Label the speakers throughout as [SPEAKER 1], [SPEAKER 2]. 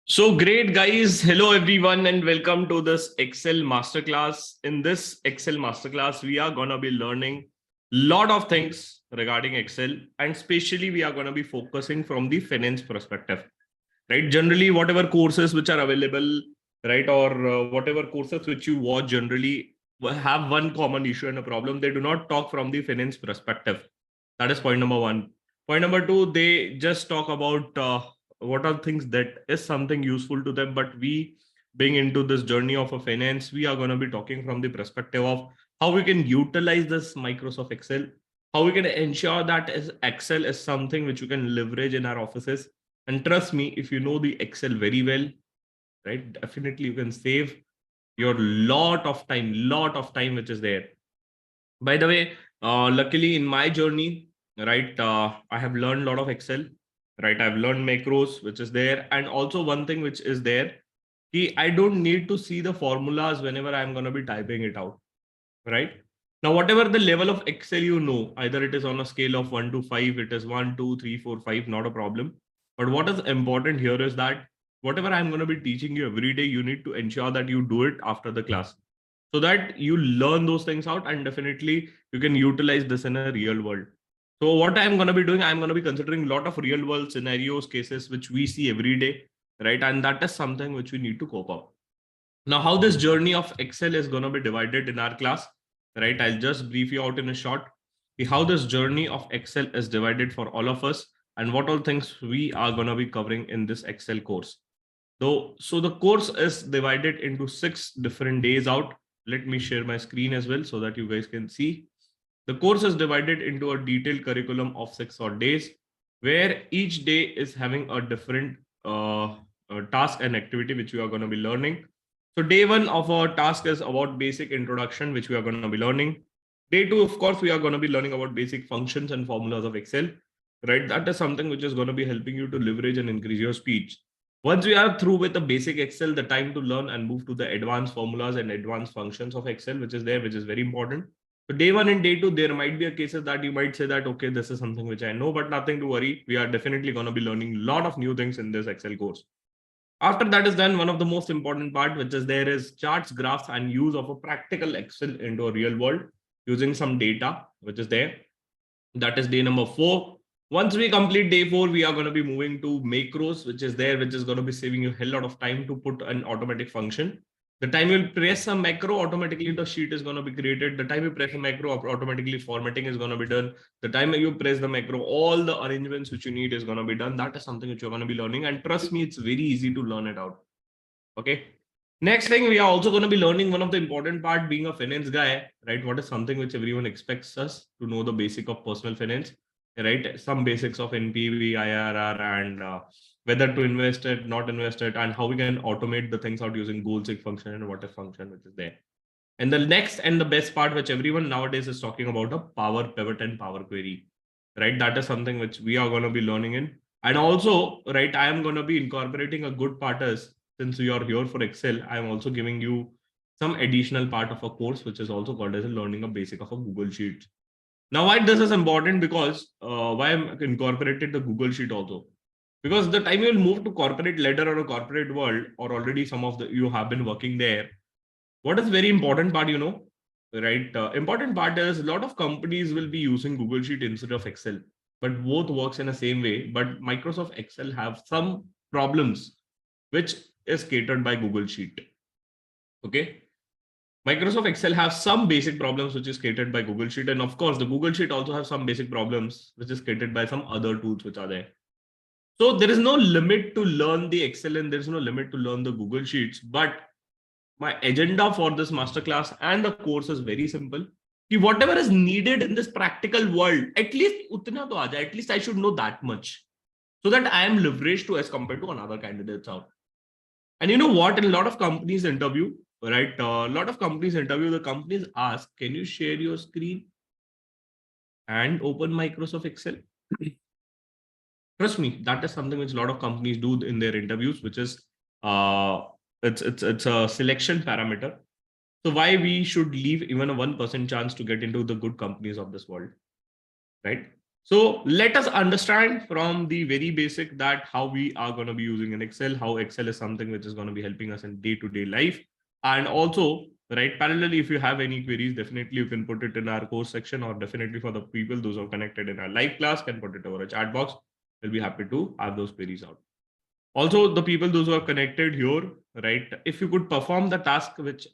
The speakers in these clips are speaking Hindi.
[SPEAKER 1] So great, guys. Hello, everyone, and welcome to this Excel Masterclass. In this Excel Masterclass, we are going to be learning a lot of things regarding Excel, and especially we are going to be focusing from the finance perspective, right? Generally, whatever courses which are available, right, or whatever courses which you watch generally have one common issue and a problem. They do not talk from the finance perspective. That is point number one. Point number two, they just talk about what are things that is something useful to them. But we, being into this journey of a finance, we are going to be talking from the perspective of how we can utilize this Microsoft Excel, how we can ensure that Excel is something which we can leverage in our offices. And trust me, if you know the Excel very well, right, definitely you can save your lot of time which is there. By the way, luckily in my journey, right, I have learned a lot of Excel, right? I've learned macros, which is there. And also one thing which is there, I don't need to see the formulas whenever I'm going to be typing it out, right? Now, whatever the level of Excel you know, either it is on a scale of 1 to 5, it is 1, 2, 3, 4, 5, not a problem. But what is important here is that whatever I'm going to be teaching you every day, you need to ensure that you do it after the class so that you learn those things out and definitely you can utilize this in a real world. So what I'm going to be doing, I'm going to be considering a lot of real world scenarios, cases which we see every day, right? And that is something which we need to cope up. Now, how this journey of Excel is going to be divided in our class, right? I'll just brief you out in a short. How this journey of Excel is divided for all of us and what all things we are going to be covering in this Excel course. So the course is divided into 6 different days out. Let me share my screen as well so that you guys can see. The course is divided into a detailed curriculum of 6 odd days, where each day is having a different task and activity which we are going to be learning. So day one of our task is about basic introduction, which we are going to be learning. Day two, of course, we are going to be learning about basic functions and formulas of Excel, right? That is something which is going to be helping you to leverage and increase your speed. Once we are through with the basic Excel, the time to learn and move to the advanced formulas and advanced functions of Excel, which is there, which is very important. So day one and day two, there might be a cases that you might say that, okay, this is something which I know, but nothing to worry. We are definitely going to be learning a lot of new things in this Excel course. After that is done, one of the most important part, which is there is charts, graphs, and use of a practical Excel into a real world using some data, which is there. That is day number 4. Once we complete day 4, we are going to be moving to macros, which is there, which is going to be saving you a hell lot of time to put an automatic function. The time you press a macro, automatically the sheet is going to be created. The time you press a macro, automatically formatting is going to be done. The time you press the macro, all the arrangements which you need is going to be done. That is something which you're going to be learning. And trust me, it's very easy to learn it out. Okay. Next thing, we are also going to be learning one of the important part being a finance guy, right? What is something which everyone expects us to know the basic of personal finance, right? Some basics of NPV, IRR, and whether to invest it, not invest it, and how we can automate the things out using goal seek function and what if function, which is there. And the next and the best part, which everyone nowadays is talking about, a power pivot and power query, right? That is something which we are going to be learning in. And also, right, I am going to be incorporating a good part as since you are here for Excel, I am also giving you some additional part of a course, which is also called as a learning a basic of a Google Sheet. Now, why this is important? Because why I'm incorporated the Google Sheet also. Because the time you will move to corporate ladder or a corporate world, or already some of the you have been working there, what is very important part, right? Important part is a lot of companies will be using Google Sheet instead of Excel, but both works in the same way. But Microsoft Excel have some problems, which is catered by Google Sheet. Okay. Microsoft Excel have some basic problems which is catered by Google Sheet. And of course, the Google Sheet also have some basic problems which is catered by some other tools which are there. So there is no limit to learn the Excel and there is no limit to learn the Google Sheets. But my agenda for this masterclass and the course is very simple. Whatever is needed in this practical world, at least utna to aaja, at least I should know that much so that I am leveraged to as compared to another candidates out. And you know what? In a lot of companies interview, right? A lot of companies interview, the companies ask, can you share your screen and open Microsoft Excel? Trust me, that is something which a lot of companies do in their interviews, which is it's a selection parameter. So why we should leave even a 1% chance to get into the good companies of this world, right? So let us understand from the very basic that how we are going to be using an Excel, how Excel is something which is going to be helping us in day-to-day life. And also, right, parallelly, if you have any queries, definitely you can put it in our course section, or definitely for the people, those who are connected in our live class, can put it over a chat box. We'll be happy to have those queries out. Also, the people, those who are connected here, right, if you could perform the task which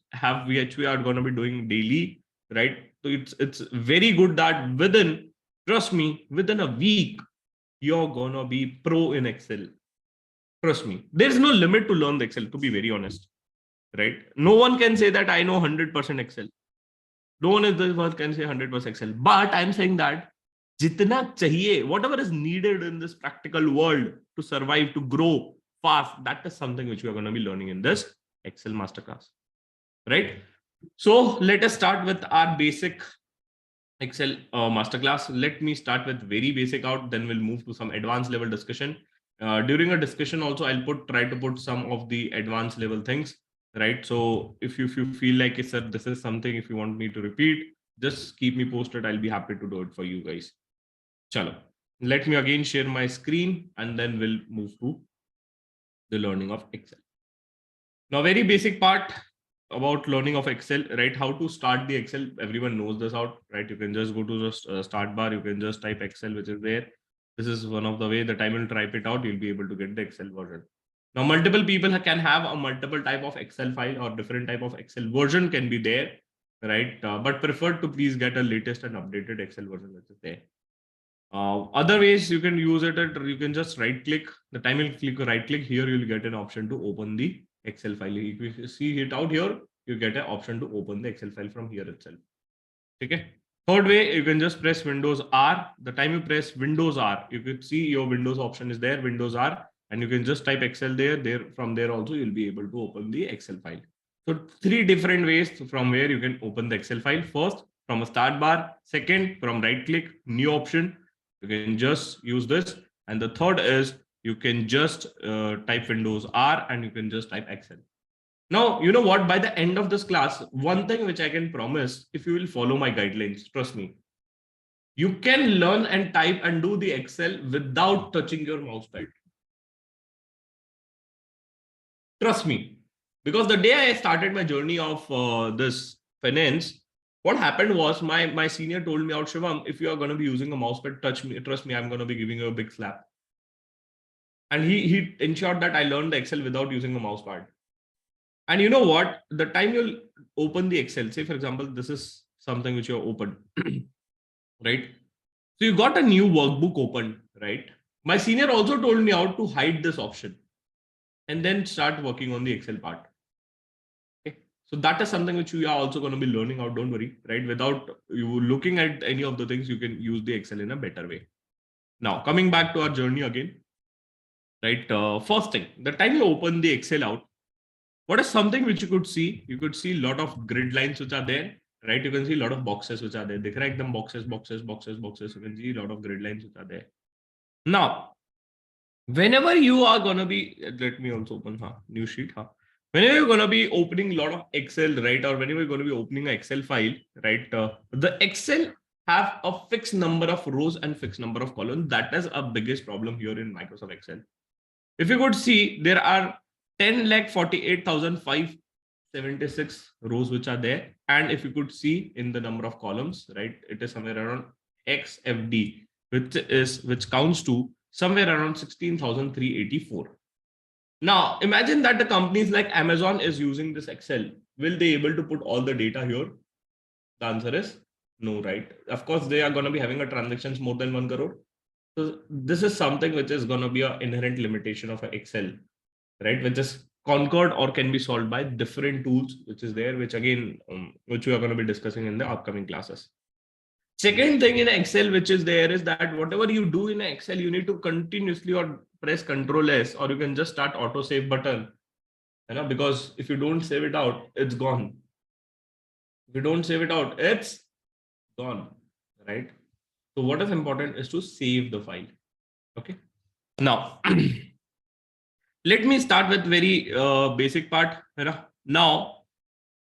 [SPEAKER 1] we are going to be doing daily, right, so it's very good that trust me, within a week you're gonna be pro in Excel. Trust me, there's no limit to learn the Excel, to be very honest, right? No one can say that I know 100% Excel. No one is the one can say 100% Excel, but I'm saying that jitna chahiye, whatever is needed in this practical world to survive, to grow fast, that is something which we are going to be learning in this Excel masterclass, right? So let us start with our basic Excel masterclass. Let me start with very basic out, then we'll move to some advanced level discussion. During a discussion also, I'll try to put some of the advanced level things, right? So if you feel like this is something, if you want me to repeat, just keep me posted. I'll be happy to do it for you guys. Chalo. Let me again share my screen and then we'll move to the learning of Excel. Now, very basic part about learning of Excel, right? How to start the Excel. Everyone knows this out, right? You can just go to the start bar. You can just type Excel, which is there. This is one of the way that I will type it out. You'll be able to get the Excel version. Now, multiple people can have a multiple type of Excel file or different type of Excel version can be there, right? But prefer to please get a latest and updated Excel version which is there. Other ways you can use it, you can just right click. The time you click right click here, you'll get an option to open the Excel file. If you see it out here, you get an option to open the Excel file from here itself. Okay. Third way, you can just press Windows R. The time you press Windows R, you could see your Windows option is there, Windows R, and you can just type Excel there. From there also, you'll be able to open the Excel file. So 3 different ways from where you can open the Excel file. First, from a start bar. Second, from right click, new option. You can just use this. And the third is you can just type Windows R and you can just type Excel. Now, you know what? By the end of this class, one thing which I can promise, if you will follow my guidelines, trust me, you can learn and type and do the Excel without touching your mouse pad. Trust me, because the day I started my journey of this finance, what happened was my senior told me out, Shivam, if you are going to be using a mouse pad, trust me, I'm going to be giving you a big slap. And he ensured that I learned the Excel without using a mouse pad. And you know what? The time you'll open the Excel, say for example, this is something which you opened, right? So you got a new workbook open, right? My senior also told me how to hide this option and then start working on the Excel part. Okay. So that is something which we are also going to be learning out. Don't worry, right? Without you looking at any of the things, you can use the Excel in a better way. Now, coming back to our journey again, right? First thing, the time you open the Excel out, what is something which you could see? You could see a lot of grid lines which are there, right? You can see a lot of boxes which are there. They correct them boxes. You can see a lot of grid lines which are there. Now, whenever you are going to be, let me also open new sheet. Whenever you're going to be opening a lot of Excel, right? Or whenever you're going to be opening an Excel file, right? The Excel have a fixed number of rows and fixed number of columns. That is a biggest problem here in Microsoft Excel. If you could see, there are 10,48,576 rows which are there. And if you could see in the number of columns, right, it is somewhere around XFD, which counts to somewhere around 16,384. Now, imagine that the companies like Amazon is using this Excel. Will they able to put all the data here? The answer is no, right? Of course, they are going to be having a transactions more than 1 crore. So this is something which is going to be an inherent limitation of Excel, right? Which is conquered or can be solved by different tools, which is there, which again, which we are going to be discussing in the upcoming classes. Second thing in Excel, which is there, is that whatever you do in Excel, you need to continuously or press Control S, or you can just start auto save button, because if you don't save it out, it's gone. If you don't save it out, it's gone, right? So what is important is to save the file. Okay. Now, let me start with very basic part. Now,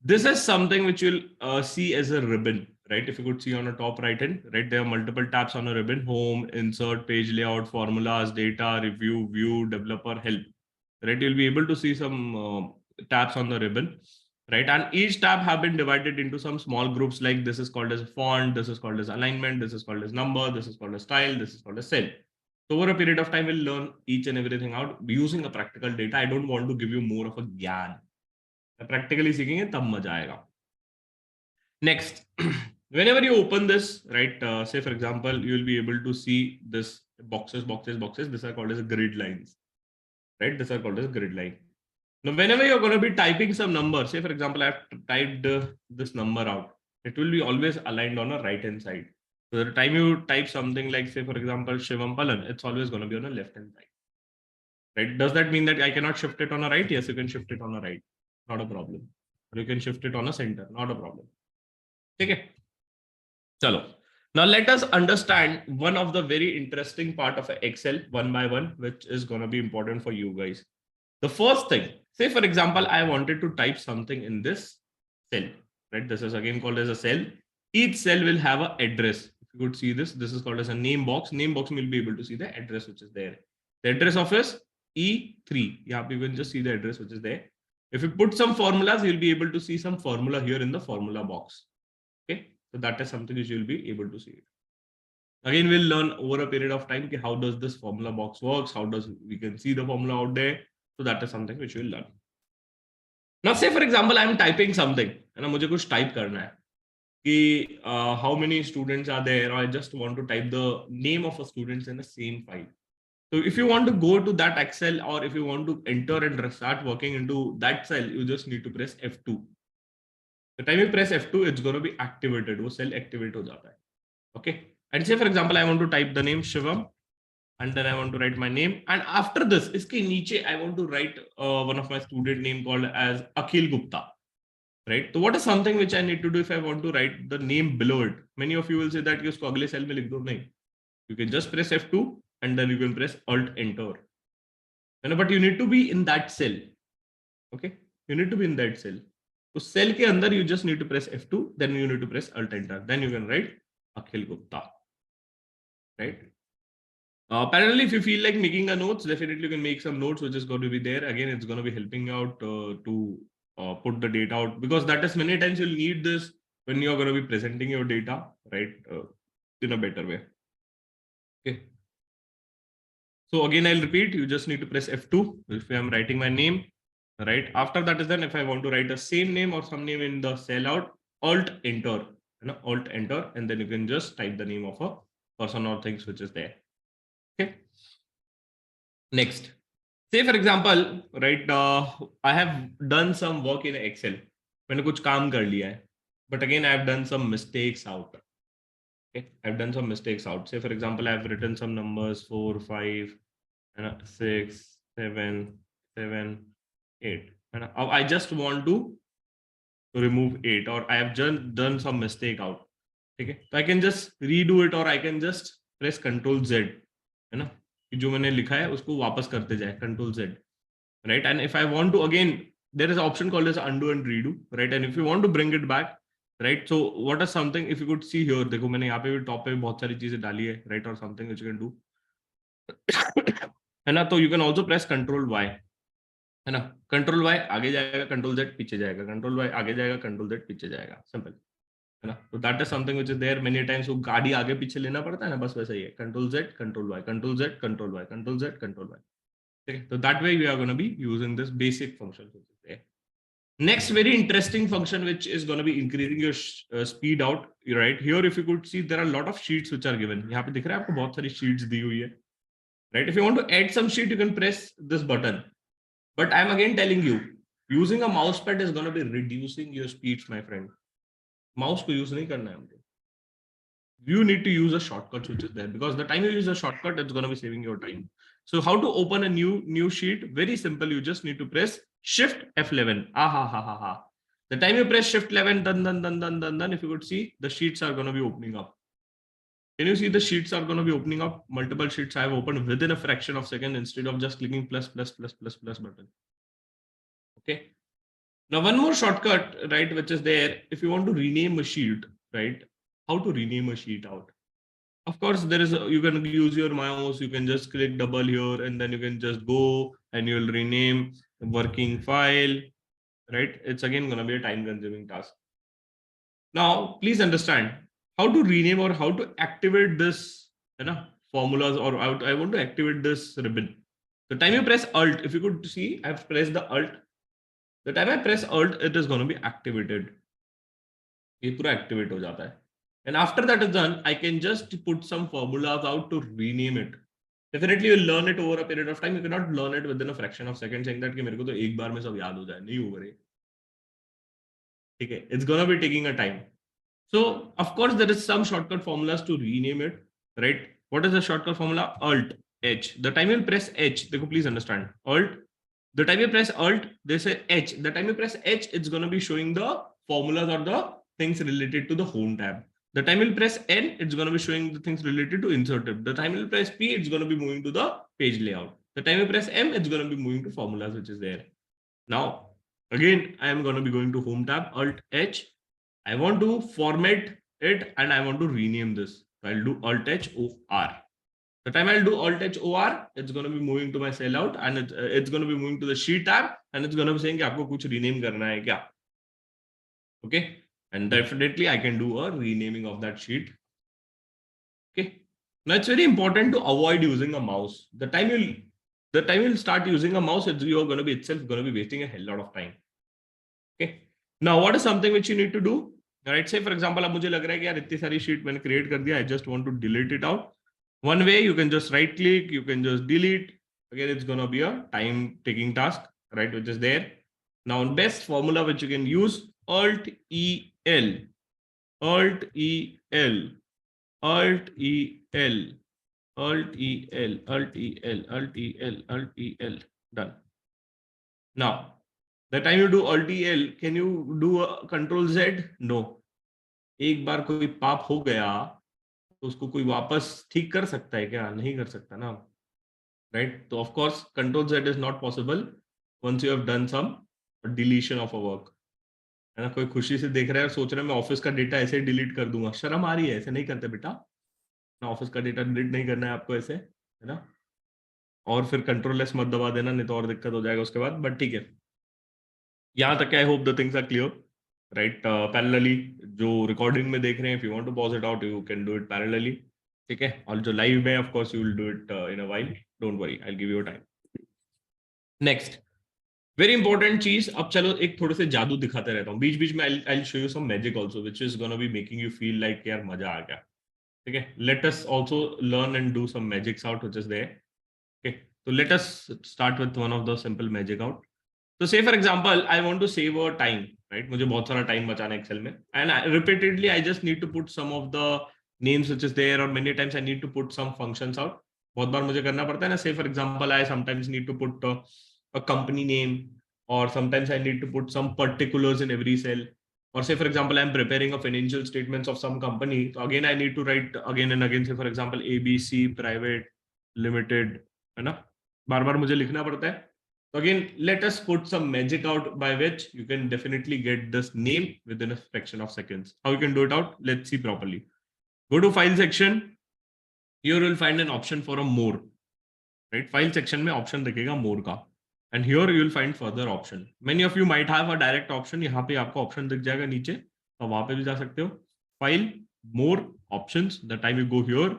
[SPEAKER 1] this is something which you'll see as a ribbon, right? If you could see on the top right hand, right, there are multiple tabs on a ribbon: home, insert, page layout, formulas, data, review, view, developer, help, right? You'll be able to see some tabs on the ribbon, right? And each tab have been divided into some small groups, like this is called as font, this is called as alignment, this is called as number, this is called as style, this is called as cell. So over a period of time, we'll learn each and everything out using a practical data. I don't want to give you more of a ज्ञान. Practically सीखेंगे तब मजा आएगा. Next, whenever you open this, right, say for example, you will be able to see this boxes. These are called as grid lines, right? These are called as grid line. Now, whenever you're going to be typing some number, say for example, I've typed this number out, it will be always aligned on a right hand side. So the time you type something like, say for example, Shivam Palan, it's always going to be on the left hand side, right? Does that mean that I cannot shift it on a right? Yes, you can shift it on a right, not a problem. Or you can shift it on a center, not a problem. Okay. Chalo. Now let us understand one of the very interesting part of Excel one by one, which is going to be important for you guys. The first thing, say for example, I wanted to type something in this cell, right? This is again called as a cell. Each cell will have an address. If you could see this, this is called as a name box. Name box will be able to see the address which is there. The address of is E3. Yeah, you can just see the address which is there. If you put some formulas, you'll be able to see some formula here in the formula box. Okay, so that is something which you'll be able to see it. Again, we'll learn over a period of time how does this formula box works, how does we can see the formula out there. So that is something which we'll learn. Now, say for example, I'm typing something and मुझे कुछ type करना है कि how many students are there, or I just want to type the name of a students in the same file. So if you want to go to that Excel, or if you want to enter and start working into that cell, you just need to press F2. The time you press F2, it's going to be activated. वो cell activate हो जाता है. Okay. And say for example, I want to type the name Shivam, and then I want to write my name. And after this, iske niche, I want to write one of my student name called as Akhil Gupta, right? So what is something which I need to do if I want to write the name below it? Many of you will say that usko agle cell mein likh do. Nahi. You can just press F2 and then you can press Alt Enter. But you need to be in that cell. Okay, you need to be in that cell. So cell ke andar you just need to press F2, then you need to press Alt Enter. Then you can write Akhil Gupta, right? Apparently, if you feel like making a notes, definitely you can make some notes, which is going to be there. Again, it's going to be helping you out to put the data out, because that is many times you'll need this when you're going to be presenting your data, right, in a better way. Okay. So again, I'll repeat, you just need to press F2 if I'm writing my name, right? After that is then if I want to write the same name or some name in the cell out, Alt Enter, Alt Enter, and then you can just type the name of a person or things which is there. Okay. Next, say for example, right, I have done some work in Excel. मैंने कुछ काम कर लिया है, but again I have done some mistakes out. Okay, I've done some mistakes out. Say for example, I've written some numbers 4, 5, and 6, 7, 7, 8, and I just want to remove 8, or I have just done some mistake out. Okay, so I can just redo it, or I can just press Ctrl Z, है ना, जो मैंने लिखा है उसको वापस करते जाए, Ctrl Z, right? And if I want to, again, there is an option called as undo and redo, right? And if you want to bring it back, right? So what is something, if you could see here, देखो मैंने यहाँ पे भी top पे बहुत सारी चीजें डाली है, right? Or something which you can do, है ना? तो you can also press Ctrl Y, है ना? Ctrl Y आगे जाएगा, Ctrl Z पीछे जाएगा, Ctrl Y आगे जाएगा, Ctrl Z पीछे जाएगा, simple, है ना? तो that is something which is there. Many times वो गाड़ी आगे पीछे लेना पड़ता है ना, बस वैसा ही है, Ctrl Z, Ctrl Y, Ctrl Z, Ctrl Y, Ctrl Z, Ctrl Y. Okay, so that way we are going to be using this basic function which is there. Next, very interesting function which is going to be increasing your speed out, right? Here, if you could see, there are a lot of sheets which are given. यहाँ पे दिख रहा है आपको बहुत सारी sheets दी हुई है, right? If you want to add some sheet, you can press this button. But I'm again telling you, using a mouse pad is going to be reducing your speeds, my friend. Mouse को use नहीं करना है हमको. You need to use a shortcut which is there, because the time you use a shortcut, it's going to be saving your time. So how to open a new sheet? Very simple. You just need to press Shift F11. The time you press Shift 11, then if you could see, the sheets are going to be opening up. Can you see the sheets are going to be opening up? Multiple sheets I have opened within a fraction of a second instead of just clicking plus button. Okay. Now one more shortcut, right, which is there. If you want to rename a sheet, right, how to rename a sheet out. Of course, you can use your mouse, you can just click double here, and then you can just go and you'll rename working file, right? It's again going to be a time consuming task. Now, please understand how to rename or how to activate this formulas, or I want to activate this ribbon. The time you press Alt, if you could see, I've pressed the Alt. The time I press Alt, it is going to be activated. ये पूरा activate हो जाता है. And after that is done, I can just put some formulas out to rename it. Definitely you'll learn it over a period of time. You cannot learn it within a fraction of seconds saying that कि मेरे को तो एक बार में सब याद हो जाए. नहीं होगा रे. ठीक है. It's gonna be taking a time. So of course there is some shortcut formulas to rename it, right? What is the shortcut formula? Alt H. The time you press H, देखो please understand. Alt. The time you press Alt, they say H. The time you press H, it's gonna be showing the formulas or the things related to the home tab. The time you'll press N, it's going to be showing the things related to insert tab. The time you'll press P, it's going to be moving to the page layout. The time you press M, it's going to be moving to formulas, which is there. Now, again, I am going to be going to home tab, Alt H. I want to format it and I want to rename this. So I'll do Alt H O R. The time I'll do Alt H O R, it's going to be moving to my cell out and it's going to be moving to the sheet tab and it's going to be saying कि आपको कुछ rename करना है क्या? Okay. And definitely I can do a renaming of that sheet. Okay. Now it's very important to avoid using a mouse. The time you'll start using a mouse, you're going to be wasting a hell lot of time. Okay. Now what is something which you need to do? Right. Say for example, अब मुझे लग रहा है कि यार इतनी सारी sheet मैंने create कर दिया. I just want to delete it out. One way you can just right click, you can just delete. Again, it's going to be a time taking task, right? Which is there. Now best formula which you can use, Alt E L, Alt E L, Alt E L, Alt E L, Alt E L, Alt E L, Alt E L. Done. Now, the time you do Alt E L, can you do a Control Z? No. एक बार कोई पाप हो गया तो उसको कोई वापस ठीक कर सकता है क्या? नहीं कर सकता ना, right? So of course, Control Z is not possible once you have done some deletion of a work. है ना, कोई खुशी से देख रहा है और सोच रहा है मैं ऑफिस का डेटा ऐसे डिलीट कर दूंगा. शर्म आ रही है, ऐसे नहीं करते बेटा ना. ऑफिस का डेटा डिलीट नहीं करना है आपको ऐसे, है ना. और फिर कंट्रोल एस मत दबा देना, नहीं तो और दिक्कत हो जाएगा उसके बाद. बट ठीक है, यहाँ तक I hope the things are clear, right. Parallelly जो रिकॉर्डिंग में देख रहे हैं, if you want to pause it out you can do it parallelly. ठीक है. और जो लाइव में of course you will do it in a while. Don't worry, I will give you time. Next very important चीज. अब चलो एक थोड़े से जादू दिखाते रहता हूँ बीच बीच में. I show you some magic also which is gonna be making you feel like यार मजा आ गया. ठीक है. Let us also learn and do some magics out which is there. Okay. तो let us start with one of the simple magic out. तो say for example I want to save a time, right. मुझे बहुत सारा टाइम बचाना है एक्सेल में and repeatedly I just need to put some of the names which is there और many times I need to put some functions out. बहुत बार मुझे करना पड़ता है ना. Say for example I sometimes need to put a company name, or sometimes I need to put some particulars in every cell, or say for example I'm preparing a financial statements of some company, so again I need to write again and again, say for example ABC private limited, है ना. बार बार मुझे लिखना पड़ता है. So again let us put some magic out by which you can definitely get this name within a fraction of seconds. How you can do it out? Let's see properly. Go to file section. Here you will find an option for a more, right. File section में option दिखेगा more का. And here you will find further option. Many of you might have a direct option. यहाँ पे आपको option दिख जाएगा नीचे, तो वहाँ पे भी जा सकते हो. File, more options. The time you go here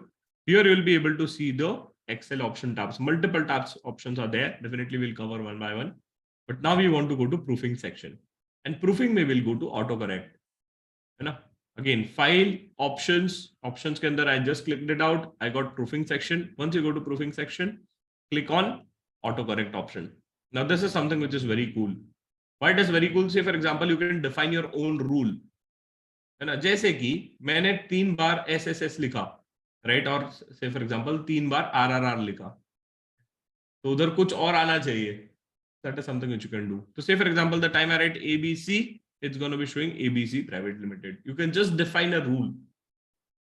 [SPEAKER 1] you will be able to see the Excel option tabs. Multiple tabs options are there. Definitely we'll cover one by one. But now we want to go to proofing section. And proofing में will go to autocorrect. है ना. Again, file, options. Options के अंदर I just clicked it out. I got proofing section. Once you go to proofing section, click on autocorrect option. Now this is something which is very cool. Why it is very cool? Say for example you can define your own rule, है ना. जैसे कि मैंने 3 बार SSS लिखा, राइट. और say for example 3 bar RRR लिखा, तो उधर कुछ और आना चाहिए. That is something which you can do. So say for example the time I write ABC, it's going to be showing ABC private limited. You can just define a rule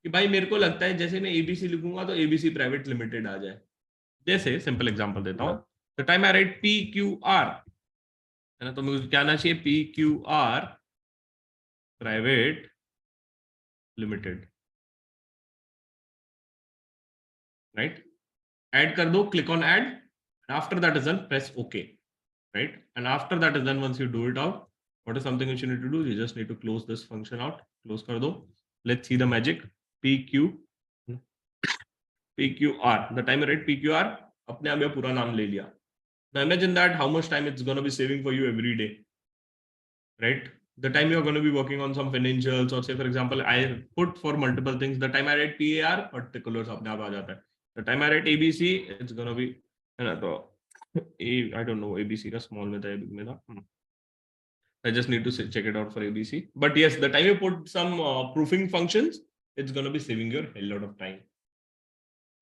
[SPEAKER 1] कि भाई मेरे को लगता है जैसे मैं ABC लिखूंगा तो ABC private limited आ जाए. जैसे सिंपल एग्जांपल देता हूँ. The time I write PQR, है ना, तो मुझे क्या आना चाहिए? PQR private limited. right? Add कर दो, click on add. After that is done, press OK, right? And after that is done, once you do it out, what is something which you need to do? You just need to close this function out. Close कर दो. Let's see the magic. PQ PQR. The time you write PQR, अपने आप ये पूरा नाम ले लिया. Now imagine that how much time it's going to be saving for you every day, right? The time you're going to be working on some financials, or say for example, I put for multiple things. The time I write PAR, particulars अपने आप आ जाता है. The time I write ABC, it's going to be, है ना, तो I don't know, ABC का small में था, big में था. I just need to check it out for ABC. But yes, the time you put some proofing functions, it's going to be saving your hell lot of time.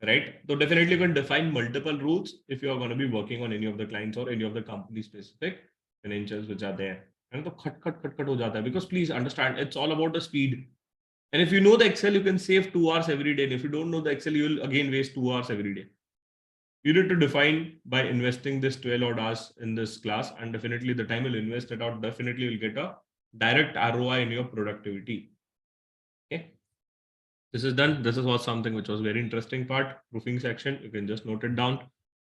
[SPEAKER 1] Right? So definitely you can define multiple rules if you are going to be working on any of the clients or any of the company specific financials which are there. And तो cut हो जाता है, because please understand, it's all about the speed. And if you know the Excel, you can save 2 hours every day. And if you don't know the Excel, you will again waste 2 hours every day. You need to define by investing this 12 odd hours in this class, and definitely the time you'll invest it out, definitely you'll get a direct ROI in your productivity. Okay. This is done. This was something which was very interesting part, proofing section. You can just note it down.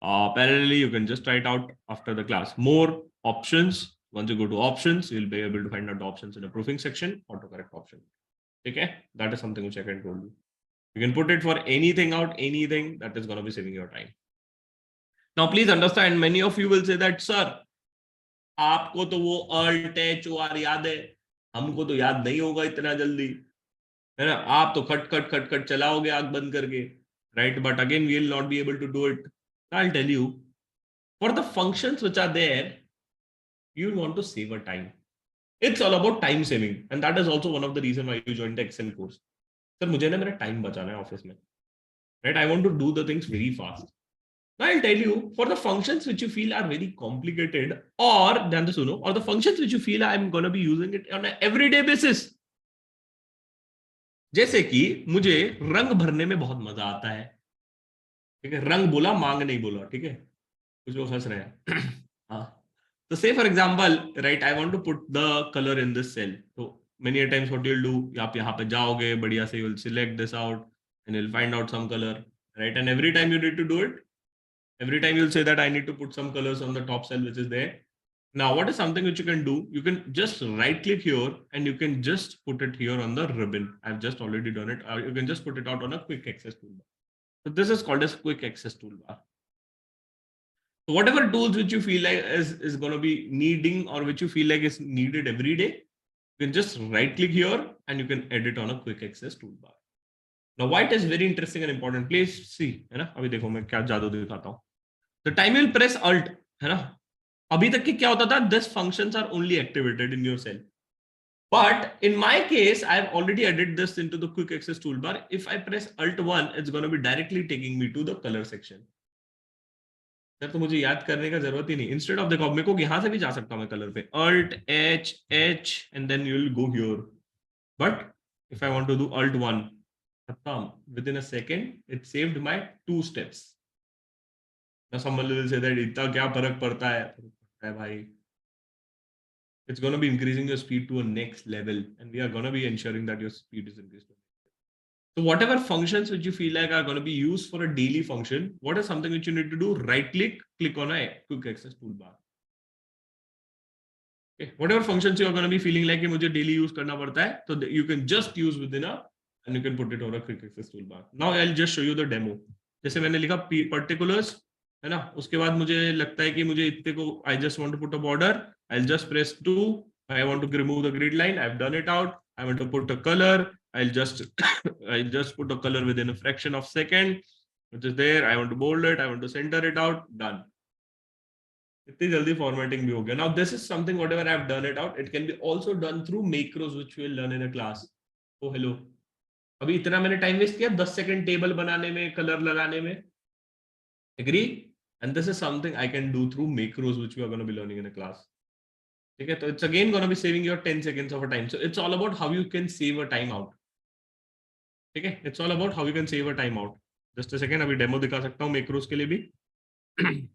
[SPEAKER 1] Parallelly, you can just try it out after the class. More options. Once you go to options, you'll be able to find out the options in the proofing section, autocorrect option. Okay, that is something which I can tell you. You can put it for anything out, anything that is going to be saving your time. Now, please understand, many of you will say that, sir, आपको तो वो alt h o r याद है, हमको तो याद नहीं होगा इतना जल्दी, है ना? आप तो खट चलाओगे आंख बंद करके, right? But again, we will not be able to do it. I'll tell you, for the functions which are there, you want to save a time. It's all about time saving, and that is also one of the reason why you joined the Excel course. Sir, मुझे ना मेरा time बचाना है ऑफिस में, right? I want to do the things very fast. Now I'll tell you, for the functions which you feel are very complicated, or ध्यान से सुनो, or the functions which you feel I'm going to be using it on an everyday basis. जैसे कि मुझे रंग भरने में बहुत मजा आता है, ठीक है? रंग बोला, मांग नहीं बोला, ठीक है? कुछ लोग हंस रहे हैं. हाँ. So say for example, right, I want to put the color in this cell. So many a times what you'll do, आप यहाँ पे जाओगे, बढ़िया से you'll select this out and you'll find out some color, right? And every time you need to do it, every time you'll say that I need to put some colors on the top cell which is there. Now, what is something which you can do? You can just right click here and you can just put it here on the ribbon. I've just already done it. You can just put it out on a quick access toolbar. So this is called as quick access toolbar. So whatever tools which you feel like is going to be needing, or which you feel like is needed every day, you can just right click here and you can edit on a quick access toolbar. Now, why it is very interesting and important, please see, है ना? अभी देखो मैं क्या जादू दिखाता हूँ. The time you'll press Alt, है ना? अभी तक की क्या होता था? This functions are only activated in your cell. But in my case, I've already added this into the quick access toolbar. If I press Alt 1, it's going to be directly taking me to the color section. तो मुझे याद करने का जरूरत ही नहीं. इंस्टेड ऑफ देखो, मेरे को यहाँ से भी जा सकता हूँ मैं कलर पे, Alt H H and then you will go here. But if I want to do Alt 1, within a second it saved my 2 steps. Now someone will say that इतना क्या फर्क पड़ता है भाई. It's going to be increasing your speed to a next level, and we are going to be ensuring that your speed is increased. So whatever functions which you feel like are going to be used for a daily function, what is something which you need to do? Right click on a quick access toolbar. Okay. Whatever functions you are going to be feeling like मुझे daily use करना पड़ता है, so you can just use within a, and you can put it on a quick access toolbar. Now I'll just show you the demo. जैसे मैंने लिखा particulars, है ना? उसके बाद मुझे लगता है कि मुझे इतने को, I just want to put a border. I'll just press 2. I want to remove the grid line. I've done it out. I want to put a color. I'll just put a color within a fraction of second, which is there. I want to bold it. I want to center it out. Done. इतनी जल्दी formatting भी हो गया. Now this is something, whatever I've done it out, it can be also done through macros, which we'll learn in a class. Oh hello. अभी इतना मैंने टाइम वेस्ट किया 10 सेकंड टेबल बनाने में, कलर लगाने में. Agree? And this is something I can do through macros, which we are going to be learning in a class. Okay, so it's again going to be saving your 10 seconds of a time. So it's all about how you can save a time out. Okay, it's all about how you can save a time out. Just a second, अभी demo दिखा सकता हूँ macros के लिए भी.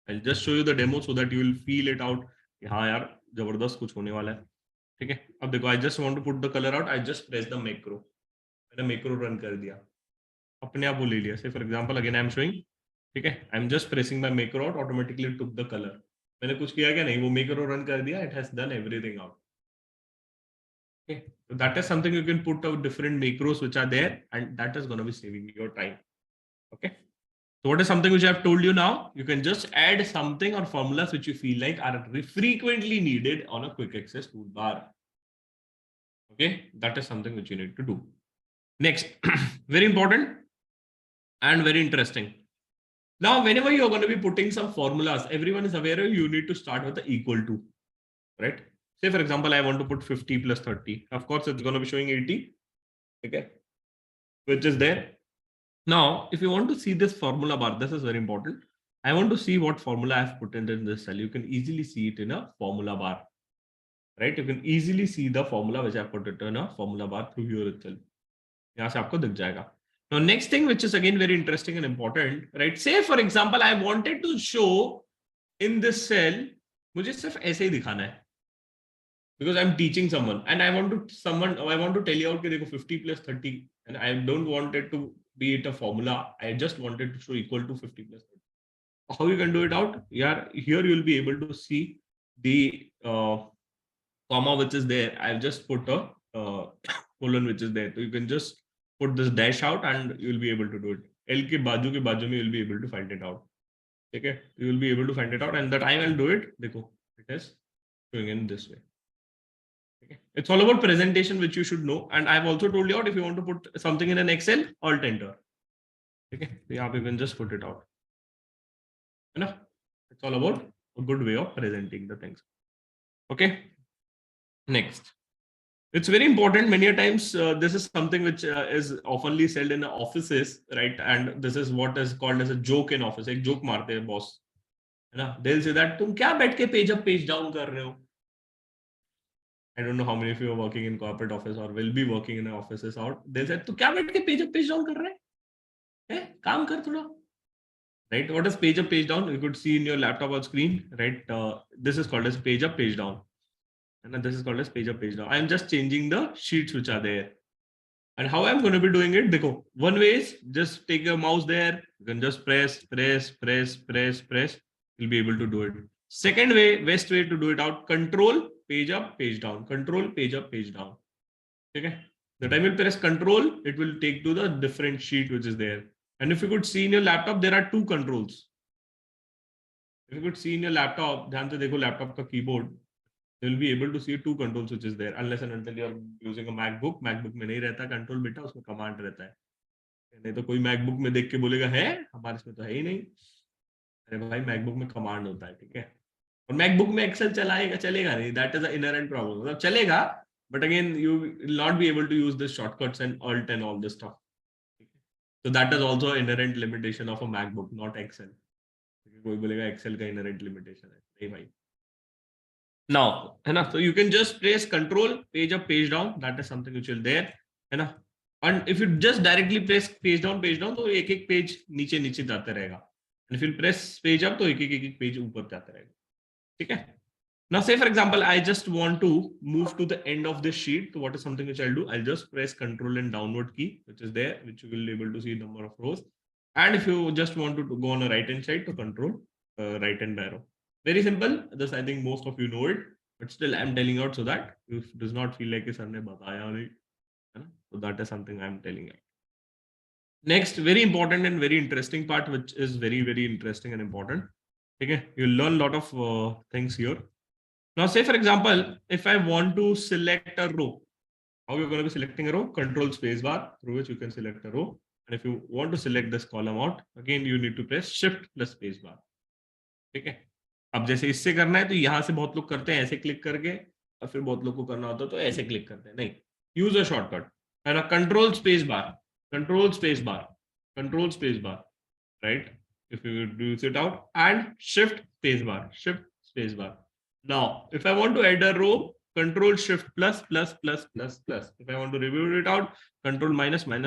[SPEAKER 1] I'll just show you the demo so that you will feel it out. हाँ यार, जबरदस्त कुछ होने वाला है. ठीक है, अब देखो, I just want to put the color out. I just press the macro. मैंने macro run कर दिया. अपने आप वो ले लिया. Say for example, again I am showing, ठीक है, I am just pressing my macro out, automatically took the color. मैंने कुछ किया क्या? नहीं, वो macro run कर दिया, it has done everything out. Okay, so that is something you can put out different macros which are there, and that is going to be saving your time. Okay, so what is something which I have told you now? You can just add something or formulas which you feel like are frequently needed on a quick access toolbar. Okay, that is something which you need to do. Next, very important and very interesting. Now, whenever you're going to be putting some formulas, everyone is aware you need to start with the equal to, right? Say, for example, I want to put 50 plus 30. Of course, it's going to be showing 80, okay, which is there. Now, if you want to see this formula bar, this is very important. I want to see what formula I've put in this cell. You can easily see it in a formula bar, right? You can easily see the formula which I put it in a formula bar through here itself. यहाँ से आपको दिख जाएगा. Now, next thing, which is again very interesting and important, right? Say, for example, I wanted to show in this cell, मुझे सिर्फ ऐसे ही दिखाना है. Because I'm teaching someone and I want to tell you out कि देखो 50 plus 30 and I don't want it to be it a formula. I just wanted to show equal to 50 plus 30. How you can do it out? Yeah, here you will be able to see the comma which is there. I've just put a colon which is there. So you can just put this dash out and you will be able to do it. L के बाजू में you will be able to find it out. Okay, you will be able to find it out, and the time I'll do it, देखो, it is showing in this way. Okay. It's all about presentation, which you should know. And I've also told you out if you want to put something in an Excel, Alt Enter. Okay, so yeah, we can just put it out. Enough. It's all about a good way of presenting the things. Okay. Next, it's very important. Many a times, this is something which is oftenly said in offices, right? And this is what is called as a joke in office. एक joke मारते हैं boss, है ना? They'll say that तुम क्या बैठ के page up, page down कर रहे हो? I don't know how many of you are working in corporate office or will be working in offices out. They said, "तू क्या बैठ के page up page down कर रहा है? हैं? काम कर थोड़ा." Right? What is page up page down? You could see in your laptop or screen. Right? This is called as page up page down, and this is called as page up page down. I am just changing the sheets which are there. And how I'm going to be doing it? देखो, one way is just take your mouse there. You can just press. You'll be able to do it. Second way, best way to do it out, control, page up, page down, control, page up, page down. Okay. The time you press control, it will take to the different sheet which is there. And if you could see in your laptop, there are two controls. If you could see in your laptop, ध्यान से देखो laptop का keyboard, you will be able to see two controls which is there. Unless and until you are using a MacBook में नहीं रहता control बेटा, उसमें command रहता है. नहीं तो कोई MacBook में देख के बोलेगा है, हमारे इसमें तो है ही नहीं. अरे भाई MacBook में command होता है, ठीक है? और MacBook में Excel चलेगा नहीं. That is an inherent problem. मतलब चलेगा, but again you will not be able to use the shortcuts and Alt and all this stuff. So that is also an inherent limitation of a MacBook, not Excel. कोई बोलेगा Excel का inherent limitation है. नहीं भाई. Now, है ना? So you can just press Control, page up, page down. That is something which will there, है ना? And if you just directly press page down, तो एक page नीचे जाते रहेगा. And if you press page up, तो एक page ऊपर जाते रहेगा. ठीक है? Now, say for example, I just want to move to the end of this sheet. So what is something which I'll do? I'll just press Control and downward key, which is there, which you will be able to see number of rows. And if you just want to go on a right hand side, to control right hand arrow. Very simple. This I think most of you know it, but still I'm telling out so that you does not feel like sir ने बताया नहीं. So that is something I'm telling you. Next, very important and very interesting part, which is very, very interesting and important. Okay, you'll learn a lot of things here. Now, say for example, if I want to select a row, how you're going to be selecting a row? Control space bar through which you can select a row. And if you want to select this column out, again you need to press Shift plus space bar. ठीक है? अब जैसे इससे करना है तो यहाँ से बहुत लोग करते हैं ऐसे क्लिक करके, और फिर बहुत लोग को करना होता है तो ऐसे क्लिक करते हैं. नहीं, यूज अ शॉर्टकट, है ना? Control space bar, control space bar, control space bar, right? If you use it out, and Shift space bar, Shift space bar. Now, if I want to add a row, Control Shift plus. If I want to review it out, Control minus. Again,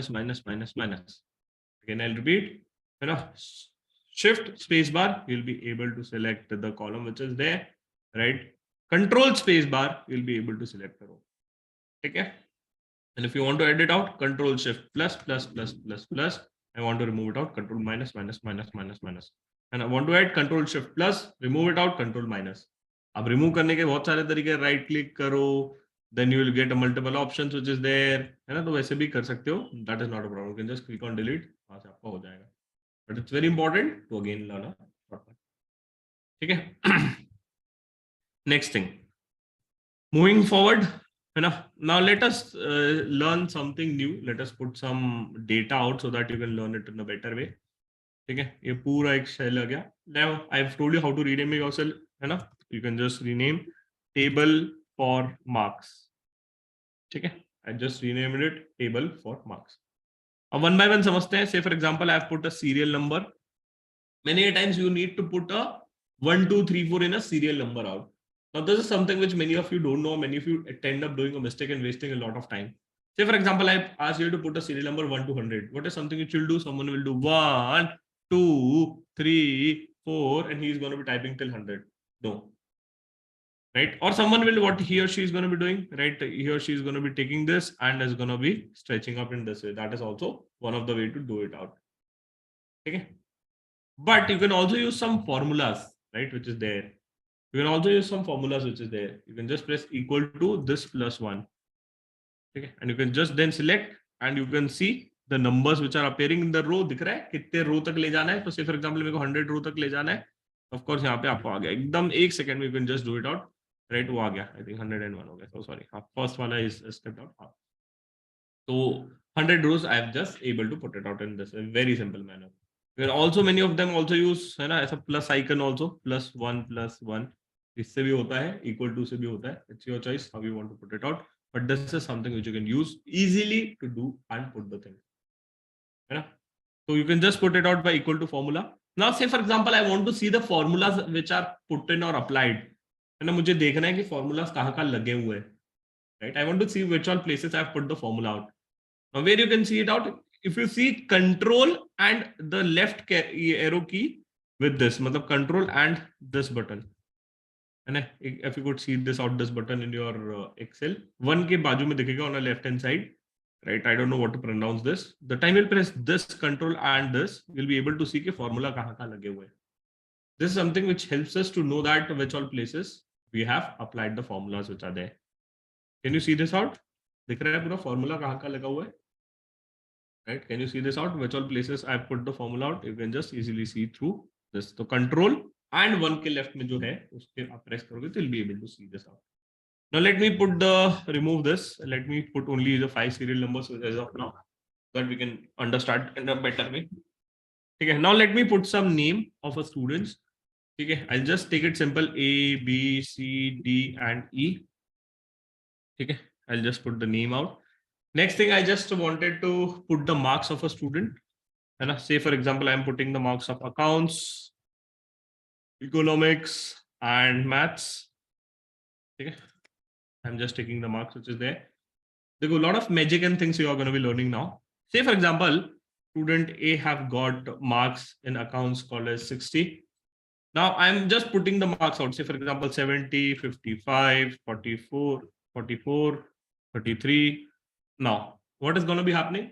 [SPEAKER 1] I'll repeat. You know, Shift space bar, you'll be able to select the column which is there, right? Control space bar, you'll be able to select the row. Okay. And if you want to edit out, Control Shift plus. I want to remove it out, control minus, minus, minus, minus, minus. And I want to add control shift plus, remove it out, control minus. अब remove करने के बहुत सारे तरीके, right click करो, then you will get a multiple options which is there, है ना? तो वैसे भी कर सकते हो, that is not a problem. You can just click on delete, वहाँ से आपका हो जाएगा. But it's very important to again learn a shortcut. ठीक है? Next thing, moving forward, है ना? Now let us learn something new. Let us put some data out so that you can learn it in a better way. ठीक है, ये पूरा एक शेल आ गया. Now I've told you how to rename your cell, है ना? You can just rename table for marks. ठीक है, I just renamed it table for marks. अब one by one समझते हैं. Say for example, I've put a serial number. Many times you need to put a 1, 2, 3, 4 in a serial number out. Now this is something which many of you don't know. Many of you end up doing a mistake and wasting a lot of time. Say for example, I ask you to put a serial number 1 to 100. What is something which you'll do? Someone will do 1, 2, 3, 4, and he's going to be typing till 100. No. Right? Or someone will, what he or she is going to be doing, right? He or she is going to be taking this and is going to be stretching up in this way. That is also one of the way to do it out. Okay. But you can also use some formulas, right? Which is there. You can also use some formulas which is there. You can just press equal to this plus 1. Okay. And you can just then select and you can see the numbers which are appearing in the row. दिख रहा है कितने रो तक ले जाना है. तो say for example मेरे को 100 रो तक ले जाना है. Of course यहाँ पे आपको आ गया एकदम एक सेकंड में. You can just do it out. Right, वो आ गया. I think 101 हो गया. So sorry. First वाला is stepped out. So 100 rows I have just able to put it out in this very simple manner. Also many of them also use है ना ऐसा plus icon also +1 इससे भी होता है, equal to से भी होता है. It's your choice how you want to put it out. But this is something which you can use easily to do and put the thing. है ना? So you can just put it out by equal to formula. Now say for example I want to see the formulas which are put in or applied. है ना? मुझे देखना है कि formulas कहाँ कहाँ लगे हुए हैं. Right? I want to see which all places I have put the formula out. Now where you can see it out, if you see control and the left arrow key with this, मतलब control and this button, and if you could see this out, this button in your Excel, one के बाजू में दिखेगा on the left hand side, right? I don't know what to pronounce this. The time you'll press this control and this, you'll be able to see कि formula कहाँ कहाँ लगे हुए हैं. This is something which helps us to know that which all places we have applied the formulas which are there. Can you see this out? दिख रहा है पूरा formula कहाँ कहाँ लगा हुआ है? Right? Can you see this out? Which all places I've put the formula out? You can just easily see through this. So control and 1 के left में जो है उसके आप press करोगे तो you'll be able to see this out. Now let me remove this. Let me put only the 5 serial numbers as of now so that we can understand in a better way. Okay. Now let me put some name of a students. Okay. I'll just take it simple A, B, C, D and E. Okay. I'll just put the name out. Next thing, I just wanted to put the marks of a student. And say, for example, I'm putting the marks of accounts, economics, and maths. Okay. I'm just taking the marks which is there. There's a lot of magic and things you are going to be learning now. Say, for example, student A have got marks in accounts called as 60. Now, I'm just putting the marks out. Say, for example, 70, 55, 44, 44, 33. Now, what is going to be happening?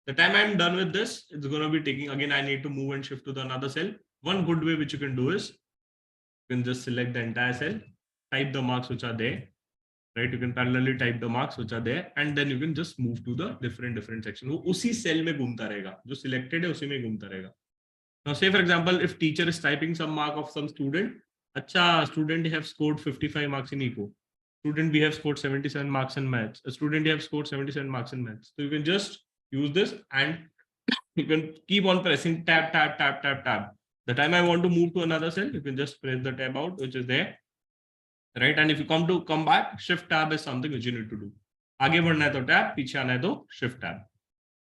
[SPEAKER 1] The time I'm done with this, it's going to be taking, again, I need to move and shift to the another cell. One good way which you can do is, you can just select the entire cell, type the marks which are there, right? You can parallelly type the marks which are there, and then you can just move to the different section. वो उसी cell में घूमता रहेगा, जो selected है उसी में घूमता रहेगा. Now, say for example, if teacher is typing some mark of some student, अच्छा, student have scored 55 marks in eco. Student B have scored 77 marks in maths. A student A have scored 77 marks in maths. So you can just use this and you can keep on pressing tab. The time I want to move to another cell, you can just press the tab out, which is there. Right? And if you come back, shift tab is something which you need to do. आगे बढ़ना है तो tab, पीछे आना है तो shift tab.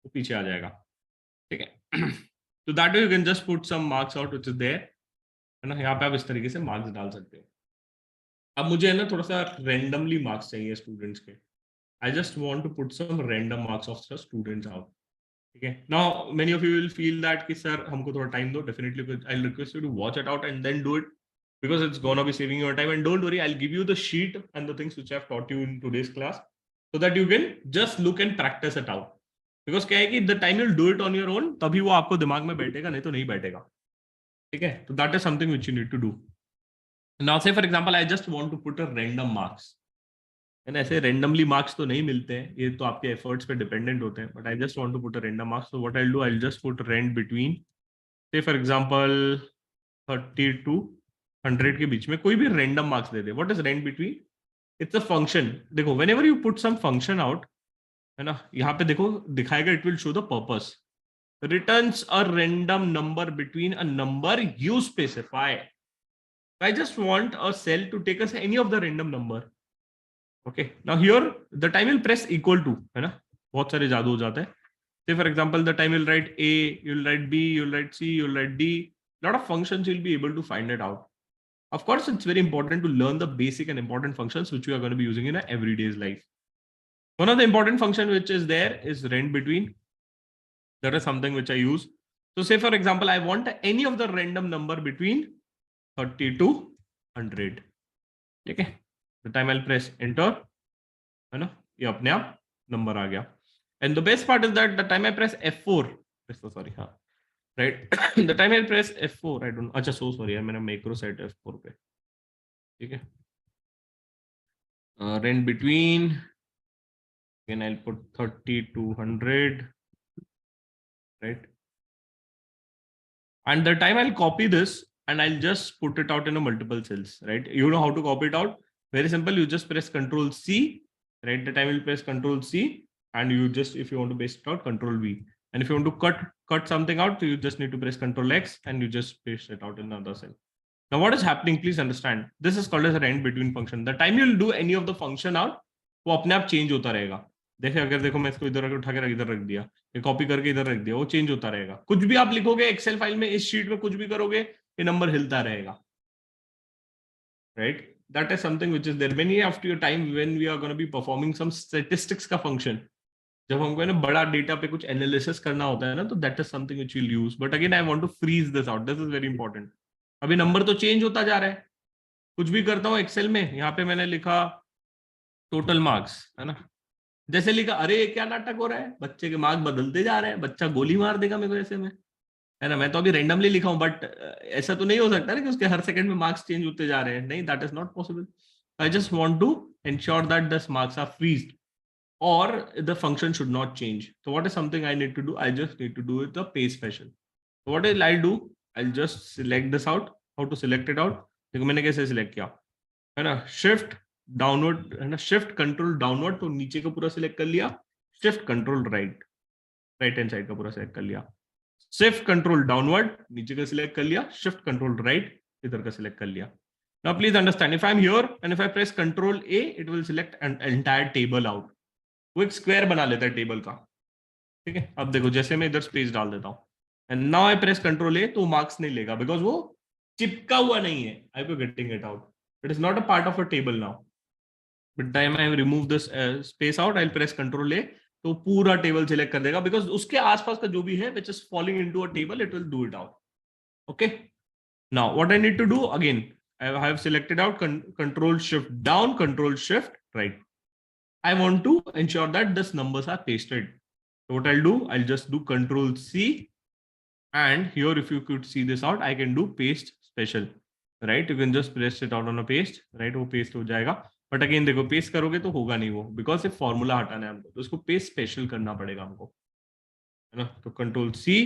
[SPEAKER 1] तो पीछे आ जाएगा. ठीक है? So that way you can just put some marks out which is there. है ना? यहाँ पे आप इस तरीके से marks डाल सकते हो. अब मुझे है ना थोड़ा सा randomly marks चाहिए students के. I just want to put some random marks of the students out. Okay. Now many of you will feel that कि sir हमको थोड़ा time दो. Definitely I'll request you to watch it out and then do it because it's gonna be saving your time. And don't worry, I'll give you the sheet and the things which I've taught you in today's class so that you can just look and practice it out. Because क्या है कि the time you'll do it on your own तभी वो आपको दिमाग में बैठेगा, नहीं तो नहीं बैठेगा. ठीक है, तो that is something which you need to do. Now say for example I just want to put a random marks. And ऐसे रैंडमली मार्क्स तो नहीं मिलते हैं, ये तो आपके एफर्ट्स पे डिपेंडेंट होते हैं. But I just want to put a random marks, so what I will do, I will just put rand between say for example 30 to 100 के बीच में कोई भी रैंडम मार्क्स दे दे. What is rand between? It's a function. देखो whenever you put some function out, है ना, यहाँ पे देखो दिखाएगा, it will show the purpose. Returns a random number between a number you specify. I just want a cell to take us any of the random number. Okay. Now here the time will press equal to, है ना, बहुत सारे जादू हो जाते हैं. Say for example, the time will write A, you'll write B, you'll write C, you'll write D. A lot of functions you'll be able to find it out. Of course, it's very important to learn the basic and important functions which you are going to be using in a everyday's life. One of the important function which is there is rand between. That is something which I use. So say for example, I want any of the random number between 30 to 100. ठीक है, the time I'll press enter, है ना, ये अपने आप नंबर आ गया. And the best part is that the time I press F4, sorry, हाँ, right, the time I press F4, I don't, अच्छा so sorry यार, मैंने macro set F4 पे. ठीक है, rand between, again I'll put 30 to 100, right, and the time I'll copy this and I'll just put it out in a multiple cells, right? You know how to copy it out? Very simple. You just press Control C, right? The time will press Control C, and you just, if you want to paste it out, Control V. And if you want to cut something out, you just need to press Control X and you just paste it out in another cell. Now, what is happening? Please understand. This is called as a rand between function. The time you'll do any of the function out, वो अपने आप चेंज होता रहेगा. देखिए, अगर देखो मैं इसको इधर उठा के इधर रख दिया, ये कॉपी करके इधर रख दिया, वो चेंज होता रहेगा. कुछ भी आप लिखोगे एक्सेल फाइल में, इस शीट में कुछ भी करोगे, ये नंबर हिलता रहेगा. Right? That is something which is there. Many after your time when we are going to be performing some statistics का function, जब हमको ना बड़ा डेटा पे कुछ एनालिसिस करना होता है ना, तो that is something which will use. But again I want to freeze this out. This is very important. अभी नंबर तो चेंज होता जा रहा है. कुछ भी करता हूँ एक्सेल में, यहाँ पे मैंने लिखा टोटल मार्क्स, है ना, जैसे लिखा, अरे क्या नाटक हो रहा है, बच्चे के मार्क्स बदलते जा रहे हैं, बच्चा गोली मार देगा मेरे को ऐसे में, है ना. मैं तो अभी रैंडमली लिखा हूँ, बट ऐसा तो नहीं हो सकता ना कि उसके हर सेकंड में मार्क्स चेंज होते जा रहे हैं. नहीं, that is not possible. I just want to ensure that this marks are freezed or the function should not change. So what is something I need to do? I just need to do it the paste special. So what I'll do, I'll just select this out. How to select it out? देखो मैंने कैसे select किया, है ना, shift downward, है ना, shift control downward, तो नीचे का पूरा select कर लिया. shift control right hand side का पूरा select कर लिया. shift control downward, नीचे का select कर लिया. shift control right, इधर का select कर लिया. Now please understand, if I'm here and if I press control A, it will select an entire table out. वो एक स्क्वायर बना लेता है टेबल का. ठीक है, अब देखो जैसे मैं इधर स्पेस डाल देता हूं and now I press control ए, तो मार्क्स नहीं लेगा बिकॉज वो चिपका हुआ नहीं है. I am getting it out. It is not a part of a table now. But time I remove this space out, I press control ए, तो पूरा टेबल सिलेक्ट कर देगा बिकॉज उसके आसपास का जो भी है which is falling into a table, it will do it out. Okay, now what I need to again, I have selected out, control shift down, control shift right. I want to ensure that these numbers are pasted. So what I'll do, I'll just do Control C, and here if you could see this out, I can do paste special, right? You can just press it out on a paste, right? वो paste हो जाएगा. But again देखो paste करोगे तो होगा नहीं वो, because ये formula हटाना है हमको, तो इसको paste special करना पड़ेगा हमको, है ना. तो Control C,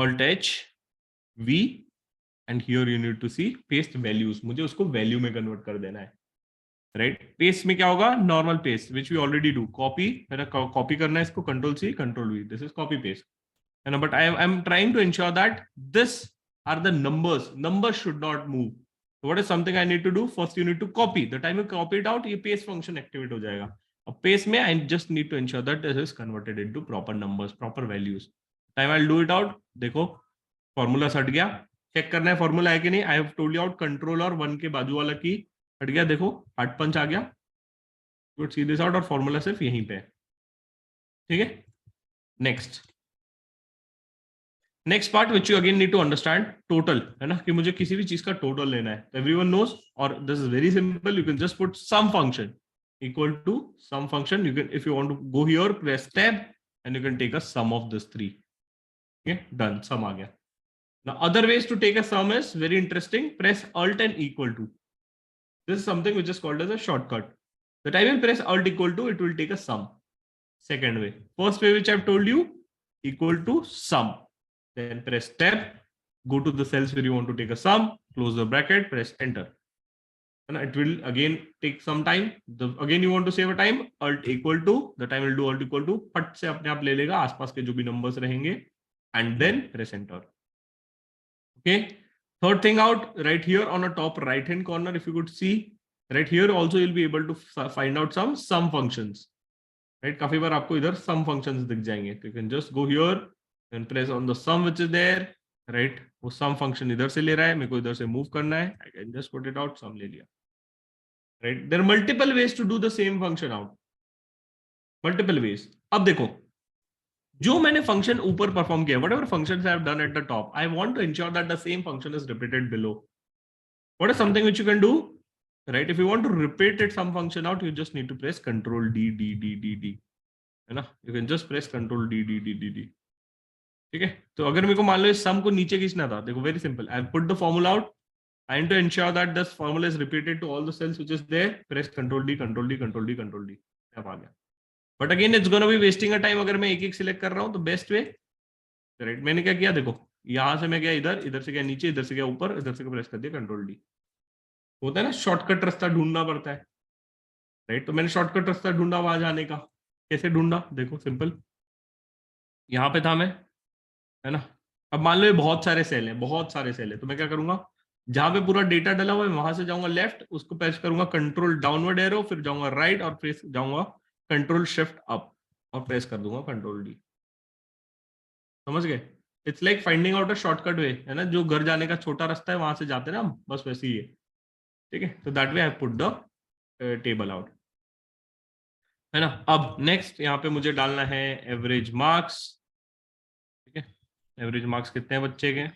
[SPEAKER 1] Alt H, V, and here you need to see paste values. मुझे उसको value में convert कर देना है. राइट, पेस्ट में क्या होगा, normal paste which we already do. Copy, मेरा कॉपी करना है इसको, control C control V, this is copy paste, है ना. But I am trying to ensure that this are the numbers should not move. What is something I need to do, first you need to copy. The time you copy it out, ये पेस्ट फंक्शन एक्टिवेट हो जाएगा. अब पेस्ट में I just need to ensure that this is converted into proper numbers, proper values. Time I do it out. देखो फॉर्मूला हट गया. चेक करना है फॉर्मूला है कि नहीं. I have told you out, control और 1 के बाजू वाला की हट गया. देखो हार्ट पंच आ गया. गुड, सी दिस आउट, और फॉर्मूला सिर्फ यहीं पे है. ठीक है, next part which you again need to understand, total, है ना, कि मुझे किसी भी चीज का टोटल लेना है. एवरीवन नोज, और this is very simple. You can just put some function equal to sum function. You can, if you want to go here, press tab, and you can take a sum of this 3. Okay, done, sum आ गया. Now other ways to take a sum is very interesting. Press Alt and equal to. This is something which is called as a shortcut. The time you press Alt equal to, it will take a sum. Second way. First way which I've told you, equal to sum. Then press tab, go to the cells where you want to take a sum, close the bracket, press enter. And it will again take some time. Again you want to save a time, Alt equal to, the time will do Alt equal to, फट से अपने आप ले लेगा आसपास के जो भी numbers रहेंगे, and then press enter. Okay. Third thing out, right here on the top right hand corner, if you could see, right here also you'll be able to find out some sum functions. Right, काफी बार आपको इधर sum functions दिख जाएंगे. You can just go here and press on the sum which is there. Right, वो sum function इधर से ले रहा है, मेरे को इधर से move करना है. I can just put it out, sum ले लिया. Right, there are multiple ways to do the same function out. Multiple ways. अब देखो, जो मैंने फंक्शन ऊपर परफॉर्म किया, whatever functions I have done at the top, I want to ensure that the same function is repeated below. What is something which you can do? Right, if you want to repeat it some function out, you just need to press Control D D D D D. है ना? You can just press Control D D D D D. ठीक है? तो अगर मेरे को मान लो इस सम को नीचे खींचना था, देखो very simple. I put the formula out. I need to ensure that this formula is repeated to all the cells which is there. Press Control D, Control D, Control D, Control D. अब आ गया. But again, it's gonna be wasting a time अगर मैं एक एक सिलेक्ट कर रहा हूँ, तो बेस्ट वे, राइट, मैंने क्या किया, देखो यहाँ से मैं गया इधर, इधर से गया नीचे, इधर से गया ऊपर, इधर से प्रेस कर दिया Control D. होता है ना, शॉर्टकट रास्ता ढूंढना पड़ता है, राइट. तो मैंने शॉर्टकट रास्ता ढूंढा वहां जाने का. कैसे ढूंढा, देखो सिंपल, यहाँ पे था मैं, है ना. अब मान लो ये बहुत सारे सेल हैं, बहुत सारे सेल है, तो मैं क्या करूंगा, जहां पे पूरा डेटा डला हुआ है वहां से जाऊंगा लेफ्ट, उसको प्रेस करूंगा कंट्रोल डाउनवर्ड एरो, फिर जाऊंगा राइट और प्रेस जाऊंगा कंट्रोल शिफ्ट अप और प्रेस कर दूंगा Control D. समझ गए? It's like finding out a shortcut way, है ना, जो घर जाने का छोटा रास्ता है वहां से जाते हैं ना हम, बस वैसे ही है. ठीक है, तो that way I put the table out, है ना. अब नेक्स्ट यहाँ पे मुझे डालना है एवरेज मार्क्स. ठीक है, एवरेज मार्क्स कितने हैं बच्चे के.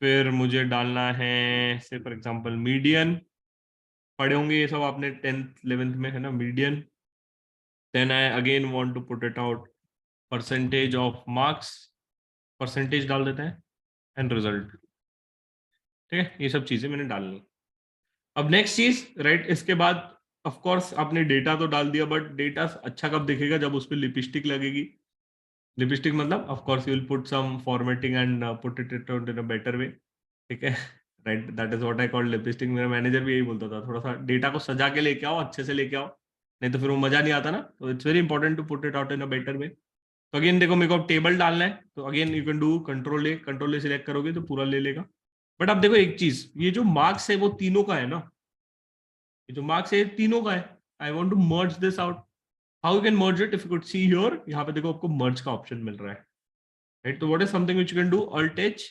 [SPEAKER 1] फिर मुझे डालना है से फॉर एग्जांपल मीडियन. पढ़े होंगे ये सब आपने 10th 11th में, है ना, median. Then I again want to put it out percentage of marks, percentage डाल देते हैं, एंड रिजल्ट. ठीक है, ये सब चीजें मैंने डालनी. अब नेक्स्ट चीज, राइट, इसके बाद ऑफ कोर्स आपने डेटा तो डाल दिया, बट डेटा अच्छा कब दिखेगा, जब उस पर लिपस्टिक लगेगी. लिपस्टिक मतलब of course you will put some formatting and put it in a better way. ठीक है, right, that is what I call lipstick. मेरा मैनेजर भी यही बोलता था, थोड़ा सा डेटा को सजा के लेके आओ, अच्छे से लेके आओ, नहीं तो फिर वो मजा नहीं आता ना. तो it's very important to put it out in a better way. तो अगेन देखो, मेरे को टेबल डालना है, तो again you can do control A select करोगे तो पूरा ले लेगा. बट अब देखो एक चीज, ये जो मार्क्स है वो तीनों का है ना, ये जो मार्क्स है तीनों का है. I want to merge this out. How you can merge it, if you could see here, यहाँ पे देखो आपको मर्ज का ऑप्शन मिल रहा है, राइट. तो what is something which you can do, Alt H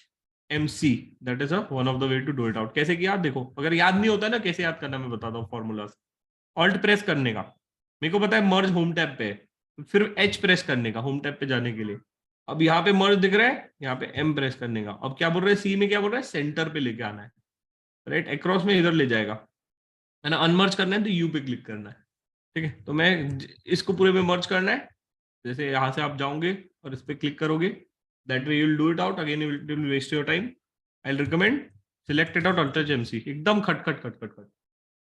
[SPEAKER 1] MC, that is one of the way to do it out. कैसे किया देखो, अगर याद नहीं होता ना कैसे याद करना, मैं बताता हूँ फॉर्मूलाज. ऑल्ट प्रेस करने का, मेरे को पता है मर्ज होम टैब पे है, फिर H प्रेस करने का होम टैब पे जाने के लिए. अब यहाँ पे मर्ज दिख रहा है, यहाँ पे M प्रेस करने का. अब क्या बोल रहे हैं, C में क्या बोल रहा है, सेंटर पे लेके आना है, राइट. अक्रॉस में इधर ले जाएगा, है ना. अनमर्ज करना है तो U पे क्लिक करना है. ठीक है, तो मैं इसको पूरे में मर्ज करना है. जैसे यहाँ से आप जाओगे और इस पे क्लिक करोगे, that way you will do it out. Again you will waste your time. I will recommend select it out, Alt H MC, एकदम खट खट खट खट खट.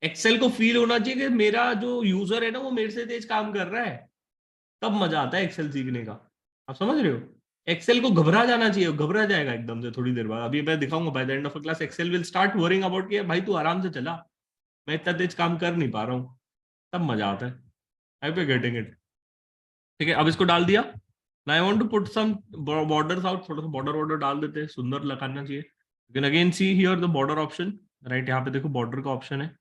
[SPEAKER 1] एक्सेल को फील होना चाहिए कि मेरा जो यूजर है ना वो मेरे से तेज काम कर रहा है, तब मजा आता है एक्सेल सीखने का. आप समझ रहे हो? एक्सेल को घबरा जाना चाहिए, घबरा जाएगा एकदम से थोड़ी देर बाद. अभी मैं दिखाऊंगा, by the end of class Excel will start worrying about कि भाई तू आराम से चला, मैं इतना तेज काम कर नहीं पा रहा हूँ. तब मजा आता है. आई पे गेटिंग इट. ठीक है, अब इसको डाल दिया. I want to put some borders out, थोड़ा सा बॉर्डर डाल देते हैं, सुंदर लगाना चाहिए. You can again see here the border option, right. यहाँ पे देखो बॉर्डर का ऑप्शन है.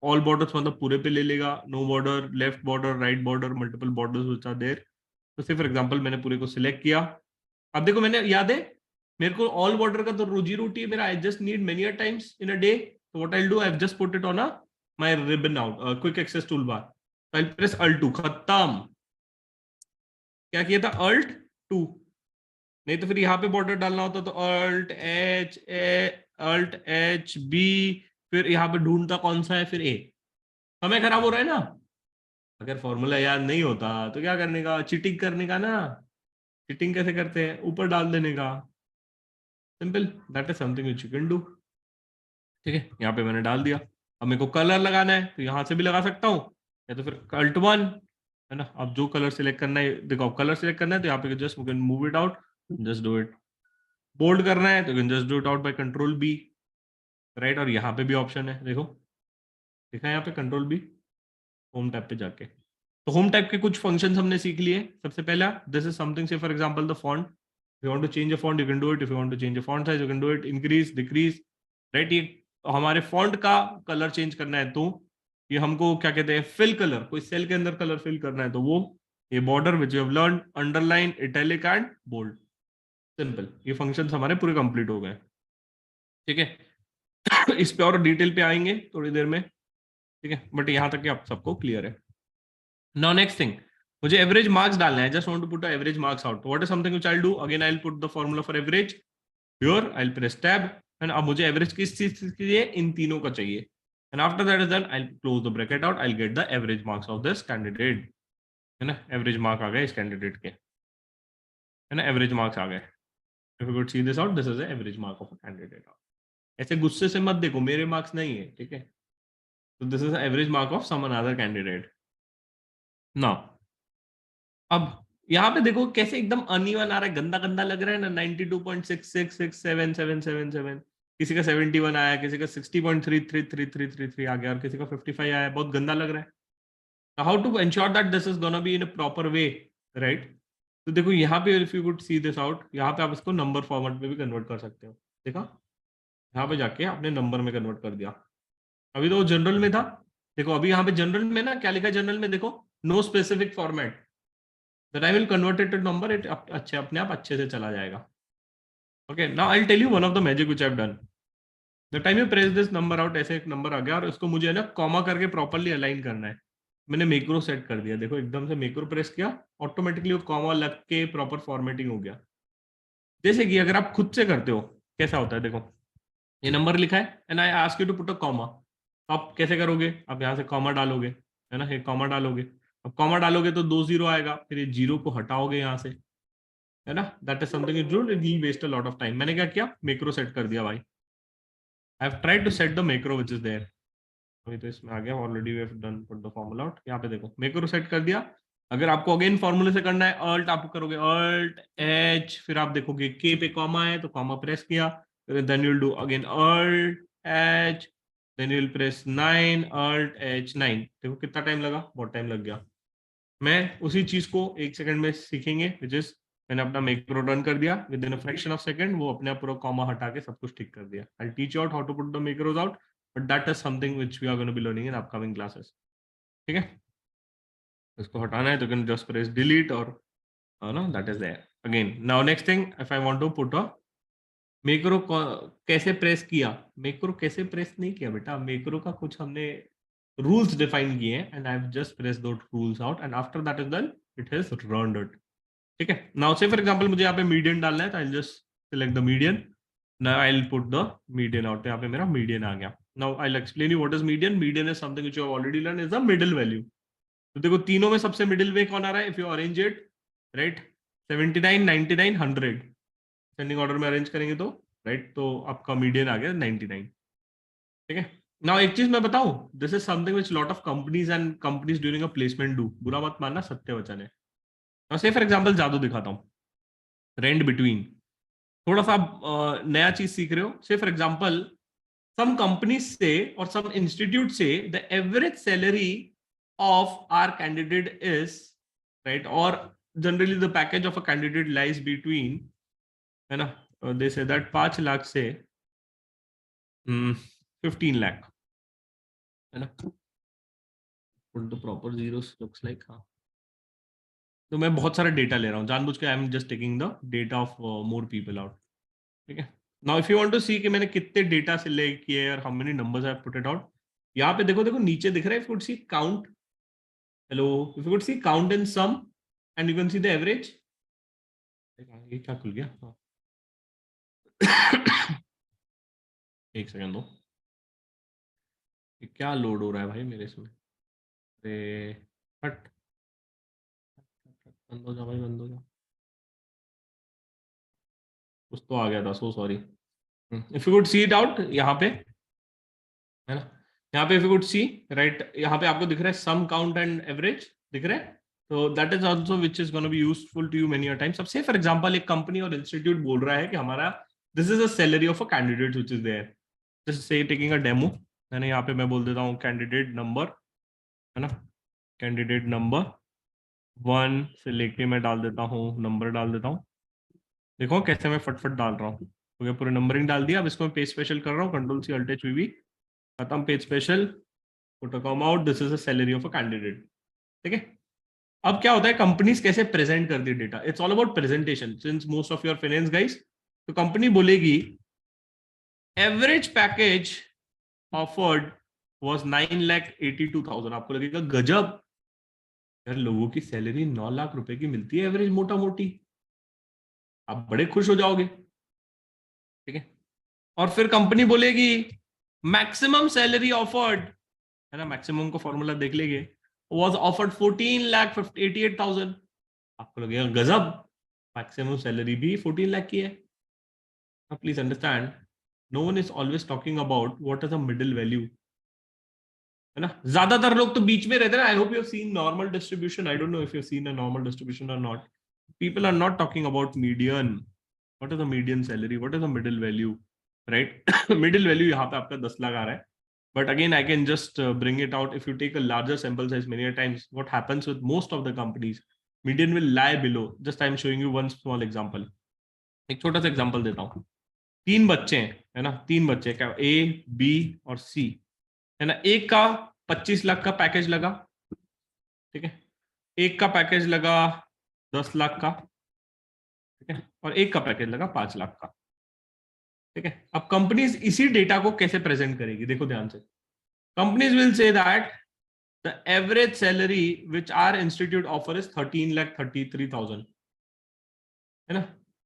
[SPEAKER 1] ऑल बॉर्डर्स मतलब पूरे पे ले लेगा, no border, left border, right border, multiple borders which are there. तो से फॉर एग्जांपल मैंने पूरे को सिलेक्ट किया. अब देखो, मैंने याद है मेरे को ऑल बॉर्डर का तो रोजी रोटी है मेरा. I just need many a times in a day. तो what I will do, I have just put it on a my ribbon out, quick access tool bar. I will press Alt 2, खत्म. क्या किया था, Alt 2. नहीं तो फिर यहाँ पे बॉर्डर डालना होता तो Alt H A, Alt H B, फिर यहाँ पे ढूंढता कौन सा है, फिर A. समय खराब हो रहा है ना. अगर फॉर्मूला याद नहीं होता तो क्या करने का, चीटिंग करने का ना। चीटिंग कैसे करते हैं, ऊपर डाल देने का। Simple, that is something which you can do. ठीक है, यहाँ पे मैंने डाल दिया। अब मेरे को कलर लगाना है तो यहाँ से भी लगा सकता हूँ, या तो फिर अल्ट वन, है ना। अब जो कलर सिलेक्ट करना है, देखो कलर सिलेक्ट करना है तो यहाँ पे just you can move it out, just do it. Bold करना है तो you can just do it out by control B, right. और यहाँ पे भी ऑप्शन है, देखो देखा है यहाँ पे कंट्रोल बी, होम टैब पे जाके। तो होम टैब के कुछ फंक्शंस हमने सीख लिए। सबसे पहला, this is something say for example the font, you want to change a font you can do it, if you want to change a font size you can do it, increase decrease, right. ये हमारे फॉन्ट का कलर चेंज करना है तो ये हमको क्या कहते हैं, फिल कलर, कोई सेल के अंदर कलर फिल करना है तो वो ये border which you have learn, underline, italic and bold. Simple, ये फंक्शंस हमारे पूरे कंप्लीट हो गए। ठीक है, इस पे और डिटेल पे आएंगे थोड़ी देर में। ठीक है, बट यहाँ तक कि आप सबको क्लियर है। नाउ नेक्स्ट थिंग, मुझे एवरेज मार्क्स डालना है, just want to put average marks out. What is something which I will do, again I will put the formula for average here, I will press tab, and अब मुझे एवरेज किस चीज के लिए, इन तीनों का चाहिए। And after that is done, I will close the bracket out, I will get the average marks of this candidate, है ना। एवरेज मार्क आ गए इस कैंडिडेट के, है ना, एवरेज मार्क्स आ गए। If you could see this out, this is the average mark of a candidate. ऐसे गुस्से से मत देखो, मेरे मार्क्स नहीं है, ठीक है। तो this is average mark of some another candidate. Now अब यहाँ पे देखो कैसे एकदम अनइवन आ रहा है, गंदा गंदा लग रहा है ना। 92.666777, किसी का 71 आया, किसी का 60.333333 आ गया, और किसी का 55 आया, बहुत गंदा लग रहा है। How to ensure that this is gonna be in a proper way, right. तो देखो यहाँ पे if you could see this out, यहाँ पे आप इसको नंबर फॉर्मेट में भी कन्वर्ट कर सकते हो। देखा, यहाँ पे जाके आपने नंबर में कन्वर्ट कर दिया। अभी तो वो जनरल में था, देखो अभी यहाँ पे जनरल में ना क्या लिखा है, जनरल में देखो, no specific format, that I will convert it to number, it अच्छे अपने आप अच्छे से चला जाएगा। Okay, now I'll tell you one of the magic which I've done. The time you press this number out, ऐसे एक नंबर आ गया और इसको मुझे है ना कॉमा करके प्रॉपरली अलाइन करना है। मैंने मैक्रो सेट कर दिया, देखो एकदम से मैक्रो प्रेस किया, ऑटोमेटिकली वो कॉमा लग के प्रॉपर फॉर्मेटिंग हो गया। जैसे कि अगर आप खुद से करते हो कैसा होता है, देखो ये नंबर लिखा है and I ask you to put a comma, आप कैसे करोगे, आप यहाँ से कॉमा डालोगे, है ना, ये कॉमा डालोगे। अब कॉमा डालोगे तो 2 जीरो आएगा, फिर ये जीरो को हटाओगे यहाँ से, है ना। That is something it will waste a lot of time. मैंने क्या किया, मैक्रो सेट कर दिया भाई। I have tried to set the macro which is there. अभी तो इसमें आ गया, already we have done put the formula out. यहाँ पे देखो मैक्रो सेट कर दिया। अगर आपको अगेन फॉर्मूले से करना है, अल्ट आप करोगे, अल्ट एच, फिर आप देखोगे के पे कॉमा है तो कॉमा प्रेस किया, then you will do again alt H, then you will press 9, alt H 9। देखो कितना टाइम लगा, बहुत टाइम लग गया। मैं उसी चीज को 1 सेकंड में सीखेंगे, विच इज मैंने अपना मैक्रो रन कर दिया, with in a fraction of second वो अपने आप पूरा कॉमा हटा के सब कुछ ठीक कर दिया। I teach you out how to put the macros out, but that is something which we are gonna be learning in upcoming classes. ठीक है, इसको हटाना है तो कैन जस्ट प्रेस डिलीट, और ना that is there. Again now next thing, if I want to put a macro, कैसे प्रेस किया, मैक्रो कैसे प्रेस नहीं किया बेटा, मैक्रो का कुछ हमने रूल्स डिफाइन किए हैं, and I have just press those rules out, and after that is done, it has run it. ठीक है, नाउ से फॉर एग्जांपल मुझे यहाँ पे मीडियन डालना है तो I just select the median, now I will put the median out, यहाँ पे मेरा मीडियन आ गया। Now I will explain you what is median. Median is something which you have already learn, is the middle value. तो देखो तीनों में सबसे मिडिल वे कौन आ रहा है, if you arrange it, right, 79, 99, 100 sending order में अरेंज करेंगे तो, राइट, तो आपका मीडियन आ गया 99। ठीक है, नाउ एक चीज मैं बताऊं, this is something which lot of companies and companies during a placement do, बुरा मत मानना, सत्य वचन है। नाउ से फॉर एग्जांपल जादू दिखाता हूँ, रेंट बिटवीन, थोड़ा सा आप नया चीज सीख रहे हो। से for example some companies say or some institutes say the average salary of our candidate is, right, or generally the package of a candidate lies between, है ना, they say that 5 लाख से 15 लाख, है ना। put the proper zeros looks like, हाँ। तो मैं बहुत सारा डेटा ले रहा हूँ जानबूझ के, I am just taking the data of more people out. ठीक है, now if you want to see कि मैंने कितने डेटा सिलेक्ट किए और how many numbers I have put it out, यहाँ पे देखो, देखो नीचे दिख रहा है, if you could see count, hello, if you could see count in sum and you can see the average, ये क्या खुल गया, हाँ। एक सेकंड दो, ये क्या लोड हो रहा है भाई मेरे इसमें, अरे हट, बंद हो जा भाई, बंद हो जा। कुछ तो आ गया था, so sorry. If you could see it out यहाँ पे, है ना, यहाँ पे if you could C, right, यहाँ पे आपको दिख रहा है सम, काउंट एंड एवरेज दिख रहा है। तो that is also which is gonna be useful to you many a time. सबसे फॉर एग्जांपल एक कंपनी और इंस्टीट्यूट बोल रहा है कि हमारा this is a salary of a candidate which is there, just say taking a demo, है ना। यहाँ पे मैं बोल देता हूँ कैंडिडेट नंबर, है ना, कैंडिडेट नंबर 1 से लेके मैं डाल देता हूँ, नंबर डाल देता हूँ। देखो कैसे मैं फटफट डाल रहा हूँ, तो ये पूरे नंबरिंग डाल दिया। अब इसको मैं पेज स्पेशल कर रहा हूँ, control C alt H V, खत्म, page special, put a comma out, this is a salary of a candidate. ठीक है। अब क्या होता है, कंपनीज कैसे प्रेजेंट करती है data, it's all about presentation since most of your finance guys. तो कंपनी बोलेगी एवरेज पैकेज ऑफर्ड वाज 9,82,000। आपको लगेगा गजब यार, लोगों की सैलरी 9 लाख रुपए की मिलती है एवरेज, मोटा मोटी, आप बड़े खुश हो जाओगे। ठीक है। और फिर कंपनी बोलेगी मैक्सिमम सैलरी ऑफर्ड, है ना, मैक्सिमम को फॉर्मूला देख लेंगे, वाज ऑफर्ड 14,88,000। आपको लगेगा गजब, मैक्सिमम सैलरी भी 14 लाख की है। Please understand, no one is always talking about what is a middle value, है ना। ज्यादातर लोग तो बीच में रहते हैं। I hope you have seen normal distribution, I don't know if you have seen a normal distribution और not. People are not talking about median, what is the median salary, what is the middle value, right. Middle value यहाँ पे आपका 10 लाख आ रहा है, but again I can just bring it out. If you take a larger sample size, many a times what happens with most of the companies, median will lie below. Just I'm showing you one small example. एक छोटा सा एग्जांपल देता हूँ। तीन बच्चे हैं, है ना, तीन बच्चे, क्या ए, बी और सी, है ना। एक का 25 लाख का पैकेज लगा, ठीक है, एक का पैकेज लगा 10 लाख का, ठीक है, और एक का पैकेज लगा 5 लाख का। ठीक है। अब कंपनीज इसी डेटा को कैसे प्रेजेंट करेगी, देखो ध्यान से। Companies will say that the average salary which our institute offer is 13,33,000, है ना।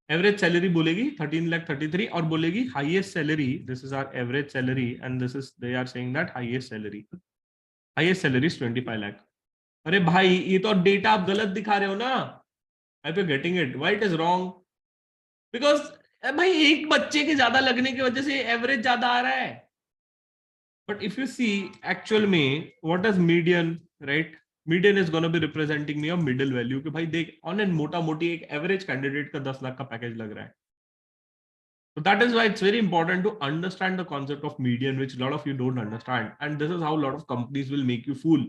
[SPEAKER 1] एवरेज सैलरी बोलेगी 13,33,000 और बोलेगी highest salary, this is our average salary and this is they are saying that highest salary is 25 lakh. अरे भाई ये तो डेटा आप गलत दिखा रहे हो ना, आई पे getting it, why it is wrong, because भाई एक बच्चे के ज्यादा लगने की वजह से एवरेज ज्यादा आ रहा है। But if you see actual में what is median, right? Median is gonna be representing me a middle value कि भाई देख on and मोटा मोटी एक average candidate का 10 लाख का पैकेज लग रहा है। So that is why it's very important to understand the concept of median, which a lot of you don't understand, and this is how a lot of companies will make you fool.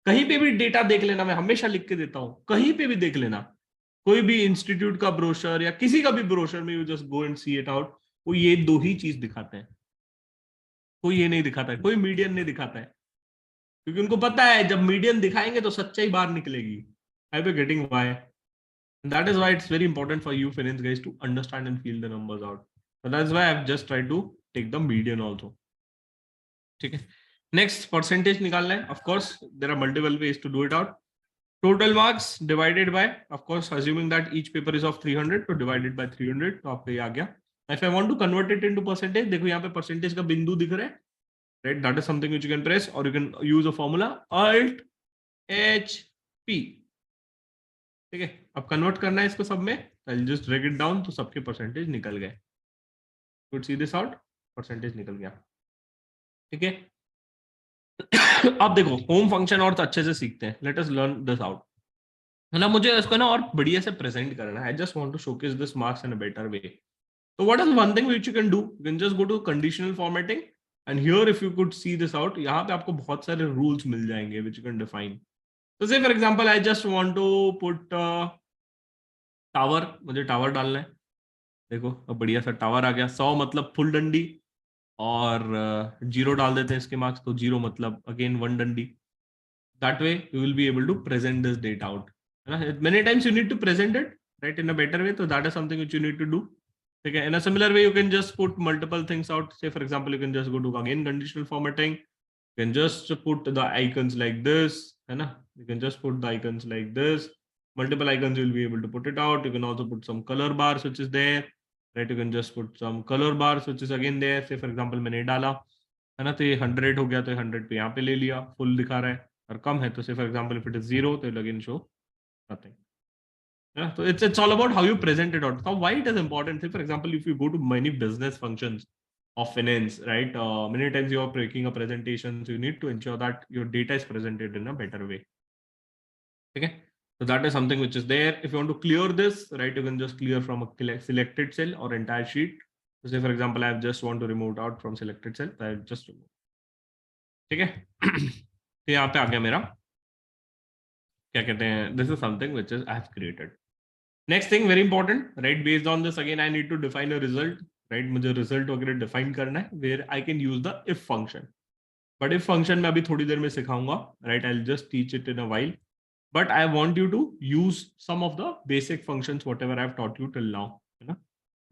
[SPEAKER 1] कहीं पे भी डेटा देख लेना, मैं हमेशा लिख के देता हूँ, कहीं पे भी देख लेना, कोई भी इंस्टीट्यूट का ब्रोशर या किसी का भी ब्रोशर में, you just go and C it out, वो ये दो ही चीज दिखाते हैं, कोई ये नहीं दिखाता है, कोई मीडियन नहीं दिखाता है, क्योंकि उनको पता है जब मीडियन दिखाएंगे तो सच्चाई बाहर निकलेगी। I be getting why, that is why it's very important for you finance guys to understand and feel the numbers out. So that's why I've just tried to take the median also. ठीक है। नेक्स्ट परसेंटेज निकालना है, of course there are multiple ways to do it out. Total marks divided by, of course assuming that each paper is of 300, तो डिवाइडेड बाय 300, तो आपको ये आ गया। If I want to convert it into percentage, देखो यहाँ पे परसेंटेज का बिंदु दिख रहा है, right, that is something which you can press और you can use a formula alt H P. ठीक है। अब कन्वर्ट करना है इसको सब में, I just drag it down, तो सबके परसेंटेज निकल गए। Could see this out, percentage निकल गया। ठीक है। अब देखो होम फंक्शन और तो अच्छे से सीखते हैं, let us learn this out, है ना। मुझे इसको ना और बढ़िया से प्रेजेंट करना है, I just want to showcase this marks in a better way. तो what is one thing which you can just go to conditional formatting and here if you could see this out, यहाँ पे आपको बहुत सारे रूल्स मिल जाएंगे व्हिच यू कैन डिफाइन। तो say for example I just want to put tower, मुझे टावर डालना है। देखो अब बढ़िया सा टावर आ गया, 100 मतलब फुल डंडी, और जीरो डाल देते हैं इसके मार्क्स, तो जीरो मतलब अगेन वन डंडी। That way you will be able to present this data out, है ना। Many times you need to present it right in a better way, तो that is something which you need to do. ठीक है। In a similar way you can just put multiple things out, say for example you can just go to again conditional formatting, you can just put the icons like this, है ना, you can just put the icons like this, multiple icons you will be able to put it out. You can also put some color bars which is there, right, you can just put some color bars which is again there, say for example मैंने डाला, है ना, तो ये 100 हो गया, तो 100 पे यहाँ पे ले लिया, फुल दिखा रहा है, और कम है तो say for example if it is 0 तो again show nothing. Yeah, so it's all about how you present it out. Now, why it is important? Say, for example, if you go to many business functions of finance, right? Many times you are making a presentation, so you need to ensure that your data is presented in a better way. Okay, so that is something which is there. If you want to clear this, right, you can just clear from a selected cell or entire sheet. So, say, for example, I just want to remove out from selected cell, so I just remove. ठीक है. तो यहाँ पे आ गया मेरा क्या कहते हैं, this is something which is I have created. Next thing very important, right? Based on this again I need to define a result, right? मुझे result वगैरह define करना है where I can use the if function. But if function मैं अभी थोड़ी देर में सिखाऊंगा, right? I'll just teach it in a while. But I want you to use some of the basic functions whatever I've taught you till now, है ना?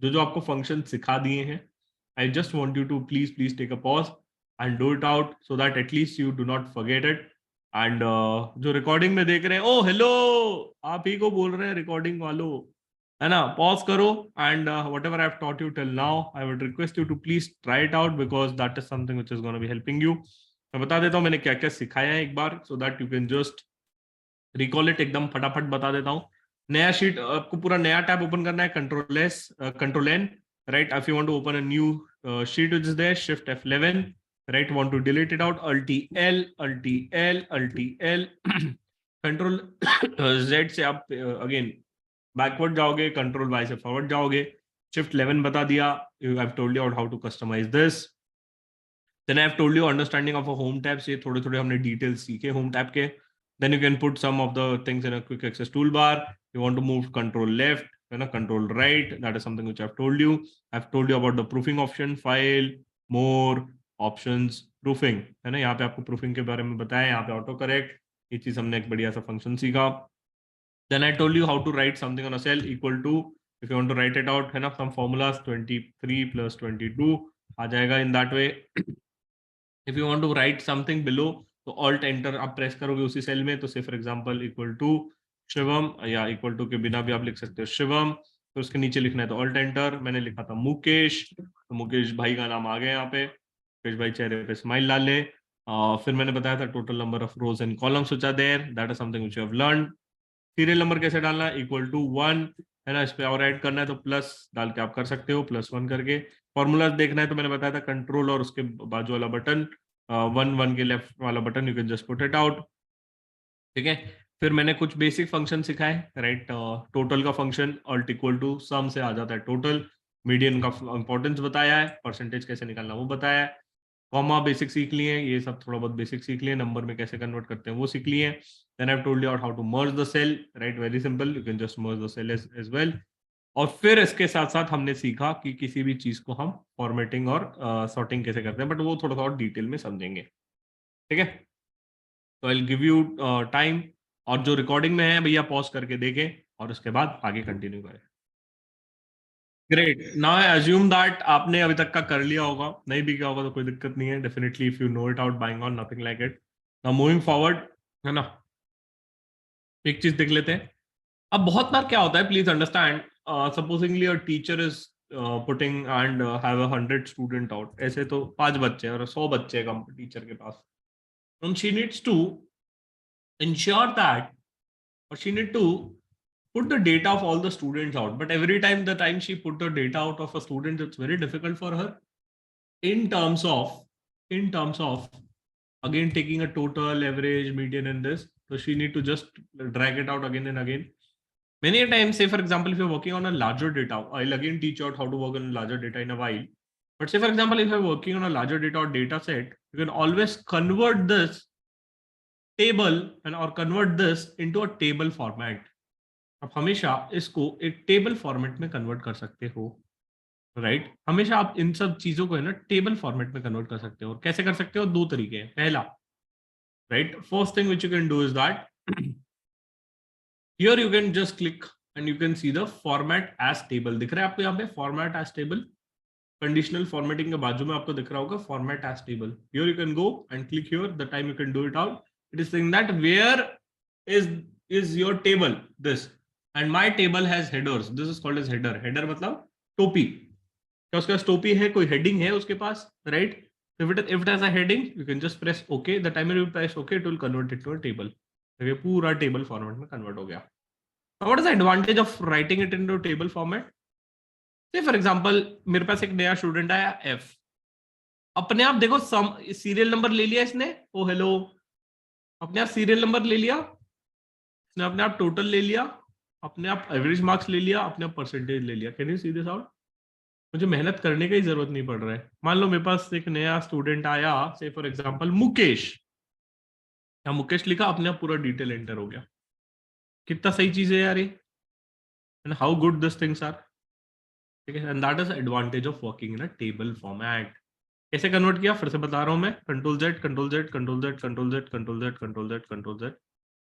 [SPEAKER 1] जो आपको function सिखा दिए हैं, I just want you to please take a pause and do it out so that at least you do not forget it. And जो रिकॉर्डिंग में देख रहे हैं, ओ हेलो, आप ही को बोल रहे हैं रिकॉर्डिंग वालों, है ना? पॉज करो and whatever I have taught you till now, I would request you to please try it out because that is something which is gonna be helping you. मैं बता देता हूँ मैंने क्या क्या सिखाया है एक बार, so that you can just recall it. एकदम फटाफट बता देता हूँ. नया शीट, आपको पूरा नया टैब ओपन करना है, control N, right? If you want to open a new sheet which is there, shift F11, right? Want to delete it out, alt L control Z से आप अगेन बैकवर्ड जाओगे, कंट्रोल Y से फॉरवर्ड जाओगे. शिफ्ट 11 बता दिया. You have told you how to customize this. Then I have told you understanding of a home tab. से थोड़े थोड़े हमने डिटेल्स सीखे होम टैब के. Then you can put some of the things in a quick access tool bar. You want to move control left, है ना, control right. That is something which I have told you. I have told you about the proofing option, file, more, options, proofing, है ना? यहाँ पे आपको प्रूफिंग के बारे में बताया, यहाँ पे ऑटो करेक्ट, ये चीज हमने एक बढ़िया सा फंक्शन सीखा. Then I told you how to write something on a cell equal to, if you want to write it out, है ना, सम फॉर्मूलाज 23 + 22 आ जाएगा in that way. If you want to write something below तो ऑल्ट एंटर आप प्रेस करोगे उसी सेल में. तो say for example equal to Shivam, या इक्वल टू के बिना भी आप लिख सकते हो शिवम. तो उसके नीचे लिखना है तो ऑल्ट एंटर. मैंने लिखा था मुकेश, तो मुकेश भाई का नाम आ गया यहाँ पे. मुकेश भाई चेहरे पे स्माइल ला ले. फिर मैंने बताया था total number of rows and columns which are there, that is something which you have learn. Serial number कैसे डालना है, इक्वल टू 1, है ना? इस पे और ऐड करना है तो प्लस डाल के आप कर सकते हो, +1 करके. फॉर्मूलाज देखना है तो मैंने बताया था कंट्रोल और उसके बाजू वाला बटन, 1 के लेफ्ट वाला button, you can just put it out. ठीक है. फिर मैंने कुछ बेसिक फंक्शन सिखाए, राइट? टोटल का फंक्शन ऑल्ट इक्वल टू सम से आ जाता है टोटल. मीडियन का इंपॉर्टेंस बताया है, परसेंटेज कैसे निकालना वो बताया है. कॉमा बेसिक सीख लिए, ये सब थोड़ा बहुत बेसिक सीख लिए. नंबर में कैसे कन्वर्ट करते हैं वो सीख लिए. Then I have told you out how to merge the cell, right? Very simple, you can just merge the cell as well. और फिर इसके साथ साथ हमने सीखा कि किसी भी चीज को हम फॉर्मेटिंग और सॉर्टिंग कैसे करते हैं, बट वो थोड़ा सा और डिटेल में समझेंगे. ठीक है. तो आई विल गिव यू टाइम, और जो रिकॉर्डिंग में है भैया पॉज करके देखें और उसके बाद आगे कंटिन्यू करें. Great. Now I assume that आपने अभी तक का कर लिया होगा, नहीं भी किया होगा तो कोई दिक्कत नहीं है. Definitely if you know it out buying on, nothing like it. Now moving forward, है ना, एक चीज देख लेते हैं. अब बहुत बार क्या होता है, please understand, supposedly a teacher is putting and have 100 student out. ऐसे तो 5 बच्चे और 100 बच्चे कम टीचर के पास. and she needs to ensure that, or she need to put the data of all the students out, but every time she put the data out of a student, it's very difficult for her in terms of again taking a total, average, median in this. So she need to just drag it out again and again. Many a times, say for example, if you're working on a larger data, I'll again teach you out how to work on larger data in a while. But say for example, if you're working on a larger data or data set, you can always convert this table or convert this into a table format. आप हमेशा इसको एक टेबल फॉर्मेट में कन्वर्ट कर सकते हो, राइट? हमेशा आप इन सब चीजों को है ना टेबल फॉर्मेट में कन्वर्ट कर सकते हो. और कैसे कर सकते हो? 2 तरीके हैं. पहला, right, first thing which you can do is that here you can just click and you can see the format as table. दिख रहा है आपको यहाँ पे format as table? Conditional formatting के बाजू में आपको दिख रहा होगा format as table. Here you can go and click here. The time you can do it out, it is saying that where is your table this, and my table has headers. This is called as header. Header मतलब टोपी. क्या उसके पास टोपी है? कोई हेडिंग है उसके पास, right? if it has a heading, you can just press OK. The time you press OK, it will convert it to a table. देखिए पूरा टेबल फॉर्मेट में कन्वर्ट हो गया. Now, what is the advantage of writing it into table format? Say for example, मेरे पास एक नया स्टूडेंट आया F. अपने आप देखो सीरियल नंबर ले लिया इसने. ओ हेलो, अपने आप सीरियल नंबर ले लिया इसने, अपने आप टोटल ले लिया, अपने आप एवरेज मार्क्स ले लिया, अपने आप परसेंटेज ले लिया. Can you see this out? मुझे मेहनत करने की जरूरत नहीं पड़ रहा है. मान लो मेरे पास एक नया स्टूडेंट आया, से फॉर एग्जांपल मुकेश. या मुकेश लिखा, अपने आप पूरा डिटेल एंटर हो गया. कितना सही चीज है यार ये. And how good this things are. ठीक है, and that is advantage of working in a table format. कैसे कन्वर्ट किया फिर से बता रहा हूं मैं. Control Z control Z control Z control Z control Z control Z control Z,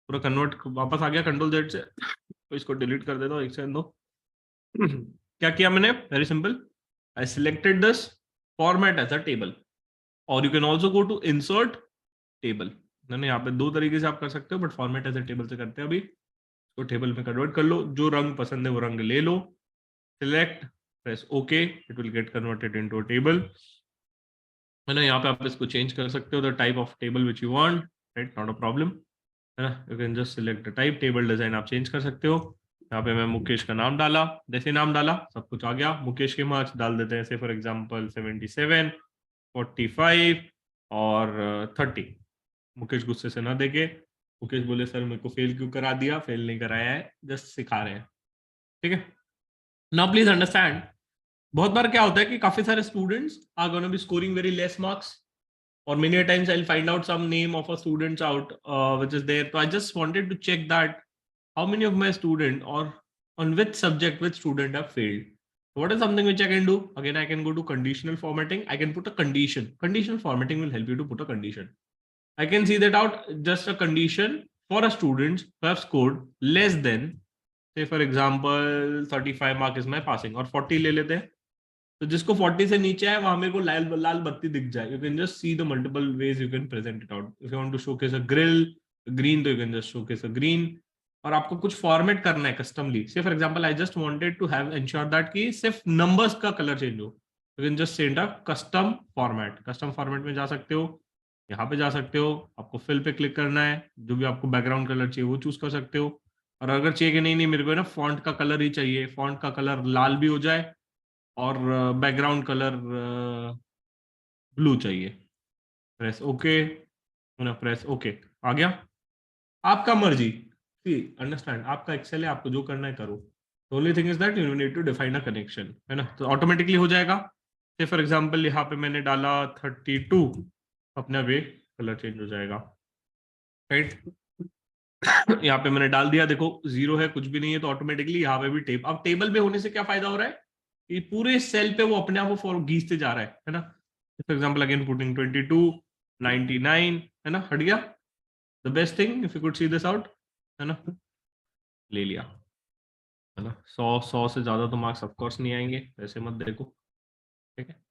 [SPEAKER 1] पूरा कन्वर्ट वापस आ गया कंट्रोल जेड से. तो इसको डिलीट कर देता हूँ, एक सेकंड दो. क्या किया मैंने? Very simple. I selected this format as a table, और you can also go to insert table. नहीं, यहाँ पे दो तरीके से आप कर सकते हो, but format as a table से करते हैं अभी. तो टेबल में कन्वर्ट कर लो, जो रंग पसंद है वो रंग ले लो, select, press okay, it will get converted into a table. है ना, यहाँ पे आप इसको चेंज कर सकते हो, the type of table which you want, right, not a problem. है ना, you can just select the type. Table design आप चेंज कर सकते हो. यहाँ पे मैं मुकेश का नाम डाला, जैसे नाम डाला सब कुछ आ गया. मुकेश के मार्क्स डाल देते हैं, फॉर एग्जाम्पल 77, 45 और 30. मुकेश गुस्से से ना देखे. मुकेश बोले सर मेरे को फेल क्यों करा दिया? फेल नहीं कराया है, जस्ट सिखा रहे हैं. ठीक है. नाउ प्लीज अंडरस्टैंड, बहुत बार क्या होता है कि काफी सारे students are gonna be scoring very less marks, or many a times I'll find out some name of a students out which is there. So I just wanted to check that how many of my student or on which subject which student have failed. What is something which I can do? Again, I can go to conditional formatting. I can put a condition. Conditional formatting will help you to put a condition. I can see that out, just a condition for a student who have scored less than, say for example 35 mark is my passing, और 40 ले लेते हैं. तो जिसको 40 से नीचे है वहां मेरे को लाल लाल बत्ती दिख जाए. You can just see the multiple ways you can present it out. If you want to showcase a grill green, तो you can just showcase a green. और आपको कुछ फॉर्मेट करना है customly. Say for example I just wanted to have ensure that कि सिर्फ नंबर्स का कलर चेंज हो. You can just send a custom format. Custom format में जा सकते हो, यहाँ पे जा सकते हो, आपको फिल पे क्लिक करना है, जो भी आपको बैकग्राउंड कलर चाहिए वो चूज कर सकते हो. और अगर चाहिए कि नहीं नहीं मेरे को ना फॉन्ट का कलर ही चाहिए, फॉन्ट का कलर लाल भी हो जाए और बैकग्राउंड कलर ब्लू चाहिए, प्रेस ओके. प्रेस ओके, आ गया. आपका मर्जी. सी अंडरस्टैंड, आपका एक्सेल है, आपको जो करना है करो. Only thing is that you need to define a connection. है ना, तो ऑटोमेटिकली हो जाएगा. से फॉर एग्जांपल यहाँ पे मैंने डाला 32, अपना वे कलर चेंज हो जाएगा, राइट. यहाँ पे मैंने डाल दिया, देखो 0 है, कुछ भी नहीं है, तो ऑटोमेटिकली यहाँ पे भी टेबल. अब टेबल पे होने से क्या फायदा हो रहा है कि पूरे सेल पे वो अपने आप वो घीसते जा रहा है ना. फॉर एग्जांपल अगेन पुटिंग 22, 99, है ना, हट गया. The best thing if you could see this out, है ना, ले लिया. है ना, 100 से ज्यादा तो मार्क्स ऑफकोर्स नहीं आएंगे, ऐसे मत देखो. ठीक है.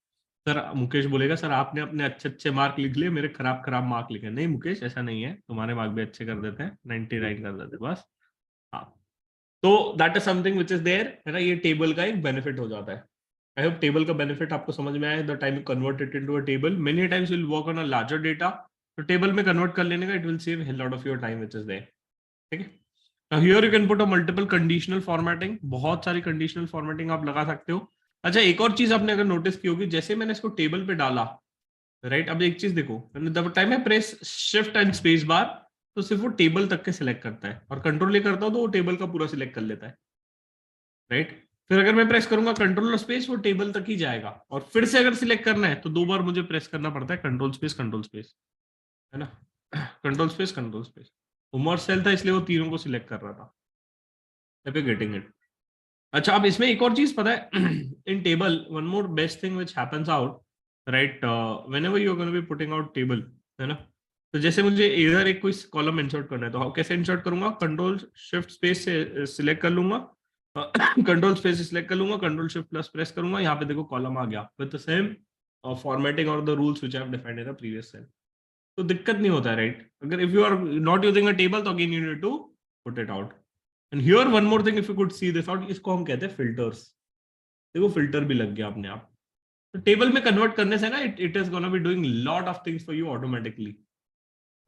[SPEAKER 1] सर मुकेश बोलेगा सर आपने अपने अच्छे अच्छे मार्क लिख लिए, मेरे खराब खराब मार्क लिखे. नहीं मुकेश, ऐसा नहीं है, तुम्हारे मार्क भी अच्छे कर देते हैं, 99 कर देते हैं बस. हाँ, तो that is something which is there. है ना, ये टेबल का एक बेनिफिट हो जाता है. आई होप टेबल का बेनिफिट आपको समझ में आया. The time you convert it into a table, many times will work on a larger data, तो टेबल में कन्वर्ट कर लेने का it will save a lot of your time which is there. ठीक है. Now here you can put a multiple conditional formatting. बहुत सारी conditional formatting आप लगा सकते हो. अच्छा, एक और चीज आपने अगर नोटिस की होगी, जैसे मैंने इसको टेबल पे डाला, राइट. अब एक चीज देखो, द टाइम है press shift and space bar, तो सिर्फ वो टेबल तक के सिलेक्ट करता है, और कंट्रोल ये करता हूं तो वो टेबल का पूरा सिलेक्ट कर लेता है, राइट. फिर अगर मैं प्रेस करूंगा कंट्रोल और स्पेस, वो टेबल तक ही जाएगा. और फिर से अगर सिलेक्ट करना है तो 2 बार मुझे प्रेस करना पड़ता है, कंट्रोल स्पेस, है ना. Control space. उमर सेल था इसलिए वो तीनों को सिलेक्ट कर रहा था. Getting it. अच्छा, अब इसमें एक और चीज पता है, in table one more best thing which happens out, right, whenever you are gonna be putting out table, है ना. तो जैसे मुझे इधर एक कोई कॉलम इंसर्ट करना है, तो कैसे इंसर्ट करूंगा? कंट्रोल शिफ्ट स्पेस से सिलेक्ट कर लूंगा, कंट्रोल स्पेस से सिलेक्ट कर लूंगा, कंट्रोल शिफ्ट प्लस प्रेस करूंगा, यहाँ पे देखो कॉलम आ गया विद द सेम फॉर्मेटिंग और the rules which I have defined in the previous cell. तो दिक्कत नहीं होता है, राइट. अगर if you are not using a table, तो again you need to put it out. And here one more thing, if you could see this out, इसको हम कहते हैं फिल्टर्स. देखो फिल्टर भी लग गया अपने आप. तो टेबल में कन्वर्ट करने से ना it is gonna be doing lot of things for you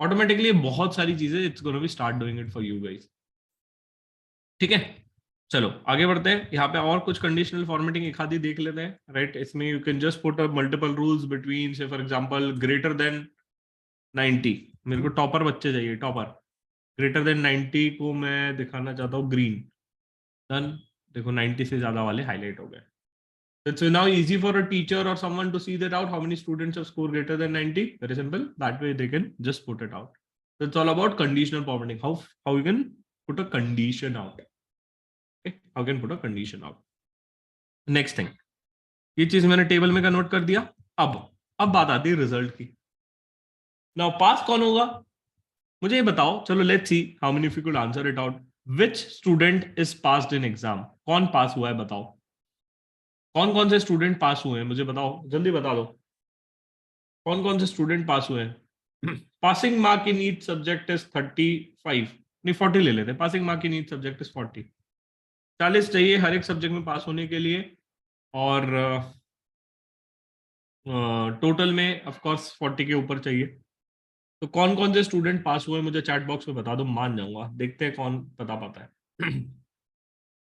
[SPEAKER 1] automatically बहुत सारी चीजें it's gonna B start doing it for you guys. ठीक है, चलो आगे बढ़ते हैं। यहाँ पे और कुछ कंडीशनल फॉर्मेटिंग एक आधी देख लेते हैं, राइट। इसमें you can just put a multiple rules between, say for example greater than 90, मेरे को टॉपर बच्चे चाहिए, टॉपर। ग्रेटर देन 90 को मैं दिखाना चाहता हूँ ग्रीन, डन। देखो 90 से ज्यादा वाले हाईलाइट हो गए। It's now easy for a teacher or someone to see that out how many students have scored greater than 90. Very simple. That way they can just put it out. So it's all about conditional formatting. How you can put a condition out. Okay? How you can put a condition out. Next thing. ये चीज मैंने टेबल में कन्वर्ट कर दिया। अब बात आती है रिजल्ट की। नाउ पास कौन होगा मुझे ये बताओ। चलो let's see how many of you could answer it out. Which student is passed in exam? कौन पास हुआ है बताओ। कौन कौन से स्टूडेंट पास हुए हैं मुझे बताओ, जल्दी बता दो। कौन कौन से स्टूडेंट पास हुए हैं? Passing mark in each subject is 35, नहीं 40 ले लेते हैं। Passing mark in each subject is 40, 40 चाहिए हर एक सब्जेक्ट में पास होने के लिए। और टोटल में ऑफ कोर्स 40 के ऊपर चाहिए। तो कौन कौन से स्टूडेंट पास हुए मुझे चैट बॉक्स में बता दो, मान जाऊंगा। देखते हैं कौन बता पाता है।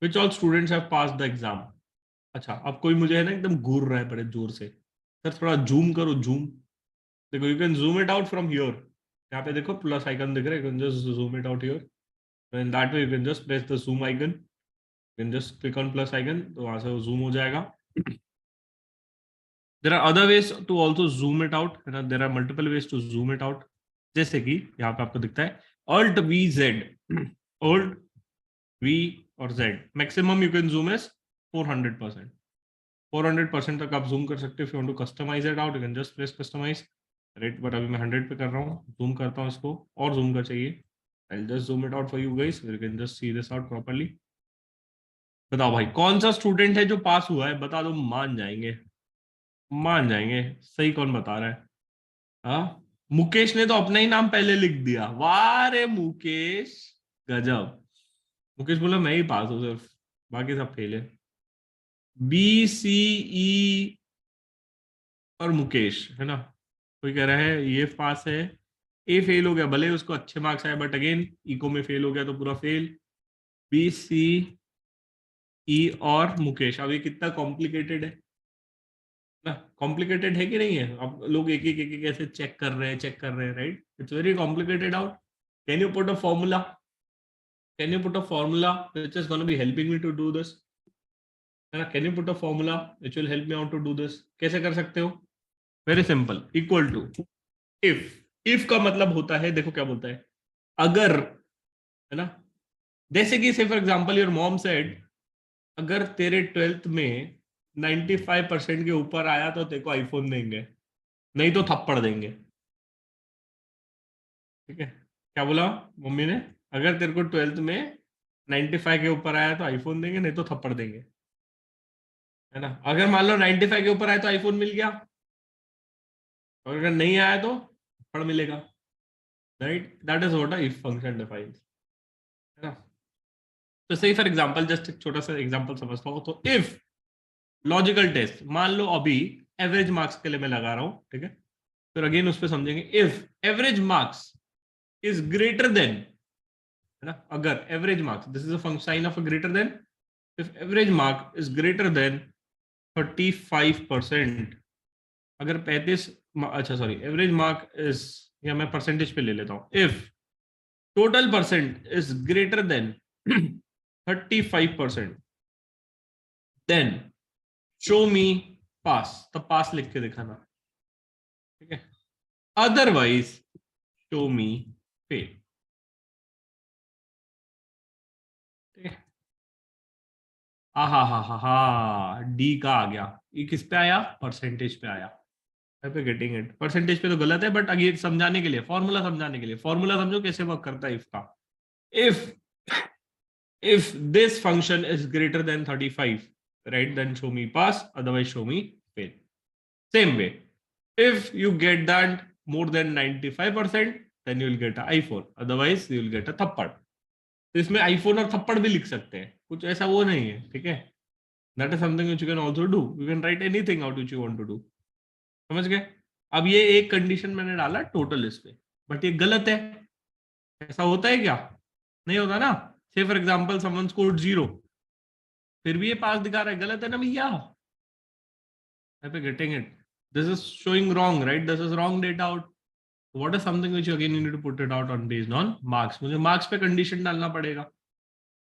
[SPEAKER 1] Which all students have pass the exam. अच्छा, अब कोई मुझे है ना एकदम घूर रहा है बड़े जोर से, सर थोड़ा जूम करो, जूम। देखो you can zoom it out from here. यहाँ पे देखो प्लस आइकन दिख रहा है, you can just zoom it out here. In that way you can just press the zoom icon, you can just click on plus icon, तो वहां से वो जूम हो जाएगा। There are other ways to also zoom it out, है ना। There are multiple ways to zoom it out, जैसे कि यहाँ पे आपको दिखता है Alt V Z, Alt V और Z। Maximum you can zoom is 400%। 400% तक आप जूम कर सकते हो। If you want to customize it out you can just press customize, right. But अभी मैं 100 पे कर रहा हूँ, जूम करता हूँ इसको, और जूम कर चाहिए। I just zoom it out for you guys, you can just C this out properly. बताओ भाई कौन सा स्टूडेंट है जो पास हुआ है, बता दो। मान जाएंगे, मान जाएंगे। सही कौन बता रहा है? हाँ, मुकेश ने तो अपना ही नाम पहले लिख दिया। वाह रे मुकेश, गजब। मुकेश बोला मैं ही पास हूँ सिर्फ, बाकी सब फेल है। BCE और मुकेश, है ना। कोई कह रहा है ये पास है, ए फेल हो गया, भले उसको अच्छे मार्क्स आए बट अगेन इको में फेल हो गया तो पूरा फेल। BCE और मुकेश। अब ये कितना कॉम्प्लिकेटेड है ना, कॉम्प्लिकेटेड है कि नहीं है? अब लोग एक एक ऐसे चेक कर रहे हैं, right. It's very complicated out. Can you put a formula? Can you put a formula which is gonna be helping me to do this, है ना। Can you put a formula which will help me out to do this? कैसे कर सकते हो? Very simple, equal to if का मतलब होता है, देखो क्या बोलता है, अगर, है ना। जैसे कि say for example your mom said, अगर तेरे 12th में 95% के ऊपर आया तो तेरे को आईफोन देंगे, नहीं तो थप्पड़ देंगे। ठीक है, क्या बोला मम्मी ने? अगर तेरे को 12th में 95 के ऊपर आया तो आईफोन देंगे, नहीं तो थप्पड़ देंगे, है ना। अगर मान लो 95 के ऊपर आया तो आईफोन मिल गया, और अगर नहीं आया तो थप्पड़ मिलेगा, right. That is what a if function defines, है ना। तो सही फॉर एग्जांपल, जस्ट एक छोटा सा एग्जांपल समझता हूँ। तो इफ लॉजिकल टेस्ट, मान लो अभी एवरेज मार्क्स के लिए मैं लगा रहा हूं, ठीक है। फिर अगेन उस पर समझेंगे। If average marks is greater then, है ना, अगर average marks, this is a function sine of a greater than, if average mark is greater than 35%, अगर 35, अच्छा सॉरी, एवरेज मार्क इज, या मैं परसेंटेज पे ले लेता हूं। If total percent is greater than 35%, then show me pass, तब पास लिख के दिखाना, ठीक है। अदरवाइज शो मी फेल, ठीक है। हा डी का आ गया। ये किस पे आया? परसेंटेज पे आया। पे गेटिंग इट, परसेंटेज पे तो गलत है, बट अगेन समझाने के लिए, फॉर्मूला समझाने के लिए, फॉर्मूला समझो कैसे वर्क करता है इफ का। If if this function is greater than 35, right, then show me pass, otherwise show me fail. Same way, if you get that more than 95%, then you will get an iPhone, otherwise you will get a थप्पड़। तो इसमें आईफोन और थप्पड़ भी लिख सकते हैं, कुछ ऐसा वो नहीं है, ठीक है that is something which you can also do, you can write anything out which you want to do. समझ गए? अब ये एक कंडीशन मैंने डाला टोटल इस पे, बट ये गलत है। ऐसा होता है क्या? नहीं होता ना। Say for example someone scored 0, फिर भी ये पास दिखा रहा है, गलत है ना भैया? Are you getting it? This is showing wrong, right? This is wrong data out. What is something which you again need to put it out on based on marks? मुझे marks पे कंडीशन डालना पड़ेगा,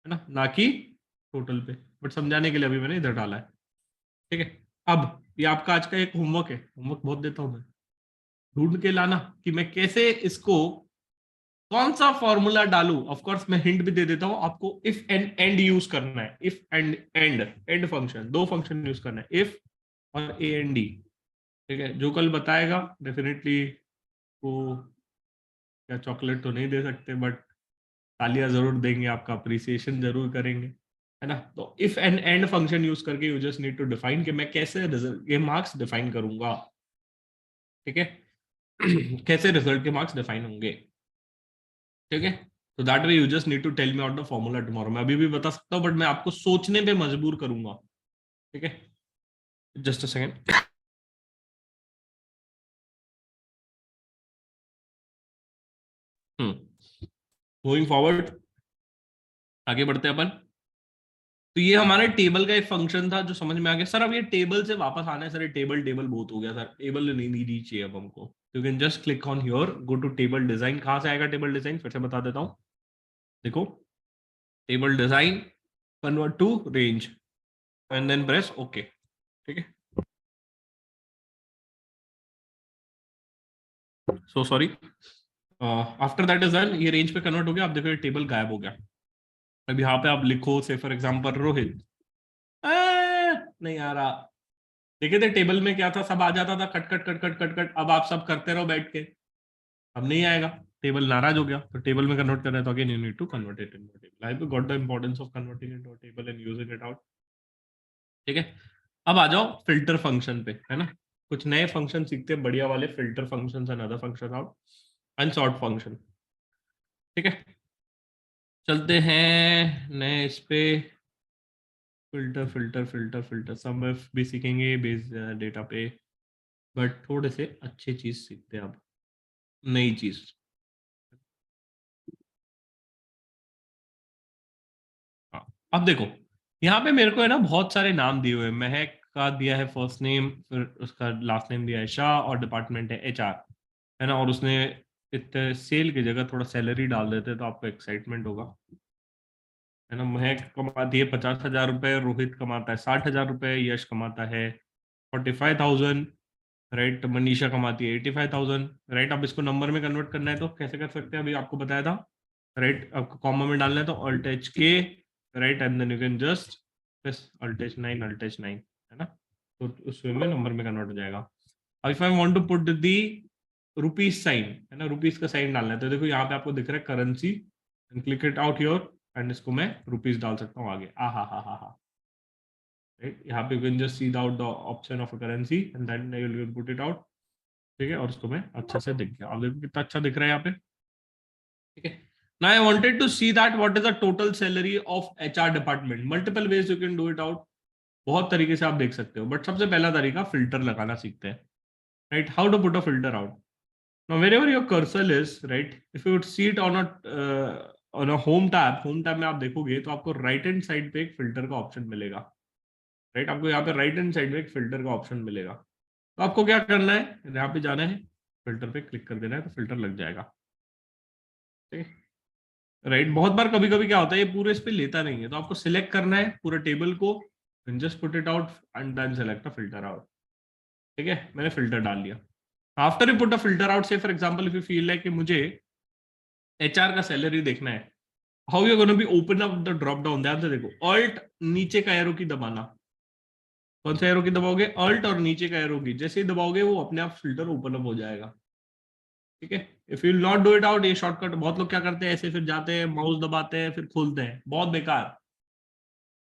[SPEAKER 1] है ना कि टोटल पे। बट समझाने के लिए अभी मैंने इधर डाला है। ठीक है, अब ये आपका आज का एक होमवर्क है। होमवर्क बहुत देता हूं मैं। ढूंढ के लाना कि मैं कैसे इसको, कौन सा फॉर्मूला डालू। ऑफ कोर्स मैं हिंट भी दे देता हूं आपको। इफ एंड एंड यूज करना है। इफ एंड एंड फंक्शन, दो फंक्शन यूज करना है, इफ और ए एंड डी। ठीक है, जो कल बताएगा डेफिनेटली वो क्या चॉकलेट तो नहीं दे सकते, बट तालियां जरूर देंगे, आपका अप्रिसिएशन जरूर करेंगे, है ना। तो if and and function use करके you just need to define कि मैं कैसे रिजल्ट के मार्क्स डिफाइन करूंगा। ठीक है कैसे रिजल्ट के मार्क्स डिफाइन होंगे। ठीक है, तो that way you just need to tell me out the formula tomorrow. मैं अभी भी बता सकता हूँ, बट मैं आपको सोचने पे मजबूर करूंगा। ठीक है, just a second. Moving forward, आगे बढ़ते हैं अपन। तो ये हमारे टेबल का एक फंक्शन था जो समझ में आ गया। सर अब ये टेबल से वापस आना है सर, ये टेबल टेबल बहुत हो गया सर, टेबल नहीं चाहिए अब हमको। You can just click on here, go to table design. कहां से आएगा टेबल डिजाइन? फिर से बता देता हूं, देखो table design, convert to range and then press okay. ठीक है, so sorry, after that is done, ये रेंज पे कन्वर्ट हो गया। आप देखो ये टेबल गायब हो गया। अब यहाँ पे आप लिखो से फॉर एग्जाम्पल रोहित, नहीं आ रहा। देखे थे टेबल में क्या था, सब आ जाता था cut cut cut cut cut cut. अब आप सब करते रहो बैठ के, अब नहीं आएगा, टेबल नाराज हो गया। तो टेबल में कन्वर्ट करना है तो again you need to convert it into table. I got the importance of converting into a table and using it out. ठीक है, अब आ जाओ फिल्टर फंक्शन पे, है ना। कुछ नए फंक्शन सीखते हैं बढ़िया वाले, filter function and other function out and sort function. ठीक है, चलते हैं नए इस पे। फिल्टर फिल्टर फिल्टर फिल्टर सब भी सीखेंगे बेस डेटा पे, बट थोड़े से अच्छी चीज सीखते हैं अब, नई चीज। हाँ, अब देखो यहाँ पे मेरे को है ना बहुत सारे नाम दिए हुए हैं। महक का दिया है फर्स्ट नेम, फिर उसका लास्ट नेम दिया है शाह, और डिपार्टमेंट है एचआर, है ना। और उसने इतने सेल की जगह थोड़ा सैलरी डाल देते तो आपको एक्साइटमेंट होगा, है ना। महक कमाती है 50,000 रुपए, रोहित कमाता है 60,000 रुपए, यश कमाता है 45,000, राइट। मनीषा कमाती है 85,000, राइट। अब इसको नंबर में कन्वर्ट करना है तो कैसे कर सकते हैं, अभी आपको बताया था, राइट। आपको कॉमा में डालना है तो alt H K, right, and then you can just press alt H 9, alt H 9, है ना। तो उस वे में नंबर में कन्वर्ट हो जाएगा। अब if I want to put the rupees sign, है ना, रुपीज का साइन डालना है तो देखो यहाँ पे आपको दिख रहा है currency, and click it out here, and इसको मैं रुपीज डाल सकता हूँ आगे। आ हा, राइट। यहाँ पे you can just see out the option of a currency and then you will put it out. ठीक है, और उसको मैं अच्छे से दिख गया। अब देखो कितना अच्छा दिख रहा है यहाँ पे। ठीक है, now I wanted to see that what is the total salary of HR department. Multiple ways you can do it out. बहुत तरीके से आप देख सकते हो, बट सबसे पहला तरीका फिल्टर लगाना सीखते हैं, right. How to put a filter out. Now wherever your cursor is, right, if you would see it on a home tab में आप देखोगे तो आपको राइट हैंड साइड पे एक फिल्टर का ऑप्शन मिलेगा, राइट। आपको यहाँ पे राइट हैंड साइड में एक फिल्टर का ऑप्शन मिलेगा। तो आपको क्या करना है, यहाँ पे जाना है, फिल्टर पे क्लिक कर देना है, तो फिल्टर लग जाएगा। ठीक है, राइट। बहुत बार कभी कभी क्या होता है, ये पूरे इस पे लेता नहीं है, तो आपको सिलेक्ट करना है पूरे टेबल को, just put it out and then select a filter out. ठीक है, मैंने फिल्टर डाल लिया। After you put a filter out, say for example if you feel like कि मुझे एचआर का सैलरी देखना है, how you gonna be open up the drop down. ध्यान से देखो, ऑल्ट नीचे का एरो की दबाना। कौन सा एरो की दबाओगे? ऑल्ट और नीचे का एरो की, जैसे ही दबाओगे वो अपने आप फिल्टर ओपन अप हो जाएगा। ठीक है, if you not do it out, ये शॉर्टकट बहुत लोग क्या करते हैं, ऐसे फिर जाते हैं माउस दबाते हैं फिर खोलते हैं, बहुत बेकार।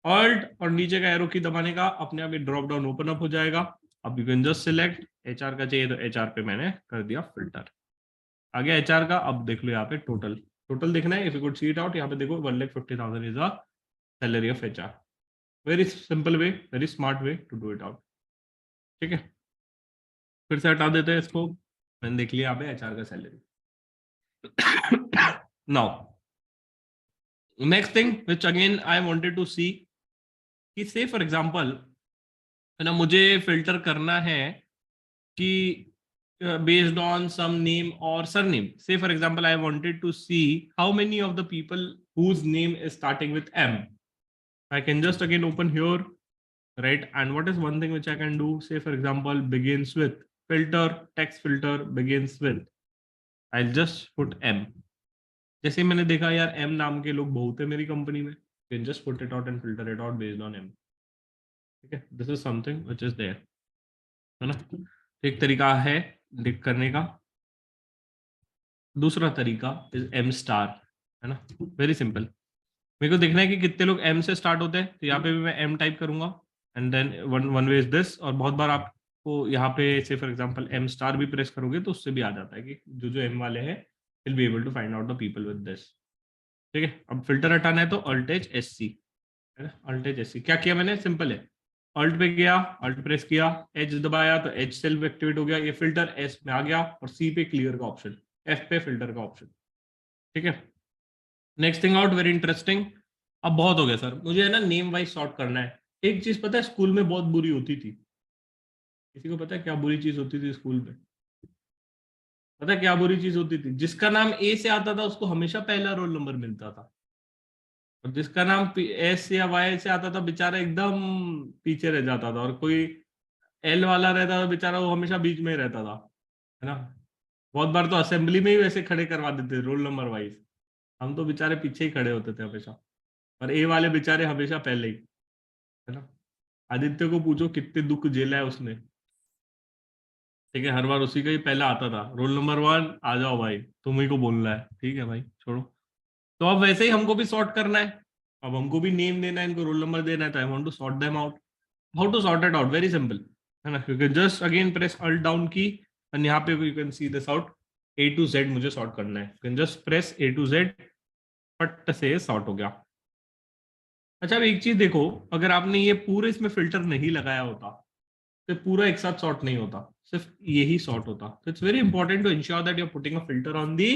[SPEAKER 1] ऑल्ट और नीचे का एरो की दबाने का अपने आप ये ड्रॉप डाउन ओपन अप हो जाएगा। अब you can just select, HR का चाहिए तो एचआर पे मैंने कर दिया फिल्टर, आ गया एचआर का। अब देख लो यहाँ पे टोटल, टोटल देखना है, if you could see it out, यहाँ पे देखो 1,50,000 is a salary of HR. Very simple way, very smart way to do it out. ठीक है, फिर से हटा देते हैं इसको। मैंने देख लिया यहाँ पे एचआर का salary. Now next thing which again I wanted to see, कि से फॉर एग्जांपल है ना, मुझे फिल्टर करना है कि based on some name or surname. Say for example, I wanted to see how many of the people whose name is starting with M. I can just again open here, right? And what is one thing which I can do? Say for example, begins with filter, text filter begins with. I'll just put M. जैसे मैंने देखा यार M नाम के लोग बहुत है मेरी कंपनी में, can just put it out and filter it out based on M. ठीक है, this is something which is there, है ना? एक तरीका है डिक करने का। दूसरा तरीका इज एम स्टार, है ना, वेरी सिंपल। मेरे को देखना है कि कितने लोग एम से स्टार्ट होते हैं, तो यहाँ पे भी मैं एम टाइप करूंगा and then one way is this. और बहुत बार आपको यहाँ पे say for example M star भी प्रेस करोगे तो उससे भी आ जाता है कि जो जो एम वाले हैं will be able to find out the people with this. ठीक है, अब फिल्टर हटाना है तो अल्टेज एस सी, है ना, अल्टेज एस सी। क्या किया मैंने, सिंपल है, अल्ट पे गया, अल्ट प्रेस किया, एच दबाया तो एच सेल्फ एक्टिवेट हो गया, ये फिल्टर एस में आ गया, और सी पे क्लियर का ऑप्शन, एफ पे फिल्टर का ऑप्शन। ठीक है, next thing out, very interesting. अब बहुत हो गया सर, मुझे है ना नेम वाइज सॉर्ट करना है। एक चीज पता है स्कूल में बहुत बुरी होती थी, किसी को पता है क्या बुरी चीज होती थी स्कूल में? पता है क्या बुरी चीज होती थी? जिसका नाम ए से आता था उसको हमेशा पहला रोल नंबर मिलता था, और जिसका नाम एस या वाई से आता था बेचारा एकदम पीछे रह जाता था, और कोई एल वाला रहता था बेचारा वो हमेशा बीच में ही रहता था, है ना। बहुत बार तो असेंबली में ही वैसे खड़े करवा देते रोल नंबर वाइज, हम तो बेचारे पीछे ही खड़े होते थे हमेशा, और ए वाले बेचारे हमेशा पहले ही, है ना। आदित्य को पूछो कितने दुख झेला है उसने। ठीक है, हर बार उसी का ही पहला आता था, रोल नंबर वन आ जाओ भाई, तुम ही को बोलना है, ठीक है भाई छोड़ो। तो अब वैसे ही हमको भी सॉर्ट करना है, अब हमको भी नेम देना है, इनको रोल नंबर देना है, तो I want to sort them out. How to sort it out, very simple, है ना, क्योंकि just again press alt down key, and यहाँ पे you can see this out, A to Z मुझे सॉर्ट करना है, you can just press A to Z, फट से सॉर्ट हो गया। अच्छा, अब एक चीज देखो, अगर आपने ये पूरे इसमें फिल्टर नहीं लगाया होता तो पूरा एक साथ सॉर्ट नहीं होता, सिर्फ यही सॉर्ट होता। तो it's very important to ensure that you are putting a filter on the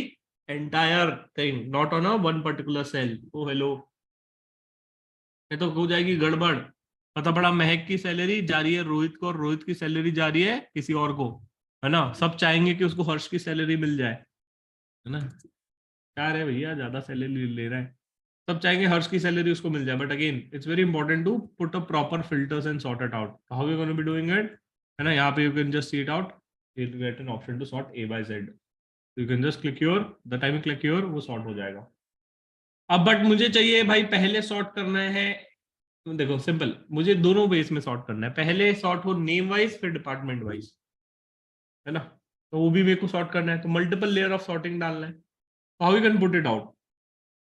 [SPEAKER 1] entire thing, not on a one particular cell. Oh hello, ये तो हो जाएगी गड़बड़। पता पड़ा महक की सैलरी जा रही है रोहित को, और रोहित की सैलरी जा रही है किसी और को, है ना। सब चाहेंगे कि उसको हर्ष की सैलरी मिल जाए, है ना, क्या है भैया ज्यादा सैलरी ले रहा है, सब चाहेंगे हर्ष की सैलरी उसको मिल जाए। But again it's very important to put a proper filters and sort it out. How you gonna be doing it, है ना, यहाँ पे you can just see it out, you get an option to sort A by Z, you can just click your, the time you click your वो सॉर्ट हो जाएगा। अब बट मुझे चाहिए भाई पहले सॉर्ट करना है, देखो सिंपल, मुझे दोनों बेस में सॉर्ट करना है, पहले सॉर्ट हो नेम वाइज फिर डिपार्टमेंट वाइज, है ना, तो वो भी मेरे को सॉर्ट करना है, तो मल्टीपल लेयर ऑफ सॉर्टिंग डालना है। How you can put it out,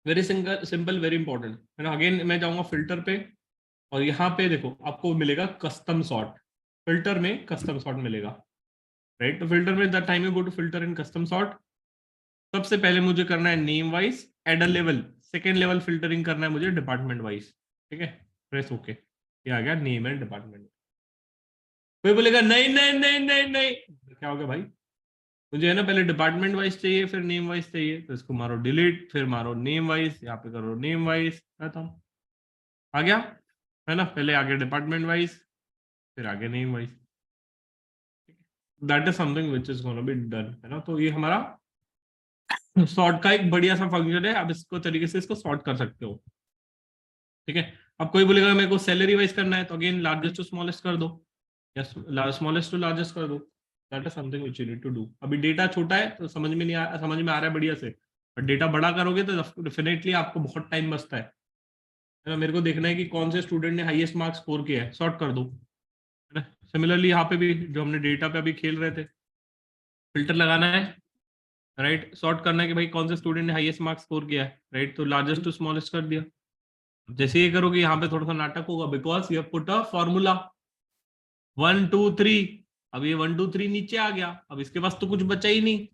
[SPEAKER 1] very simple simple, very important, है ना। अगेन मैं जाऊंगा फिल्टर पे, और यहाँ पे देखो आपको मिलेगा कस्टम सॉर्ट, फिल्टर में कस्टम सॉर्ट मिलेगा, राइट। तो फिल्टर में the time you go to filter in custom sort, सबसे पहले मुझे करना है name wise add a level, second level filtering करना है मुझे डिपार्टमेंट वाइज। ठीक है, प्रेस ओके, ये आ गया नेम एंड डिपार्टमेंट। कोई बोलेगा नहीं नहीं नहीं नहीं नहीं, क्या हो गया भाई, मुझे है ना पहले डिपार्टमेंट वाइज चाहिए फिर नेम वाइज चाहिए, तो इसको मारो डिलीट, फिर मारो नेम वाइज, यहाँ पे करो नेम वाइज, खत्म, आ गया, है ना। पहले आगे डिपार्टमेंट वाइज, फिर आगे name wise, that is something which is gonna be done, है ना। तो ये हमारा सॉर्ट का एक बढ़िया सा फंक्शन है, आप इसको तरीके से इसको सॉर्ट कर सकते हो। ठीक है, अब कोई बोलेगा मेरे को सैलरी वाइज करना है, तो अगेन लार्जेस्ट टू स्मॉलेस्ट कर दो, या स्मॉलेस्ट टू लार्जेस्ट कर दो, that is something which you need to do. अभी डेटा छोटा है तो समझ में नहीं समझ में आ रहा है बढ़िया से, और डेटा बड़ा करोगे तो डेफिनेटली आपको बहुत टाइम बचता है ना। मेरे को देखना है कि कौन से स्टूडेंट ने हाईएस्ट मार्क्स स्कोर किया है, सॉर्ट कर दो, है ना। सिमिलरली यहाँ पे भी जो हमने डेटा पे अभी खेल रहे थे, फिल्टर लगाना है, राइट, सॉर्ट करना है कि भाई कौन से स्टूडेंट ने हाईएस्ट मार्क्स स्कोर किया है, राइट, तो लार्जेस्ट टू स्मॉलेस्ट कर दिया। जैसे ये करोगे यहाँ पे थोड़ा सा नाटक होगा, because you put a formula 1 2 3, अब ये 1 2 3 नीचे आ गया, अब इसके पास तो कुछ बचा ही नहीं,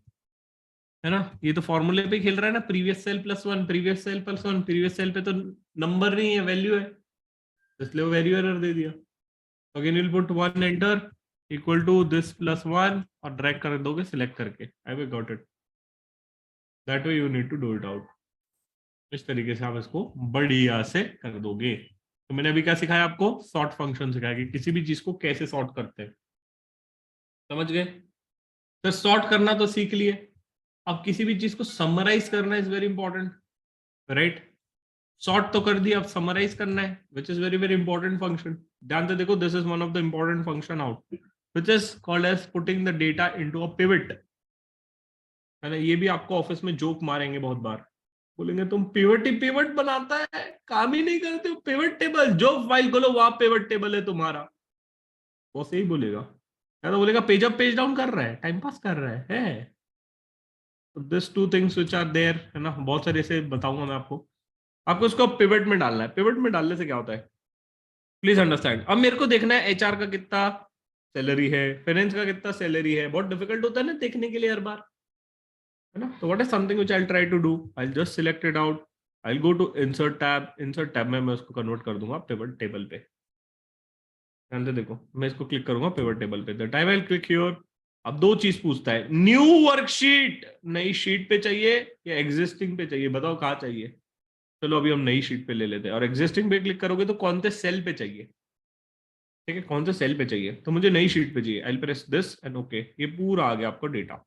[SPEAKER 1] है ना। ये तो फॉर्मूले पे खेल रहा है ना, previous cell plus one, previous cell plus one, previous cell पे तो नंबर नहीं है, वैल्यू है, इसलिए वो वैल्यू एरर दे दिया। Again will put 1 enter equal to this plus 1 और ड्रैग कर दोगे सिलेक्ट करके। I will got it. That way you need to do it out. इस तरीके से आप इसको बढ़िया से कर दोगे। तो मैंने अभी क्या सिखाया आपको? सॉर्ट फंक्शन सिखाया कि किसी भी चीज को कैसे सॉर्ट करते हैं। समझ गए? तो सॉर्ट करना तो सीख लिए, अब किसी भी चीज को समराइज करना is very important, right? Sort तो कर दिया, अब समराइज करना है, which is very very important function. ध्यान से देखो, this is one of the important function out, which is called as putting the data into a pivot. है ना? ये भी आपको ऑफिस में जोक मारेंगे बहुत बार, बोलेंगे तुम पिवट ही पिवट बनाता है, काम ही नहीं करते हो, पिवट टेबल जो फाइल खोलो वहां पिवट टेबल है तुम्हारा। वो सही बोलेगा, या तो बोलेगा पेज अप पेज डाउन कर रहा है, टाइम पास कर रहा है। This two things which are there, है ना? बहुत सारे ऐसे बताऊंगा मैं आपको। आपको इसको पिवट में डालना है। पिवट में डालने से क्या होता है, प्लीज अंडरस्टैंड। अब मेरे को देखना है एचआर का कितना सैलरी है, फाइनेंस का कितना सैलरी है। बहुत डिफिकल्ट होता है ना देखने के लिए हर बार, है ना? तो what is something which I will try to do, I will just select it out, I will go to insert tab. Insert tab में मैं उसको कन्वर्ट कर दूंगा पिवट टेबल पे। ध्यान से देखो, मैं इसको क्लिक करूंगा पिवट टेबल पे, the time I will click here. अब दो चीज पूछता है, न्यू वर्कशीट, नई शीट पे चाहिए या एग्जिस्टिंग पे चाहिए, बताओ कहाँ चाहिए। चलो अभी हम नई शीट पे ले लेते हैं, और एग्जिस्टिंग पे क्लिक करोगे तो कौन से सेल पे चाहिए। ठीक है, कौन से सेल पे चाहिए, तो मुझे नई शीट पे चाहिए। आई will press this and okay, ये पूरा आ गया आपको डेटा।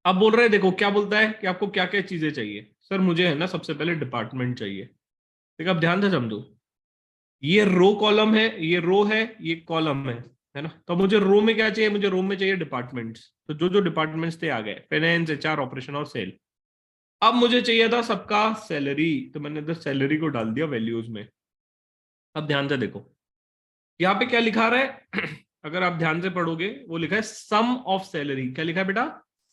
[SPEAKER 1] अब बोल रहे हैं, देखो क्या बोलता है कि आपको क्या क्या चीजें चाहिए। सर मुझे है ना सबसे पहले डिपार्टमेंट चाहिए। ठीक है, अब ध्यान से समझो, ये रो कॉलम है, ये रो है, ये कॉलम है ना? तो मुझे रो में क्या चाहिए, मुझे रो में चाहिए डिपार्टमेंट्स। तो जो जो डिपार्टमेंट्स थे आ गए, फाइनेंस, एचआर, ऑपरेशन और सेल। अब मुझे चाहिए था सबका सैलरी, तो मैंने इधर सैलरी को डाल दिया वैल्यूज में। अब ध्यान से देखो, यहाँ पे क्या लिखा रहा है अगर आप ध्यान से पढ़ोगे, वो लिखा है सम ऑफ सैलरी। क्या लिखा है बेटा?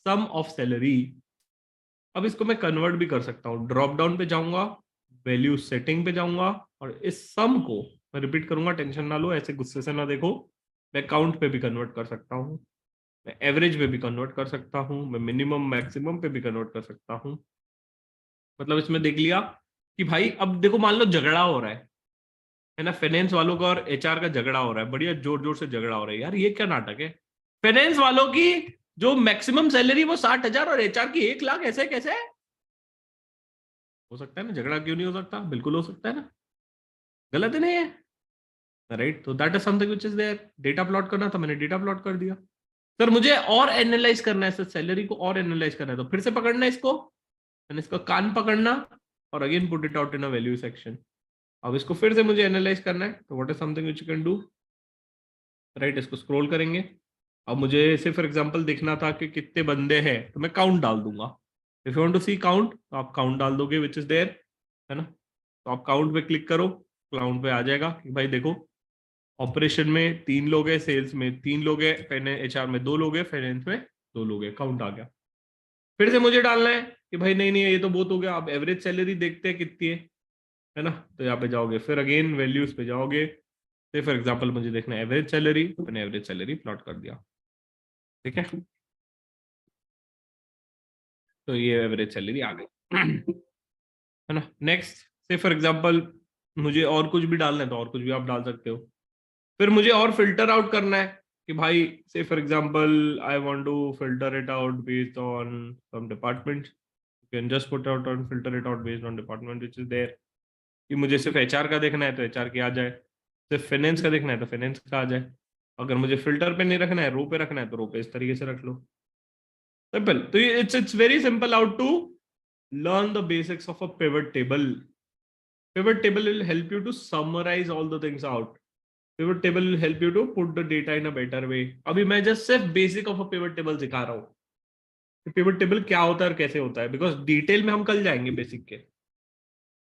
[SPEAKER 1] सम ऑफ सैलरी। अब इसको मैं कन्वर्ट भी कर सकता हूँ, ड्रॉप डाउन पे जाऊंगा, वैल्यू सेटिंग पे जाऊंगा, और इस सम को मैं रिपीट करूंगा, टेंशन ना लो, ऐसे गुस्से से ना देखो। मैं काउंट पे भी कन्वर्ट कर सकता हूँ, मैं एवरेज पे भी कन्वर्ट कर सकता हूँ, मैं मिनिमम मैक्सिमम पे भी कन्वर्ट कर सकता हूँ। मतलब इसमें देख लिया कि भाई, अब देखो मान लो झगड़ा हो रहा है ना, फाइनेंस वालों का और एचआर का झगड़ा हो रहा है, बढ़िया जोर जोर से झगड़ा हो रहा है। यार ये क्या नाटक है, फाइनेंस वालों की जो मैक्सिमम सैलरी वो 60,000 और एचआर की 1 लाख, ऐसे कैसे हो सकता है ना? झगड़ा क्यों नहीं हो सकता, बिल्कुल हो सकता है ना। गलत है नहीं है, राइट? तो that is something which is there. Data plot करना था, मैंने डेटा प्लॉट कर दिया। सर मुझे और एनालाइज करना है, सर सैलरी को और एनालाइज करना है, तो फिर से पकड़ना है इसको, मैंने इसका कान पकड़ना, और again put it out in a value section. अब इसको फिर से मुझे एनालाइज करना है, तो what is something which you can do, right? इसको स्क्रॉल करेंगे। अब मुझे से फॉर एग्जांपल देखना था कि कितने बंदे हैं, तो मैं काउंट डाल दूंगा। If you want to see count, तो आप काउंट डाल दोगे विच इज देयर, है ना? तो आप काउंट पे क्लिक करो, काउंट पे आ जाएगा कि भाई देखो, ऑपरेशन में 3 लोग है, सेल्स में 3 लोग है, एचआर में 2 लोग है, फाइनेंस में 2 लोग है, काउंट आ गया। फिर से मुझे डालना है कि भाई नहीं नहीं ये तो बहुत हो गया, आप एवरेज सैलरी देखते हैं कितनी है ना? तो यहाँ पे जाओगे, फिर अगेन वैल्यूज पे जाओगे, से फॉर एग्जांपल मुझे देखना है एवरेज सैलरी, मैंने एवरेज सैलरी प्लॉट कर दिया। ठीक है, तो ये एवरेज सैलरी आ गई है ना? नेक्स्ट, से फॉर एग्जांपल मुझे और कुछ भी डालना है, तो और कुछ भी आप डाल सकते हो। फिर मुझे और फिल्टर आउट करना है कि भाई, say for example I want to filter it out based on some department, you can just put out on filter it out based on department which is there. कि मुझे सिर्फ एचआर का देखना है तो एचआर की आ जाए, सिर्फ फाइनेंस का देखना है तो फाइनेंस का आ जाए। अगर मुझे फिल्टर पे नहीं रखना है, रो पे रखना है, तो रो पे इस तरीके से रख लो। सिंपल। तो it's very simple out to learn the basics of a pivot table. Pivot table will help you to summarize all the things out. Pivot table will help you to put the data in a better way. अभी मैं just सिर्फ basic of a pivot table सिखा रहा हूँ, पिवट टेबल क्या होता है और कैसे होता है, बिकॉज डिटेल में हम कल जाएंगे बेसिक के।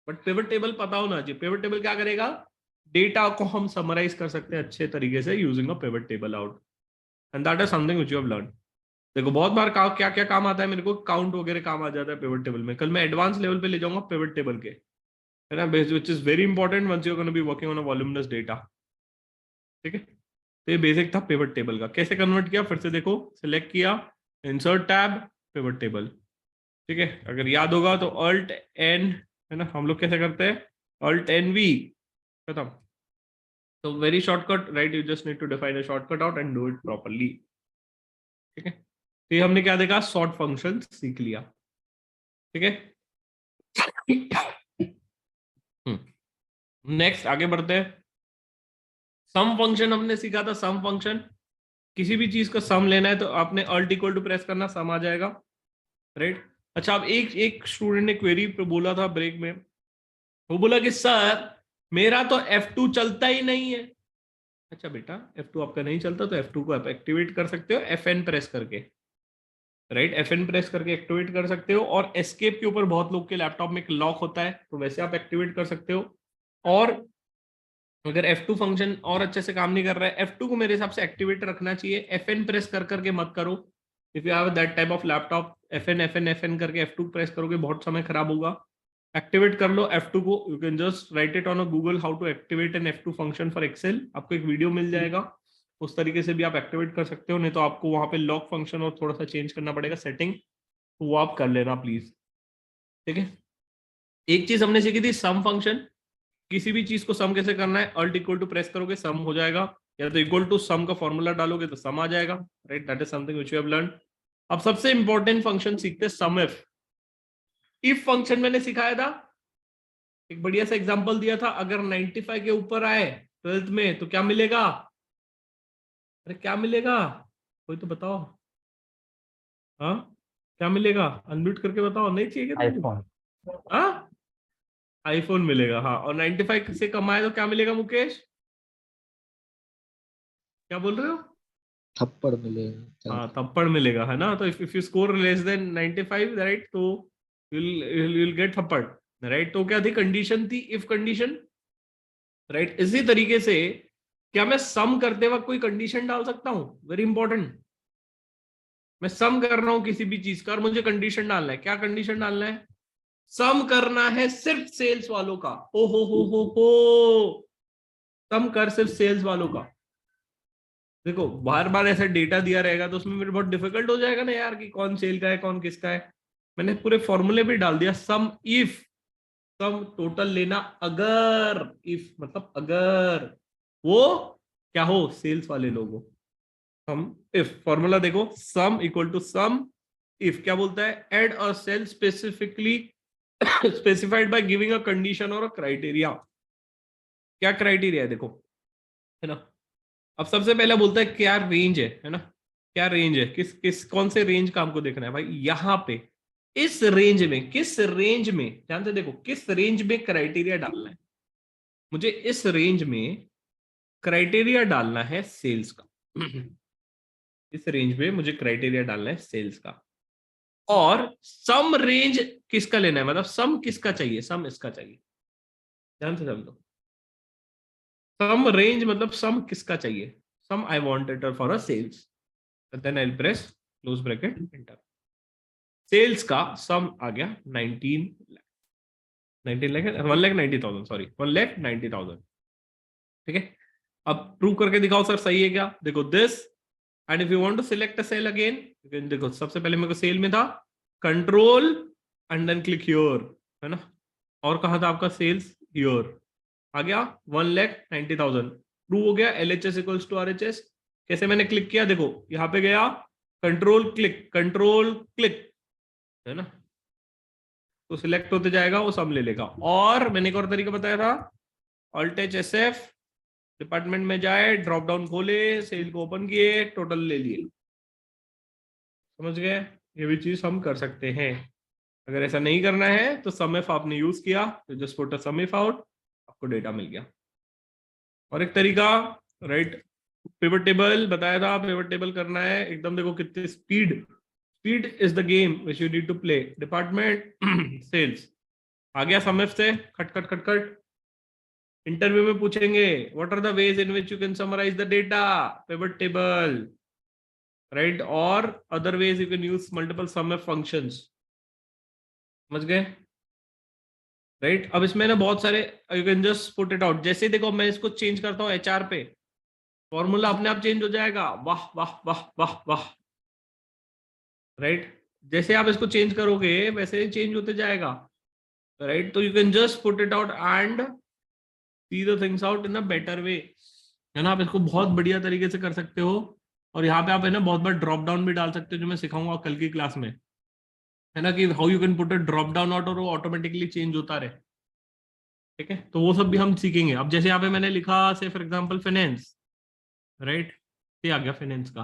[SPEAKER 1] बट पिवट टेबल पता होना चाहिए। पिवट टेबल क्या करेगा, डेटा को हम समराइज कर सकते हैं अच्छे तरीके से using a pivot table out, and that is something which you have learn. देखो बहुत बार क्या क्या काम आता है मेरे को, काउंट वगैरह काम आ जाता है पिवट टेबल में। कल मैं एडवांस लेवल पे ले जाऊंगा पिवट टेबल के, है ना, which is very important once you gonna be working on a voluminous data. ठीक है, तो ये बेसिक था पिवट टेबल का। कैसे कन्वर्ट किया, फिर से देखो, सिलेक्ट किया, इंसर्ट टैब, पिवट टेबल। ठीक है, अगर याद होगा तो अल्ट एन, है ना, हम लोग कैसे करते हैं, अल्ट एन वी, खत्म. So very shortcut, right? You just need to define a shortcut out and do it properly. ठीक है. तो ये हमने क्या देखा, सॉर्ट फंक्शन सीख लिया. ठीक है. नेक्स्ट आगे बढ़ते हैं. सम फंक्शन हमने सीखा था. सम फंक्शन, किसी भी चीज का सम लेना है तो आपने अल्ट इक्वल टू प्रेस करना, सम आ जाएगा. राइट. अच्छा, अब एक स्टूडेंट ने क्वेरी पे बोला था ब्रेक में, वो बोला कि सर मेरा तो F2 चलता ही नहीं है. अच्छा बेटा, F2 आपका नहीं चलता तो F2 को आप एक्टिवेट कर सकते हो FN प्रेस करके. राइट, FN प्रेस करके एक्टिवेट कर सकते हो. और एस्केप के ऊपर बहुत लोग के लैपटॉप में एक लॉक होता है, तो वैसे आप एक्टिवेट कर सकते हो. और अगर F2 फंक्शन और अच्छे से काम नहीं कर रहा है, F2 को मेरे हिसाब से एक्टिवेट रखना चाहिए. FN प्रेस कर करके मत करो. If you have that type of laptop, FN करके F2 प्रेस करोगे बहुत समय खराब होगा. एक्टिवेट कर लो F2 को. You can just write it on a Google, how to activate an F2 function for Excel. आपको एक वीडियो मिल जाएगा, उस तरीके से भी आप एक्टिवेट कर सकते हो. नहीं तो आपको वहां पे लॉक फंक्शन और थोड़ा सा चेंज करना पड़ेगा सेटिंग, तो वो आप कर लेना प्लीज. ठीक है. एक चीज हमने सीखी थी, सम फंक्शन. किसी भी चीज को सम कैसे करना है, अल्ट इक्वल टू प्रेस करोगे सम हो जाएगा, या तो इक्वल टू सम का फॉर्मूला डालोगे तो सम आ जाएगा. Right, that is something which you have learn. अब सबसे इंपॉर्टेंट फंक्शन सीखते हैं, सम इफ. इफ फंक्शन मैंने सिखाया था, एक बढ़िया सा एग्जांपल दिया था. अगर 95 के ऊपर आए 12th में तो क्या मिलेगा? अरे क्या मिलेगा, कोई तो बताओ. हाँ, क्या मिलेगा? अनम्यूट करके बताओ. नहीं चाहिए क्या तुमको?
[SPEAKER 2] आईफोन.
[SPEAKER 1] हाँ, आईफोन मिलेगा. हाँ, और 95 से कम आए तो क्या मिलेगा मुकेश? क्या बोल रहे हो?
[SPEAKER 2] थप्पड़ मिलेगा.
[SPEAKER 1] हाँ, थप्पड़ मिलेगा, है ना. तो if you score less than 95, right, तो you'll get थप्पड़. राइट, तो क्या थी कंडीशन? थी इफ कंडीशन. राइट, इसी तरीके से क्या मैं सम करते वक्त कोई कंडीशन डाल सकता हूं? Very important. मैं सम कर रहा हूं किसी भी चीज का और मुझे कंडीशन डालना है. क्या कंडीशन डालना है? सम करना है सिर्फ सेल्स वालों का. ओ हो, सम कर सिर्फ सेल्स वालों का. देखो, बार बार ऐसा डेटा दिया रहेगा तो उसमें मेरे बहुत डिफिकल्ट हो जाएगा ना यार, कि कौन सेल का है कौन किसका है. मैंने पूरे फॉर्मूले भी डाल दिया. सम इफ, सम टोटल लेना अगर, इफ मतलब अगर वो क्या हो, सेल्स वाले लोग हो. सम इफ फॉर्मूला देखो, sum equal to sum if क्या बोलता है, add a cell specifically specified by giving a condition और अ क्राइटेरिया. क्या क्राइटेरिया है देखो, है ना. अब सबसे पहले बोलता है क्या रेंज है ना. क्या रेंज है, किस किस कौन से रेंज का हमको देखना है भाई. यहां पे इस रेंज में, किस रेंज में, ध्यान से देखो, किस रेंज में क्राइटेरिया डालना है मुझे. इस रेंज में क्राइटेरिया डालना है सेल्स का. इस रेंज में मुझे क्राइटेरिया डालना है सेल्स का. और सम रेंज किसका लेना है, मतलब सम किसका चाहिए, सम इसका चाहिए. ध्यान से समझो, सम रेंज मतलब सम किसका चाहिए. Sum I want it for a sales, then I will press close bracket enter. Sales का सम आ गया 19 लाख 1,90,000, सॉरी 1,90,000. ठीक है. अब प्रूव करके दिखाओ सर सही है क्या. देखो this, and if you want to select a cell again, देखो सबसे पहले मेरे को सेल में था, control and then click here, है ना. और कहा था आपका सेल्स, हियर आ गया 1,90,000. प्रूव हो गया. LHS equals to RHS. कैसे मैंने क्लिक किया, देखो यहां पे गया, कंट्रोल क्लिक, है ना. तो सिलेक्ट होते जाएगा, वो सब ले लेगा. और मैंने एक और तरीका बताया था, ऑल्ट एच SF, डिपार्टमेंट में जाए, ड्रॉप डाउन खोले, सेल को ओपन किए, टोटल ले लिए. समझ गए. ये भी चीज हम कर सकते हैं. अगर ऐसा नहीं करना है तो सम इफ आपने यूज किया तो just put a sum if out, आपको डेटा मिल गया. और एक तरीका, राइट, पिवट टेबल बताया था. पिवट टेबल करना है एकदम, देखो कितनी speed is the game which you need to play. Department sales आ गया सम इफ से, खट. इंटरव्यू में पूछेंगे what are the ways in which you can summarise the data, pivot table, right. और other ways you can use multiple sum if functions. समझ गए, राइट. अब इसमें ना बहुत सारे, you can just put it out. जैसे देखो मैं इसको चेंज करता हूँ HR पे, फॉर्मूला अपने आप चेंज हो जाएगा. वाह वाह वाह वाह वाह, राइट. जैसे आप इसको चेंज करोगे वैसे ही चेंज होते जाएगा, राइट. तो you can just put it out and see the things out in a better वे, है ना। आप इसको बहुत बढ़िया तरीके से कर सकते हो। और यहाँ पे आप है ना बहुत बार ड्रॉप डाउन भी डाल सकते हो, जो मैं सिखाऊंगा कल की क्लास में, है ना, कि how you can put a drop down out और वो ऑटोमेटिकली चेंज होता रहे। ठीक है, तो वो सब भी हम सीखेंगे। अब जैसे यहाँ पे मैंने लिखा से फॉर एग्जांपल फाइनेंस, राइट, ये आ गया फाइनेंस का।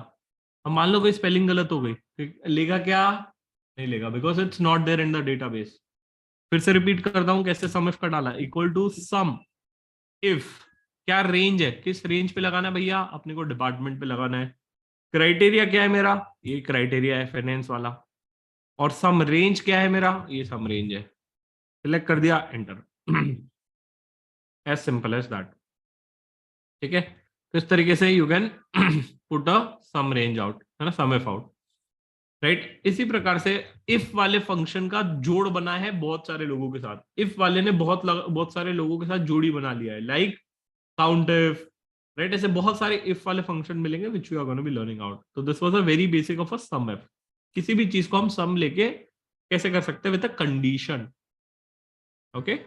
[SPEAKER 1] अब मान लो कोई स्पेलिंग गलत हो गई, ठीक, लेगा क्या? नहीं लेगा, because it's not there in the database. फिर से रिपीट करता हूं कैसे सम इफ का डाला, इक्वल टू सम इफ, क्या रेंज है, किस रेंज पे लगाना है भैया, अपने को डिपार्टमेंट पे लगाना है। क्राइटेरिया क्या है मेरा, ये क्राइटेरिया है फाइनेंस वाला। और सम रेंज क्या है मेरा, ये सम रेंज है। सिलेक्ट कर दिया, enter. As simple as that. ठीक है, तो इस तरीके से you can put a sum range out, है ना, सम इफ आउट, राइट। इसी प्रकार से इफ वाले फंक्शन का जोड़ बना है बहुत सारे लोगों के साथ। इफ वाले ने बहुत सारे लोगों के साथ जोड़ी बना लिया है, लाइक काउंट इफ, राइट। ऐसे बहुत सारे इफ वाले फंक्शन मिलेंगे which you are gonna be learning out. तो this was a very basic of a sum if. किसी भी चीज को हम सम लेके कैसे कर सकते हैं विद अ कंडीशन। ओके,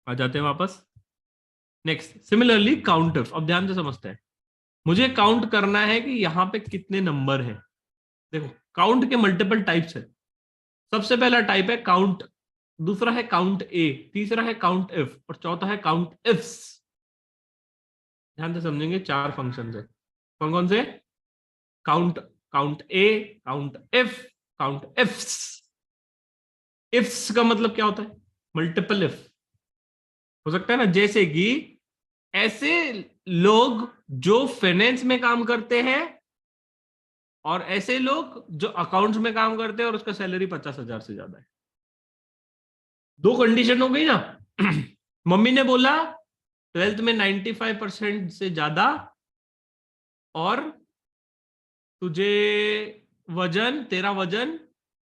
[SPEAKER 1] आ जाते हैं वापस। Next, similarly count if. अब ध्यान से समझते हैं, मुझे काउंट करना है कि यहाँ पे कितने नंबर हैं। देखो, काउंट के मल्टीपल टाइप्स है। सबसे पहला टाइप है काउंट, दूसरा है काउंट ए, तीसरा है काउंट इफ, और चौथा है काउंट इफ्स। ध्यान से समझेंगे, चार फंक्शन है। कौन कौन से? Count, count A, count if, count ifs. Ifs का मतलब क्या होता है? Multiple if. हो सकता है ना, जैसे कि ऐसे लोग जो फाइनेंस में काम करते हैं, और ऐसे लोग जो अकाउंट्स में काम करते हैं और उसका सैलरी 50,000 से ज्यादा है। दो कंडीशन हो गई ना। मम्मी ने बोला 12th में 95% से ज्यादा, और तुझे तेरा वजन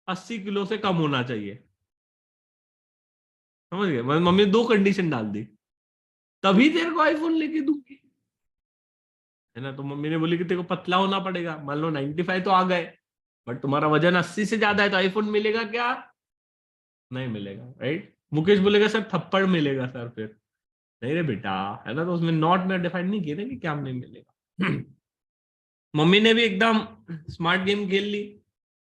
[SPEAKER 1] 80 किलो से कम होना चाहिए। समझ गए? मम्मी ने दो कंडीशन डाल दी, तभी तेरे को आईफोन लेके दूंगी, है ना। तो मम्मी ने बोली कि तेरे को पतला होना पड़ेगा, मान लो 95 तो आ गए, बट तुम्हारा वजन 80 से ज्यादा है, तो आईफोन मिलेगा क्या? नहीं मिलेगा, राइट। मुकेश बोलेगा सर थप्पड़ मिलेगा सर, फिर नहीं रे बेटा, है ना। तो उसमें नॉट में डिफाइन नहीं किया ना कि क्या नहीं मिलेगा। मम्मी ने भी एकदम स्मार्ट गेम खेल ली,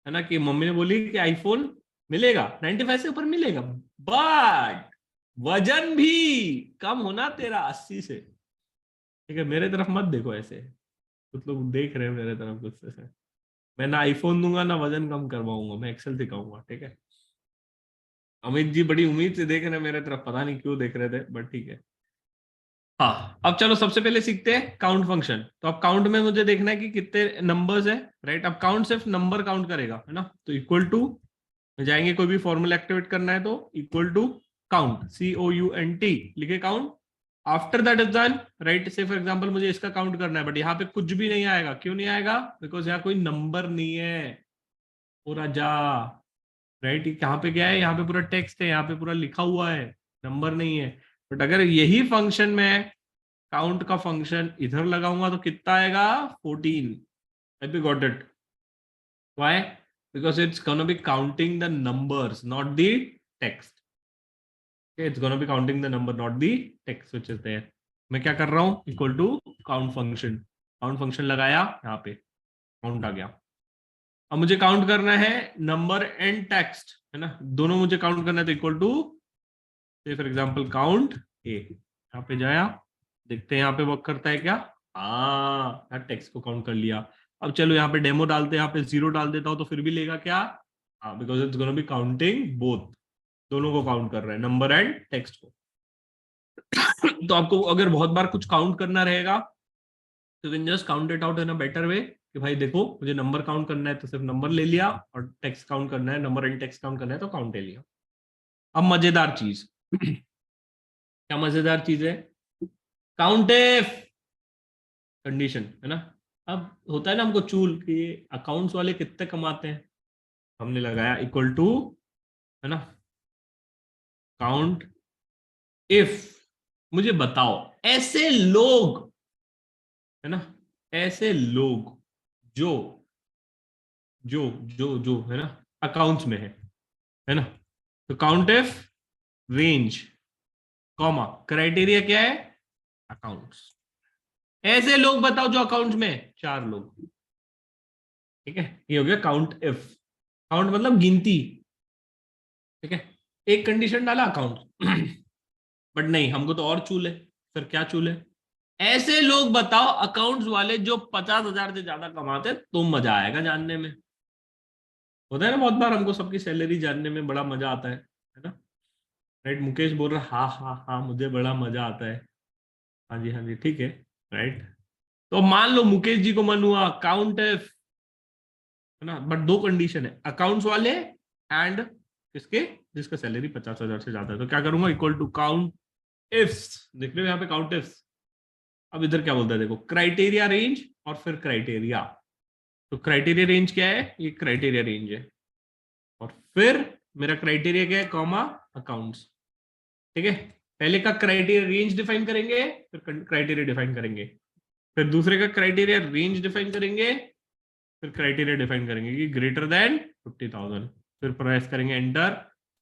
[SPEAKER 1] है ना, कि मम्मी ने बोली कि आईफोन मिलेगा, 95 से ऊपर मिलेगा, बट वजन भी कम होना तेरा 80 से। ठीक है, मेरे तरफ मत देखो ऐसे, कुछ लोग देख रहे हैं मेरे तरफ गुस्से से। मैं ना आईफोन दूंगा ना वजन कम करवाऊंगा, मैं एक्सेल सिखाऊंगा, ठीक है। अमित जी बड़ी उम्मीद से देख रहे हैं मेरे तरफ, पता नहीं क्यों देख रहे थे, बट ठीक है। हाँ, अब चलो सबसे पहले सीखते हैं काउंट फंक्शन। तो अब काउंट में मुझे देखना है कि कितने नंबर्स है, राइट। अब काउंट सिर्फ नंबर काउंट करेगा, है ना। तो इक्वल टू जाएंगे, कोई भी फॉर्मूला एक्टिवेट करना है तो इक्वल टू काउंट, COUNT लिखे count. After that is done, right. से फॉर एग्जांपल मुझे इसका काउंट करना है, बट यहाँ पे कुछ भी नहीं आएगा। क्यों नहीं आएगा? बिकॉज यहाँ कोई नंबर नहीं है। पूरा जा, राइट। यहाँ पे क्या है, यहाँ पे पूरा टेक्स्ट है, यहाँ पे पूरा लिखा हुआ है, नंबर नहीं है। बट अगर यही फंक्शन में काउंट का फंक्शन इधर लगाऊंगा तो कितना आएगा? 14। I got it. Why? Because it's gonna be counting the numbers, not the text. It's gonna be counting the number, not the text which is there. मैं क्या कर रहा हूं? Equal to count function. Count function लगाया, यहाँ पे काउंट आ गया। अब मुझे काउंट करना है नंबर एंड टेक्स्ट, है ना, दोनों मुझे काउंट करना है। तो इक्वल टू से फॉर एग्जांपल काउंट ए, यहाँ पे जाया, देखते हैं यहाँ पे वर्क करता है क्या। हाँ, टेक्स्ट को काउंट कर लिया। अब चलो यहाँ पे डेमो डालते हैं, यहाँ पे 0 डाल देता हूं तो फिर भी लेगा क्या? हाँ, because it's gonna be counting both, दोनों को काउंट कर रहा है, नंबर एंड टेक्स्ट को। तो आपको अगर बहुत बार कुछ काउंट करना रहेगा तो can just count it out in a better वे, कि भाई देखो मुझे नंबर काउंट करना है तो सिर्फ नंबर ले लिया, और टेक्स्ट काउंट करना है, नंबर एंड टेक्स्ट काउंट करना है तो काउंट ले लिया। अब मजेदार चीज, क्या मजेदार चीज है? काउंट इफ कंडीशन, है ना। अब होता है ना हमको चूल कि अकाउंट्स वाले कितने कमाते हैं, हमने लगाया इक्वल टू, है ना, काउंट इफ। मुझे बताओ ऐसे लोग, है ना, ऐसे लोग जो जो जो है ना अकाउंट्स में है ना। तो count if range, comma, criteria क्या है, अकाउंट्स। ऐसे लोग बताओ जो अकाउंट्स में, 4 लोग, ठीक है, ये हो गया काउंट इफ। काउंट मतलब गिनती, ठीक है। एक कंडीशन डाला अकाउंट बट नहीं, हमको तो और चूल है। फिर क्या चूल है, ऐसे लोग बताओ अकाउंट्स वाले जो 50,000 से ज्यादा कमाते, तो मजा आएगा जानने में। होता है ना बहुत बार, हमको सबकी सैलरी जानने में बड़ा मजा आता है ना। राइट, मुकेश बोल रहा हाँ हाँ हाँ मुझे बड़ा मजा आता है। हाँ जी ठीक है। राइट, तो मान लो मुकेश जी को मन हुआ काउंट इफ, है ना, बट 2 कंडीशन है, अकाउंट्स वाले एंड किसके, जिसका सैलरी 50,000 से ज्यादा है। तो क्या करूंगा, इक्वल टू काउंट इफ्स, देख रहे हो यहाँ पे काउंट इफ्स। अब इधर क्या बोलता है देखो, क्राइटेरिया रेंज और फिर क्राइटेरिया। तो क्राइटेरिया रेंज क्या है, ये क्राइटेरिया रेंज है, और फिर मेरा क्राइटेरिया क्या है, कॉमा अकाउंट्स, ठीक है। पहले का क्राइटेरिया रेंज डिफाइन करेंगे, फिर क्राइटेरिया डिफाइन करेंगे, फिर दूसरे का क्राइटेरिया रेंज डिफाइन करेंगे, फिर क्राइटेरिया डिफाइन करेंगे कि ग्रेटर देन 50,000, फिर प्रेस करेंगे एंटर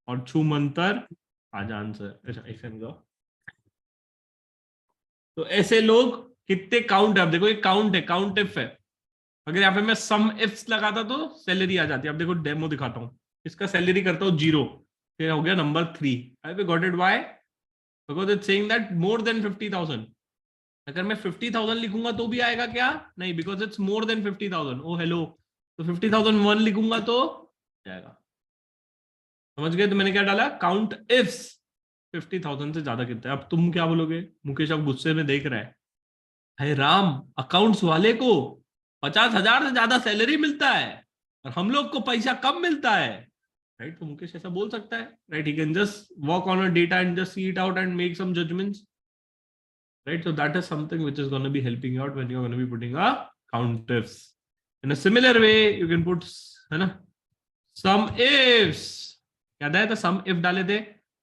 [SPEAKER 1] और छू मंतर आ जा आंसर। अच्छा ऐसे में जाओ। तो ऐसे लोग कितने काउंट है, अब देखो ये काउंट है, काउंट इफ है। अगर यहाँ पे मैं सम इफ्स लगाता तो सैलरी आ जाती है। अब देखो डेमो दिखाता हूँ, इसका सैलरी करता हूँ 0, फिर हो गया number 3। I got it why, because it's saying that more than 50,000। अगर मैं 50,000 लिखूंगा तो भी आएगा क्या, नहीं, because it's more than 50,000। Oh hello, तो 50,001 लिखूंगा तो जाएगा। समझ गए, तो मैंने क्या डाला, काउंट इफ्स 50,000 से ज्यादा कितना है। अब तुम क्या बोलोगे, मुकेश अब गुस्से में देख रहा है, हे राम, अकाउंट्स वाले को 50,000 से ज्यादा सैलरी मिलता है और हम लोग को पैसा कम मिलता है। राइट, तो मुकेश ऐसा बोल सकता है, right, he can just work on a data and just see it out and make some judgements. Right, so that is something which is going to be helping you out when you're going to be putting a count ifs. In a similar way you can put, है ना, sum ifs। याद आया था सम इफ डाले थे,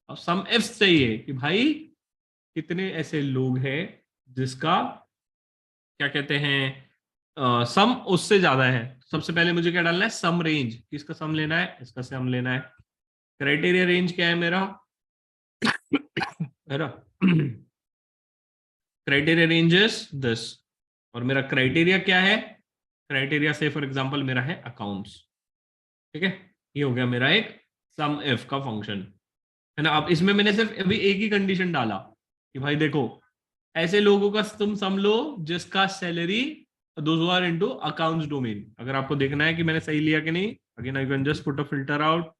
[SPEAKER 1] अब सम इफ्स चाहिए कि भाई कितने ऐसे लोग हैं जिसका क्या कहते हैं सम उससे ज्यादा है। सबसे पहले मुझे क्या डालना है, सम रेंज, किसका सम लेना है, इसका सम लेना है। क्राइटेरिया रेंज क्या है मेरा, है ना, क्राइटेरिया रेंज इज दिस, और मेरा क्राइटेरिया क्या है, क्राइटेरिया से फॉर एग्जांपल मेरा है अकाउंट्स, ठीक है। ये हो गया मेरा एक सम इफ का फंक्शन, है ना। अब इसमें मैंने सिर्फ अभी एक ही कंडीशन डाला कि भाई देखो ऐसे लोगों का तुम सम लो जिसका salary those who are into accounts domain. अगर आपको देखना है कि मैंने सही लिया कि नहीं, again I can just put a filter out,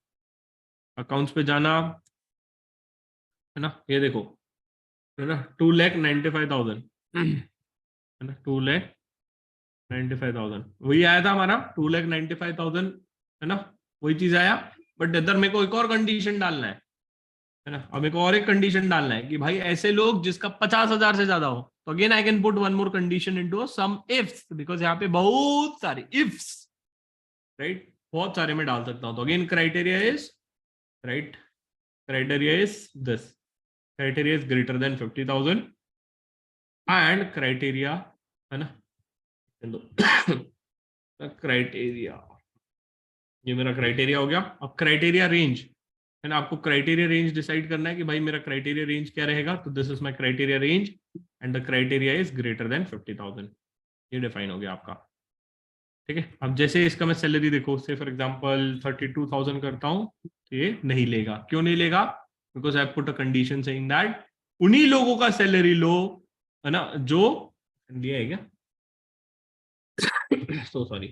[SPEAKER 1] accounts पे जाना, है ना, ये देखो, है ना, 2,95,000, है ना, 2,95,000 वही आया था हमारा, 2,95,000, है ना, वही चीज आया। बट इधर मेरे को एक और कंडीशन डालना है ना, अब मेरे को और एक कंडीशन डालना है कि भाई ऐसे लोग जिसका 50,000 से ज्यादा हो। तो again I can put one more condition into some ifs, because यहाँ पे बहुत सारे इफ्स, राइट, बहुत सारे में डाल सकता हूं। तो again criteria is, right, criteria is this, criteria is greater then 50,000 and criteria, है ना, क्राइटेरिया, ये मेरा क्राइटेरिया हो गया। अब क्राइटेरिया रेंज, है ना, आपको क्राइटेरिया रेंज डिसाइड करना है कि भाई मेरा क्राइटेरिया रेंज क्या रहेगा। तो this is my criteria range and the criteria is greater then 50,000। ये डिफाइन हो गया आपका, ठीक है। अब जैसे इसका मैं सैलरी देखो, से फॉर एग्जांपल 32,000 करता हूँ, तो ये नहीं लेगा। क्यों नहीं लेगा, because I put a condition saying that उन्हीं लोगों का सैलरी लो, है ना, जो दिया है क्या सो सॉरी,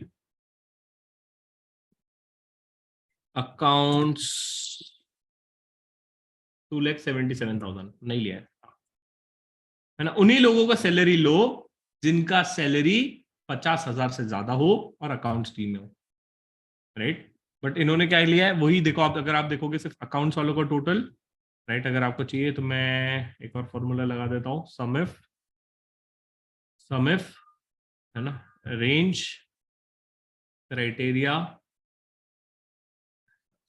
[SPEAKER 1] अकाउंट्स 2,77,000 नहीं लिया है ना, उन्हीं लोगों का सैलरी लो जिनका सैलरी 50,000 से ज्यादा हो और अकाउंट्स टीम में हो, राइट। बट इन्होंने क्या लिया है, वही देखो आप, अगर आप देखोगे सिर्फ अकाउंट्स वालों का टोटल, राइट। अगर आपको चाहिए तो मैं एक और फॉर्मूला लगा देता हूँ, सम इफ, है ना, रेंज, क्राइटेरिया,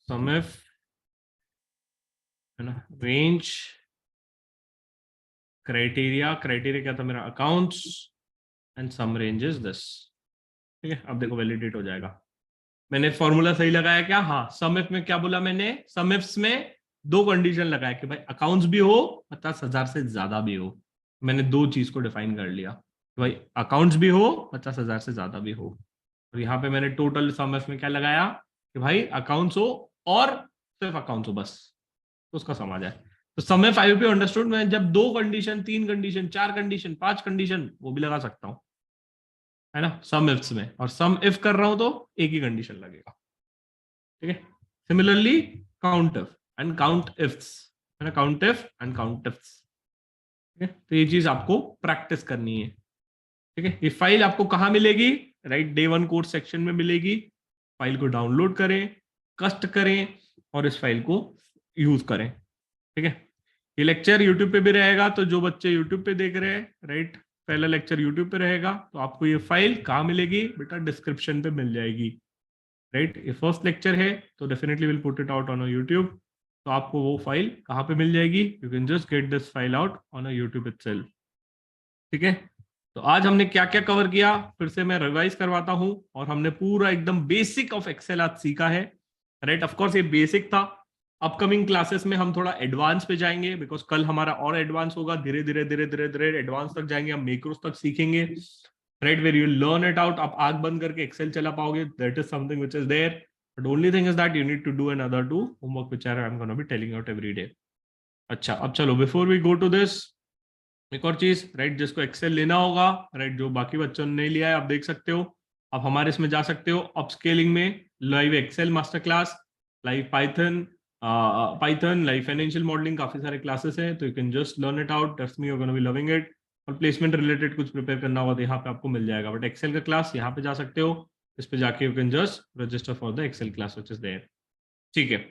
[SPEAKER 1] सम इफ, है ना, रेंज, क्राइटेरिया, क्राइटेरिया क्या था मेरा, accounts, and sum range is this, ठीक है। अब देखो वैलिडेट हो जाएगा। मैंने फॉर्मूला सही लगाया क्या, हाँ। सम इफ में क्या बोला मैंने, सम इफ्स में दो कंडीशन लगाया कि भाई अकाउंट्स भी हो 50,000 से ज्यादा भी हो। मैंने दो चीज को डिफाइन कर लिया कि भाई अकाउंट्स भी हो 50,000 से ज्यादा भी हो। और यहाँ पे मैंने टोटल सम में क्या लगाया कि भाई अकाउंट्स हो और सिर्फ अकाउंट्स हो बस, तो उसका सम आ जाए। तो समय 5 पे अंडरस्टूड, मैं जब दो कंडीशन, तीन कंडीशन, चार कंडीशन, पांच कंडीशन, वो भी लगा सकता हूँ, है ना, सम इफ्स में। और सम इफ कर रहा हूं तो एक ही कंडीशन लगेगा, ठीक है। Similarly count if and count ifs, है ना, count if and count ifs, ठीक है। तो ये चीज आपको प्रैक्टिस करनी है, ठीक है। ये फाइल आपको कहाँ मिलेगी? Right, day one course section में मिलेगी। फाइल को डाउनलोड करें, कस्ट करें और इस फाइल को यूज करें, ठीक है। ये लेक्चर यूट्यूब पे भी रहेगा, तो जो बच्चे यूट्यूब पे देख रहे हैं, राइट, पहला लेक्चर यूट्यूब पे रहेगा, तो आपको ये फाइल कहाँ मिलेगी बेटा? डिस्क्रिप्शन पे मिल जाएगी, राइट। ये फर्स्ट लेक्चर है तो definitely will put it out on a YouTube. तो आपको वो फाइल कहाँ पे मिल जाएगी? You can just get this file out on a YouTube itself, ठीक है। तो आज हमने क्या क्या कवर किया, फिर से मैं रिवाइज करवाता हूं। और हमने पूरा एकदम बेसिक ऑफ एक्सेल आज सीखा है, राइट। ऑफ कोर्स ये बेसिक था। अपकमिंग क्लासेस में हम थोड़ा एडवांस पे जाएंगे, बिकॉज कल हमारा और एडवांस होगा। धीरे धीरे धीरे धीरे धीरे एडवांस तक जाएंगे, हम मैक्रोस तक सीखेंगे, right, where you learn it out. आप आंख बंद करके एक्सेल चला पाओगे, that is something which is there, but only thing is that you need to do another two homework which I am gonna be telling out every day. अच्छा, अब चलो, before we go to this, एक और चीज, राइट, जिसको एक्सेल लेना होगा, राइट, जो बाकी बच्चों ने नहीं लिया है, आप देख सकते हो, आप हमारे इसमें जा सकते हो अपस्केलिंग में, live Excel master class, live Python, live financial modelling, काफी सारे क्लासेस हैं, तो you can just learn it out, trust me, you are gonna be loving it. और प्लेसमेंट रिलेटेड कुछ प्रिपेयर करना होगा तो यहाँ पे आपको मिल जाएगा, बट एक्सेल का क्लास यहाँ पे जा सकते हो, इस पे जाके you can just register for the Excel class which is there, ठीक है।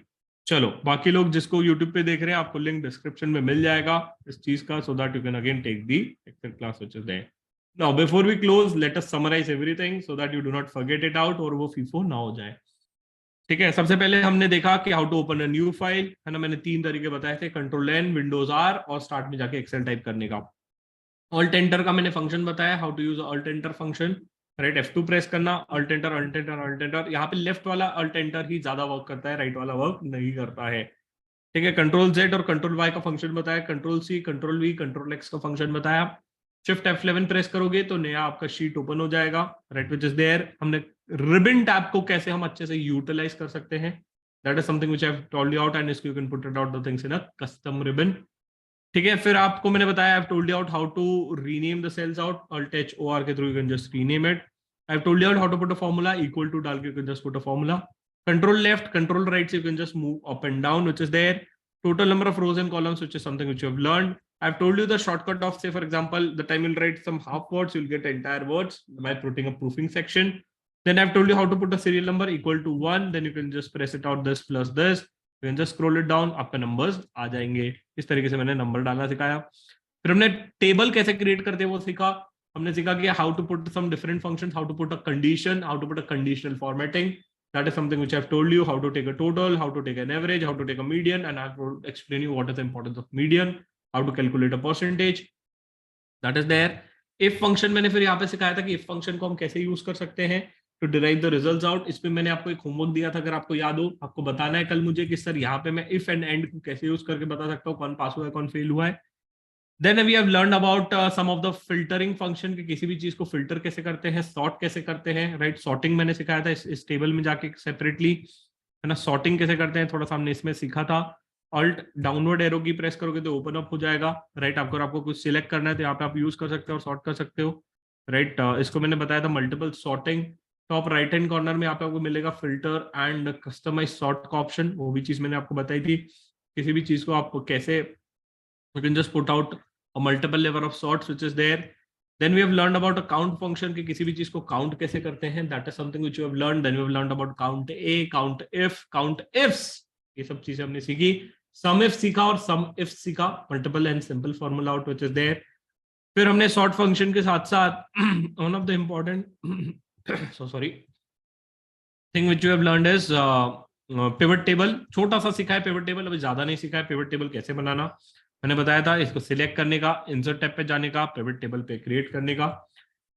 [SPEAKER 1] चलो, बाकी लोग जिसको यूट्यूब पे देख रहे हैं, आपको लिंक डिस्क्रिप्शन में मिल जाएगा इस चीज का, so that you can again take the Excel class which is there. Now before we close, let us summarize everything so that you do not forget it out और वो फीफो ना हो जाए, ठीक है। सबसे पहले हमने देखा कि how to open a new file, है ना। मैंने तीन तरीके बताए थे, कंट्रोल एन, विंडोज आर और स्टार्ट में जाके एक्सेल टाइप करने का। ऑल्ट एंटर का मैंने फंक्शन बताया, how to use alt enter function, right. F2 press करना, alt enter, alt enter, alt enter. यहाँ पे लेफ्ट वाला ऑल्ट एंटर ही ज्यादा वर्क करता है, राइट वाला वर्क नहीं करता है, ठीक है। कंट्रोल जेड और कंट्रोल वाई का फंक्शन बताया, control C, control V, control X का फंक्शन बताया। शिफ्ट F11 प्रेस करोगे तो नया आपका शीट ओपन हो जाएगा, राइट, विच इज देयर। हमने रिबन टैब को कैसे हम अच्छे से यूटिलाइज कर सकते हैं, that is something which I have told you out, and इसको you can put it out the things in a custom ribbon, ठीक है। फिर आपको मैंने बताया, I have told you out how to rename the cells out, alt H O R के through you can just rename it. I have told you out how to put a formula, equal to डाल के you can just put a formula. Control left, control right से you can just move up and down, which is there. Total number of rows and columns, which is something which you have learned. I've told you the shortcut of, say, for example, the time you'll write some half words, you'll get entire words by putting a proofing section. Then I've told you how to put a serial number equal to 1. Then you can just press it out, this plus this. You can just scroll it down, आपके numbers आ जाएंगे। इस तरीके से मैंने नंबर डालना सिखाया। फिर हमने टेबल कैसे क्रिएट करते हैं वो सीखा। हमने सीखा कि how to put some different functions, how to put a condition, how to put a conditional formatting. That is something which I've told you, how to take a total, how to take an average, how to take a median, and I will explain you what is the importance of median, how to calculate a percentage. That is there. If function मैंने फिर यहाँ पे सिखाया था कि if function को हम कैसे यूज कर सकते हैं to derive the results out. इसमें मैंने आपको एक होमवर्क दिया था, अगर आपको याद हो, आपको बताना है कल मुझे कि सर यहाँ पे मैं if and end को कैसे यूज करके बता सकता हूँ कौन पास हुआ है कौन फेल हुआ है। Then we have learned about some of the filtering function, कि किसी भी चीज को फिल्टर कैसे करते हैं, सॉर्ट कैसे करते हैं, राइट। सॉर्टिंग मैंने सिखाया था इस टेबल में जाके सेपरेटली, है ना। सॉर्टिंग कैसे करते हैं थोड़ा सा हमने इसमें सीखा था। ऑल्ट डाउनवर्ड एरो की प्रेस करोगे तो ओपन अप हो जाएगा, राइट। आपको कुछ सिलेक्ट करना है तो यहाँ पे आप यूज कर सकते हो और सॉर्ट कर सकते हो, राइट। इसको मैंने बताया था multiple sorting. Top right hand corner में यहाँ पे आपको मिलेगा फिल्टर एंड कस्टमाइज सॉर्ट का ऑप्शन, वो भी चीज मैंने आपको बताई थी। किसी भी चीज को आप कैसे, you can just put out a multiple level of sorts which is there. Then we have learned about a count function, कि किसी भी चीज को count कैसे करते हैं, that is something which you have learned. Then we have learned about count a, count if, count ifs, ये सब चीजें हमने सीखी। sum if सीखा और sum if सीखा, multiple and simple formula out which is there. फिर हमने sort function के साथ साथ one of the important so sorry thing which you have learned is pivot table. छोटा सा सीखा है पिवट टेबल, अभी ज्यादा नहीं सीखा है पिवट टेबल कैसे बनाना। मैंने बताया था इसको सिलेक्ट करने का, इंसर्ट टैब पे जाने का, पिवट टेबल पे क्रिएट करने का।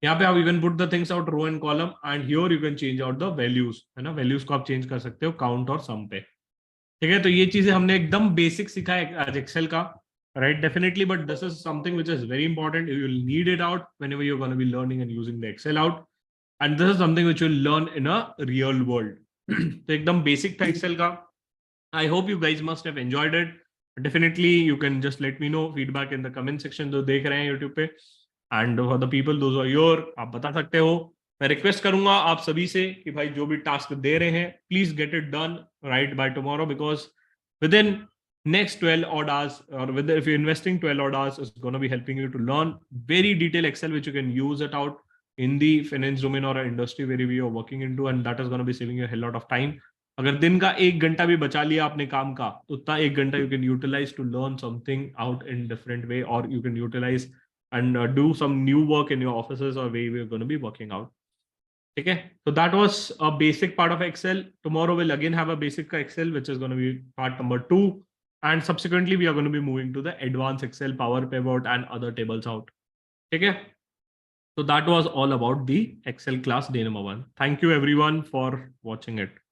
[SPEAKER 1] यहाँ पे आप you can put the things out row and column, and here you can change out the values, है ना। वैल्यूज को आप चेंज कर सकते हो काउंट और सम पे, ठीक है, तो ये चीजें हमने एकदम बेसिक सीखा है आज एक्सेल का, right? Definitely, but this is something which is very important. You will need it out whenever you're going to be learning and using the Excel out, and this is something which you'll learn in a real world. तो एकदम बेसिक था एक्सेल का. I hope you guys must have enjoyed it. Definitely, you can just let me know feedback in the comment section जो देख रहे हैं YouTube पे. And for the people those who are here, आप बता सकते हो. मैं रिक्वेस्ट करूंगा आप सभी से कि भाई जो भी टास्क दे रहे हैं, please get it done right by tomorrow, because within next 12 odd hours, or whether if you're investing 12 odd hours, it's going to be helping you to learn very detailed Excel, which you can use it out in the finance domain or a industry where you are working into, and that is going to be saving you a hell lot of time. अगर दिन का 1 घंटा भी बचा लिया आपने काम का, तो उतना 1 घंटा you can utilize to learn something out in different way, or you can utilize and do some new work in your offices or where you're going to be working out. ठीक है, so that was a basic part of Excel. Tomorrow we'll again have a basic Excel, which is going to be part number 2, and subsequently we are going to be moving to the advanced Excel, power pivot and other tables out. ठीक है, so that was all about the Excel class day number 1. Thank you everyone for watching it.